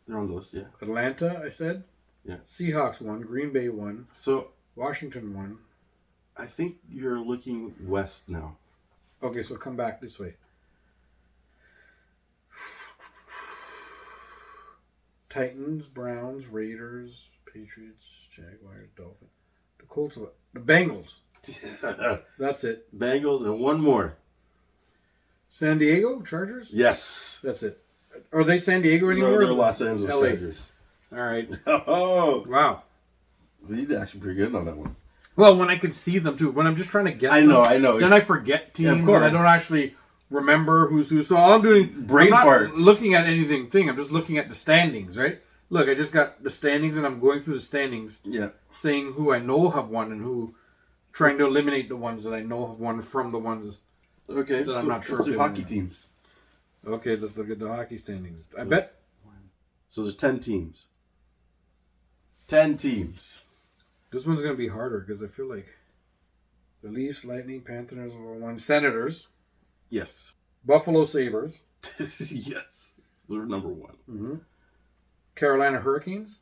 They're on the list, yeah. Atlanta, I said. Yeah. Seahawks won. Green Bay won. So Washington won. I think you're looking west now. Okay, so come back this way. Titans, Browns, Raiders, Patriots, Jaguars, Dolphins. The Colts, the Bengals. That's it. Bengals and one more. San Diego Chargers? Yes. That's it. Are they San Diego anymore? No, they're Los Angeles LA. Chargers. All right. Oh. Wow. You did actually pretty good on that one. Well, when I could see them too, when I'm just trying to guess I know. Then I forget teams of course. and I don't actually remember who's who. So all I'm doing, Brain I'm not farts. looking at anything. I'm just looking at the standings, right? Look, I just got the standings and I'm going through the standings, Yeah. saying who I know have won and who, trying to eliminate the ones that I know have won from the ones Okay. that I'm not sure Let's if do they hockey won. teams. Okay, let's look at the hockey standings. I bet. So there's 10 teams. 10 teams. This one's going to be harder because I feel like the Leafs, Lightning, Panthers will won. Senators, Yes. Buffalo Sabres, Yes. They're number 1. mm-hmm. Carolina Hurricanes.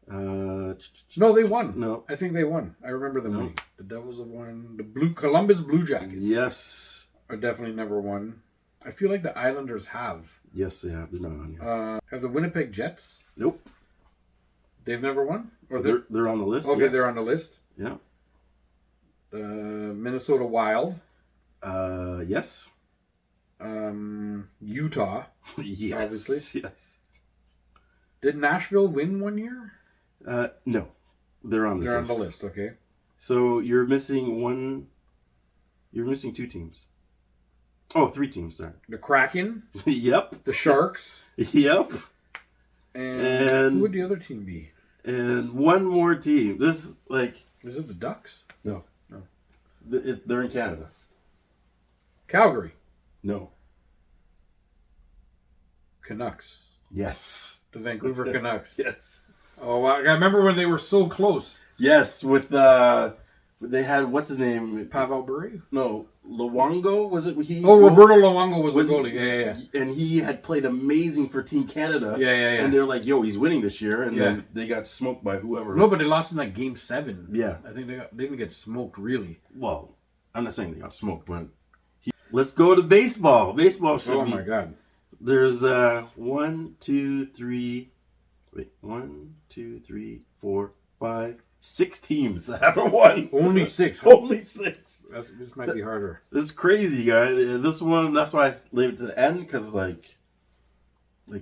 No, No, they won. No. I think they won. I remember them winning. The Devils have won. The Columbus Blue Jackets Yes. are definitely never won. I feel like the Islanders have. Yes, they have. They're not on here. Have the Winnipeg Jets? Nope. They've never won? So they're on the list. Okay, they're on the list. Yeah. The Minnesota Wild. Yes. Utah. Yes. Obviously. Yes. Did Nashville win one year? No. They're on this They're list. on the list, okay. So you're missing one. You're missing 2 teams. Oh, 3 teams, sorry. The Kraken. Yep. The Sharks. Yep. And who would the other team be? And one more team. This, like... Is it the Ducks? No. No. They're in Canada. Calgary. No. Canucks. Yes. The Vancouver Canucks. Yes. Oh, I remember when they were so close. Yes, with they had, what's his name? Pavel Bure? No, Luongo, was it? Roberto Luongo was the goalie. Yeah. And he had played amazing for Team Canada. Yeah. And they're like, yo, he's winning this year. And Yeah. then they got smoked by whoever. No, but they lost in like Game 7. Yeah. I think they didn't get smoked, really. Well, I'm not saying they got smoked, but let's go to baseball. Baseball should be. Oh, my God. There's 1, 2, 3. Wait, 1, 2, 3, 4, 5, 6 teams that haven't won. Only 6. Huh? Only 6. This might be harder. This is crazy, guys. This one, that's why I leave it to the end, because like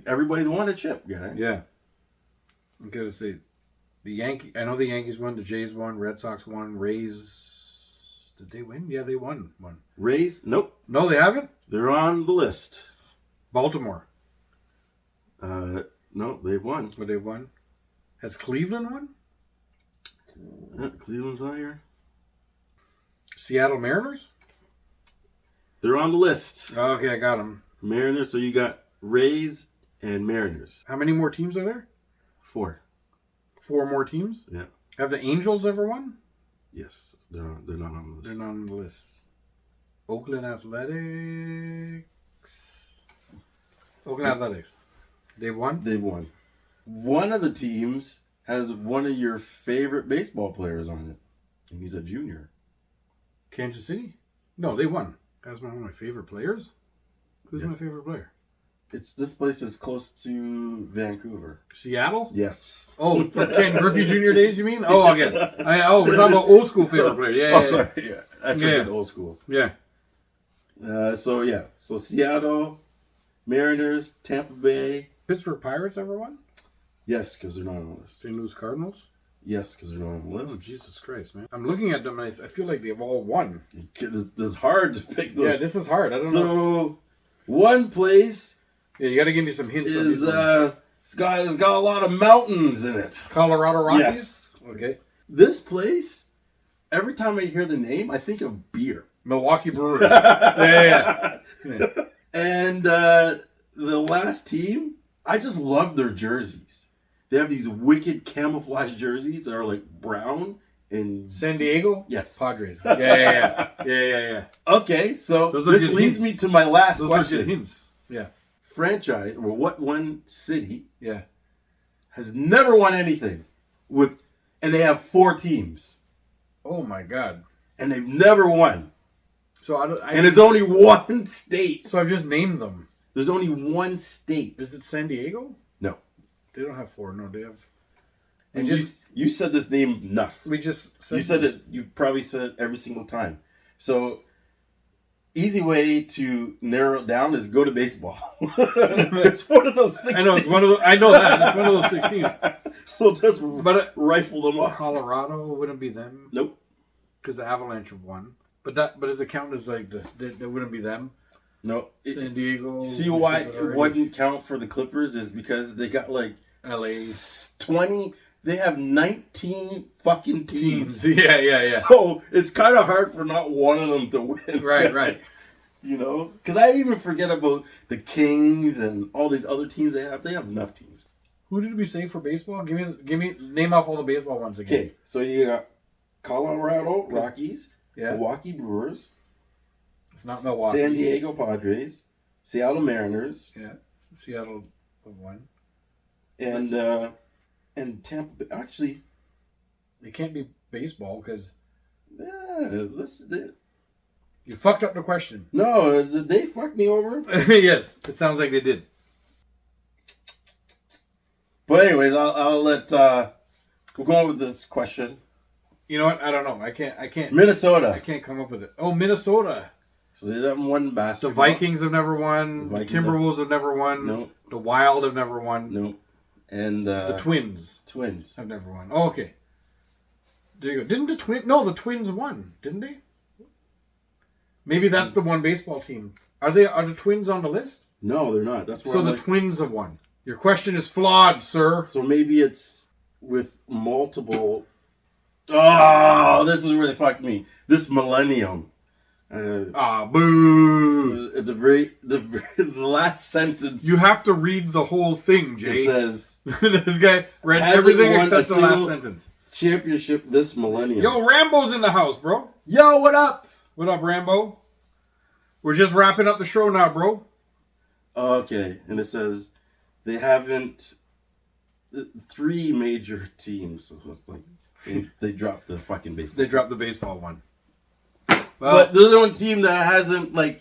everybody's won a chip, guy. Yeah. I'm going to say I know the Yankees won, the Jays won, Red Sox won, Rays. Did they win? Yeah, they won one. Rays? Nope. No, they haven't? They're on the list. Baltimore. No, they've won. But they won. Has Cleveland won? Yeah, Cleveland's not here. Seattle Mariners? They're on the list. Okay, I got them. Mariners, so you got Rays and Mariners. How many more teams are there? 4. 4 more teams? Yeah. Have the Angels ever won? Yes, they're not on the list. They're not on the list. Oakland Athletics. They've won? They've won. One of the teams has one of your favorite baseball players on it, and he's a junior. Kansas City? No, they won. That's one of my favorite players. Who's my favorite player? This place is close to Vancouver. Seattle? Yes. Oh, from Ken Griffey Jr. days, you mean? Oh, again. We're talking about old school favorite player. Yeah. Sorry. Yeah, I just said old school. Yeah. So Seattle, Mariners, Tampa Bay. Pittsburgh Pirates ever won? Yes, because they're not on the list. St. Louis Cardinals? Yes, because they're not on the list. Oh, Jesus Christ, man. I'm looking at them and I feel like they've all won. It's hard to pick them. Yeah, this is hard. I don't know. So, one place Yeah, you got to give me some hints. is it's got a lot of mountains in it. Colorado Rockies? Yes. Okay. This place, every time I hear the name, I think of beer. Milwaukee Brewers. yeah. And the last team, I just love their jerseys. They have these wicked camouflage jerseys that are like brown and... San Diego? Yes. Padres. Yeah. Okay, so Those are this good leads hints. me to my last Those question. are good hints. Yeah. Franchise, or what one city Yeah. has never won anything and they have 4 teams. Oh my God. And they've never won. So and it's only one state. So I've just named them. There's only one state. Is it San Diego? No. They don't have 4. No, they have. And you said this name enough. We just said You said it. You probably said it every single time. So, easy way to narrow it down is go to baseball. It's one of those 16. I know it's one of those. I know that it's one of those 16. So just rifle them off. Colorado wouldn't be them. Nope. Because the Avalanche have won. But does it count as like that wouldn't be them? No. San Diego. See why it wouldn't count for the Clippers is because they got like LA 20. They have 19 fucking teams. Yeah. So it's kind of hard for not one of them to win. Right. You know, because I even forget about the Kings and all these other teams they have. They have enough teams. Who did we say for baseball? Give me name off all the baseball ones again. Okay, so you got Colorado Rockies, Yeah. Milwaukee Brewers, It's not Milwaukee. San Diego Padres, Seattle Mariners, Yeah. Seattle won. and Tampa Bay. Actually, It can't be baseball because you fucked up the question. no, did they fuck me over? Yes, it sounds like they did. But anyways, I'll let we'll go on with this question. You know what? I don't know. I can't. Minnesota. I can't come up with it. Oh, Minnesota. So they haven't won The basketball. Vikings have never won. The Timberwolves have never won. No. The Wild have never won. No. And The Twins Twins. have never won. Oh, okay. There you go. Didn't the Twins? No, the Twins won, didn't they? Maybe that's the one baseball team. Are the Twins on the list? No, they're not. That's where So I'm the like, Twins have won. Your question is flawed, sir. so maybe it's with multiple. Oh, this is where they fucked me. This millennium. Boo! At the last sentence. You have to read the whole thing, Jay. It says This guy read Hasn't everything won except a the last single- sentence. championship this millennium. Yo, Rambo's in the house, bro. Yo, what up? What up, Rambo? We're just wrapping up the show now, bro. Okay, and it says they haven't. 3 major teams. So it's like they dropped the fucking baseball. They dropped the baseball one. But they're the only team that hasn't, like,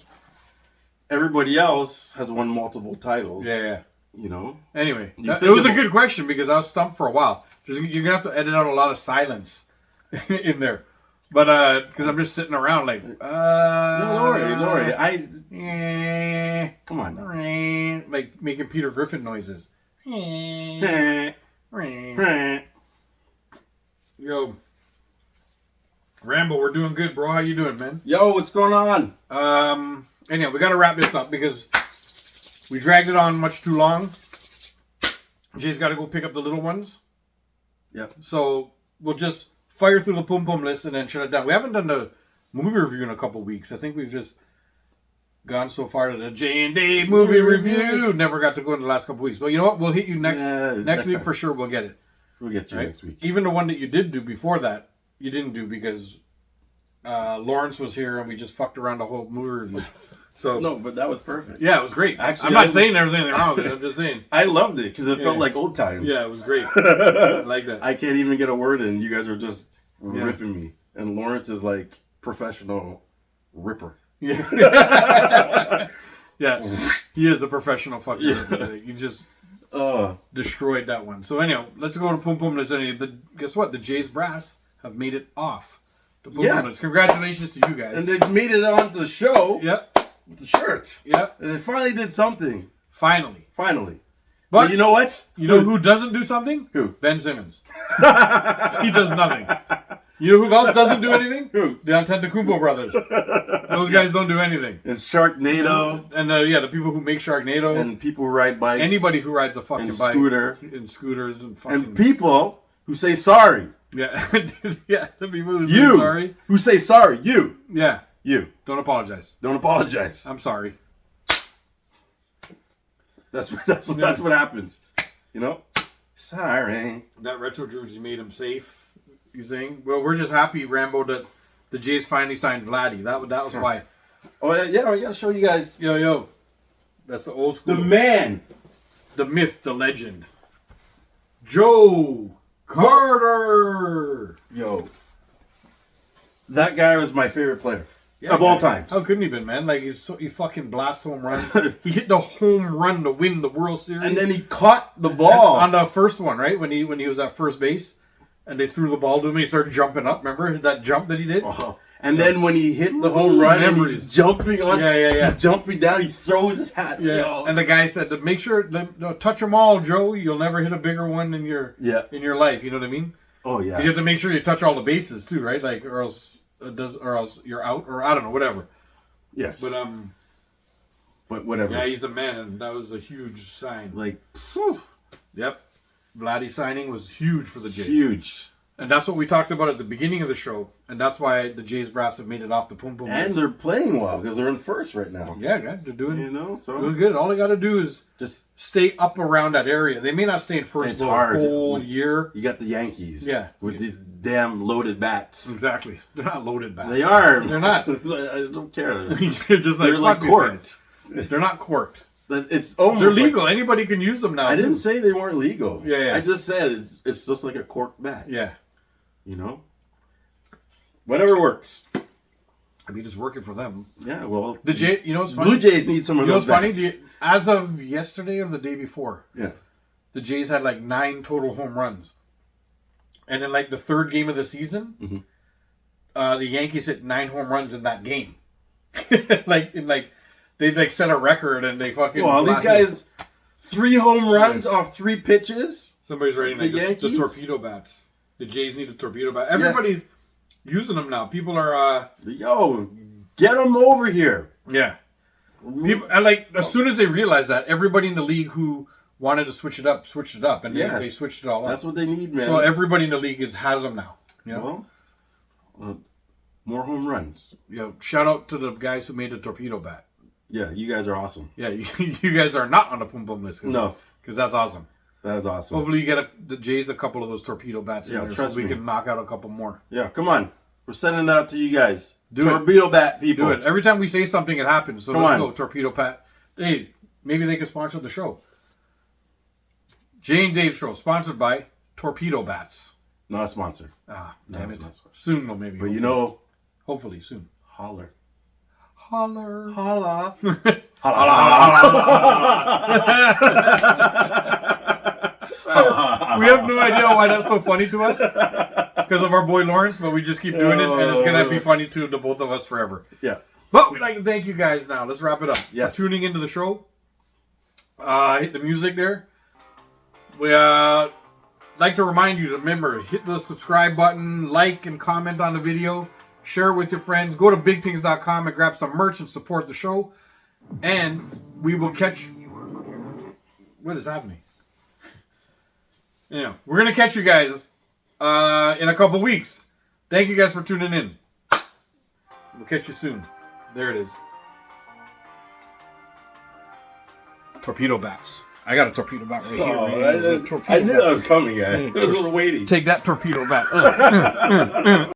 everybody else has won multiple titles. Yeah. You know? Anyway, You it think was a about- good question because I was stumped for a while. You're going to have to edit out a lot of silence in there. But, because I'm just sitting around like, No, don't worry. Come on now. like making Peter Griffin noises. Yo, Rambo, we're doing good, bro. How you doing, man? Yo, what's going on? Anyhow, we got to wrap this up because we dragged it on much too long. Jay's got to go pick up the little ones. Yep. So we'll just fire through the Pum Pum list and then shut it down. We haven't done the movie review in a couple weeks. I think we've just gone so far to the J&D movie review. Never got to go in the last couple weeks. But you know what? We'll hit you next week time. for sure. We'll get it. We'll get you Right? next week. Even the one that you did do before that, you didn't do because Lawrence was here and we just fucked around the whole movie review. So No, but that was perfect. yeah, it was great. Actually, I'm not saying there was anything wrong with it. I'm just saying. I loved it because it felt Yeah. like old times. Yeah, it was great. I like that. I can't even get a word in. You guys are just ripping me. And Lawrence is like professional ripper. Yeah. Yeah. He is a professional fucking ripper. You just destroyed that one. So anyhow, let's go to Pum Pum List. Guess what? The Jays Brass have made it off to Pum Pum List. Congratulations to you guys. And they've made it onto the show Yep. with the shirt. Yep. And they finally did something. Finally. But you know what? You know who doesn't do something? Who? Ben Simmons. He does nothing. You know who else doesn't do anything? Who? The Antetokounmpo brothers. Those guys don't do anything. And Sharknado. And the people who make Sharknado. And people who ride bikes. Anybody who rides a fucking and bike. scooter. And scooters and fucking... And people who say sorry. Yeah. Yeah. The people who say You. sorry. Who say sorry. You. Yeah. You. Don't apologize. Don't apologize. I'm sorry. That's what happens. You know? Sorry. That retro jersey made him safe. You saying? Well, we're just happy, Rambo, that the Jays finally signed Vladdy. That was why. Oh, yeah, I gotta show you guys. Yo. That's the old school. The man. The myth, the legend. Joe Carter. Yo. That guy was my favorite player. Yeah, of all man. times. How couldn't he been, man? Like, he fucking blast home runs. He hit the home run to win the World Series. And then he caught the ball. on the first one, right? When he was at first base. And they threw the ball to him. He started jumping up. Remember that jump that he did? Oh. And then when he hit the home run and he's jumping on, Yeah. he's jumping down, he throws his hat. Yeah. Yo. And the guy said, to make sure, touch them all, Joe. You'll never hit a bigger one in your life. You know what I mean? Oh yeah. 'Cause you have to make sure you touch all the bases too, right? Like, or else you're out, or I don't know, whatever. Yes. But whatever. yeah, he's the man, and that was a huge sign. Like, whew, Yep. Vladdy signing was huge for the Jays. huge. And that's what we talked about at the beginning of the show. And that's why the Jays brass have made it off the Pum Pum And list. they're playing well because they're in first right now. Yeah, they're doing, doing good. All they got to do is just stay up around that area. They may not stay in first the whole year. You got the Yankees. Yeah. With the damn loaded bats. Exactly. They're not loaded bats. They are. They're not. I don't care. You're just like, they're like corked. They're not corked. It's almost they're legal. Anybody can use them now. I didn't say they weren't legal. Yeah. I just said it's just like a corked bat. Yeah. You know? Whatever works. I mean, it's working for them. Yeah, well. The Jay, you know what's funny? Blue Jays need some of those bats. Funny? As of yesterday or the day before, yeah, the Jays had like 9 total home runs. And in like the third game of the season, the Yankees hit 9 home runs in that game. They like set a record and they fucking. Well, these guys, 3 home runs off 3 pitches. Somebody's writing the Yankees? the torpedo bats. The Jays need a torpedo bat. Everybody's using them now. People are. Yo, get them over here. Yeah. People as soon as they realized that, everybody in the league who wanted to switch it up, and they switched it all up. That's what they need, man. So everybody in the league has them now. You know? Well, more home runs. Shout out to the guys who made the torpedo bat. Yeah, you guys are awesome. Yeah, you guys are not on the Pum Pum list. No. Because that's awesome. That is awesome. Hopefully you get the Jays a couple of those torpedo bats in there trust so we me. can knock out a couple more. Yeah, come on. We're sending it out to you guys. Do torpedo bat people. Do it. Every time we say something, it happens. So let's go, torpedo bat. Hey, maybe they can sponsor the show. Jay and Dave Show, sponsored by Torpedo Bats. Not a sponsor. Damn it. Soon though, maybe. But you know. Hopefully soon. Holler. Holler. Holla. We have no idea why that's so funny to us because of our boy Lawrence, but we just keep doing it, and it's gonna be funny to the both of us forever. Yeah. But we'd like to thank you guys now. Let's wrap it up. Yes. For tuning into the show. Hit the music there. We like to remind you to remember, hit the subscribe button, like and comment on the video, share it with your friends. Go to bigthings.com and grab some merch and support the show. And we will catch. What is happening? Yeah, we're gonna catch you guys in a couple weeks. Thank you guys for tuning in. We'll catch you soon. There it is. Torpedo bats. I got a torpedo bat right here. I knew that was coming, guys. I was waiting. Take that torpedo bat.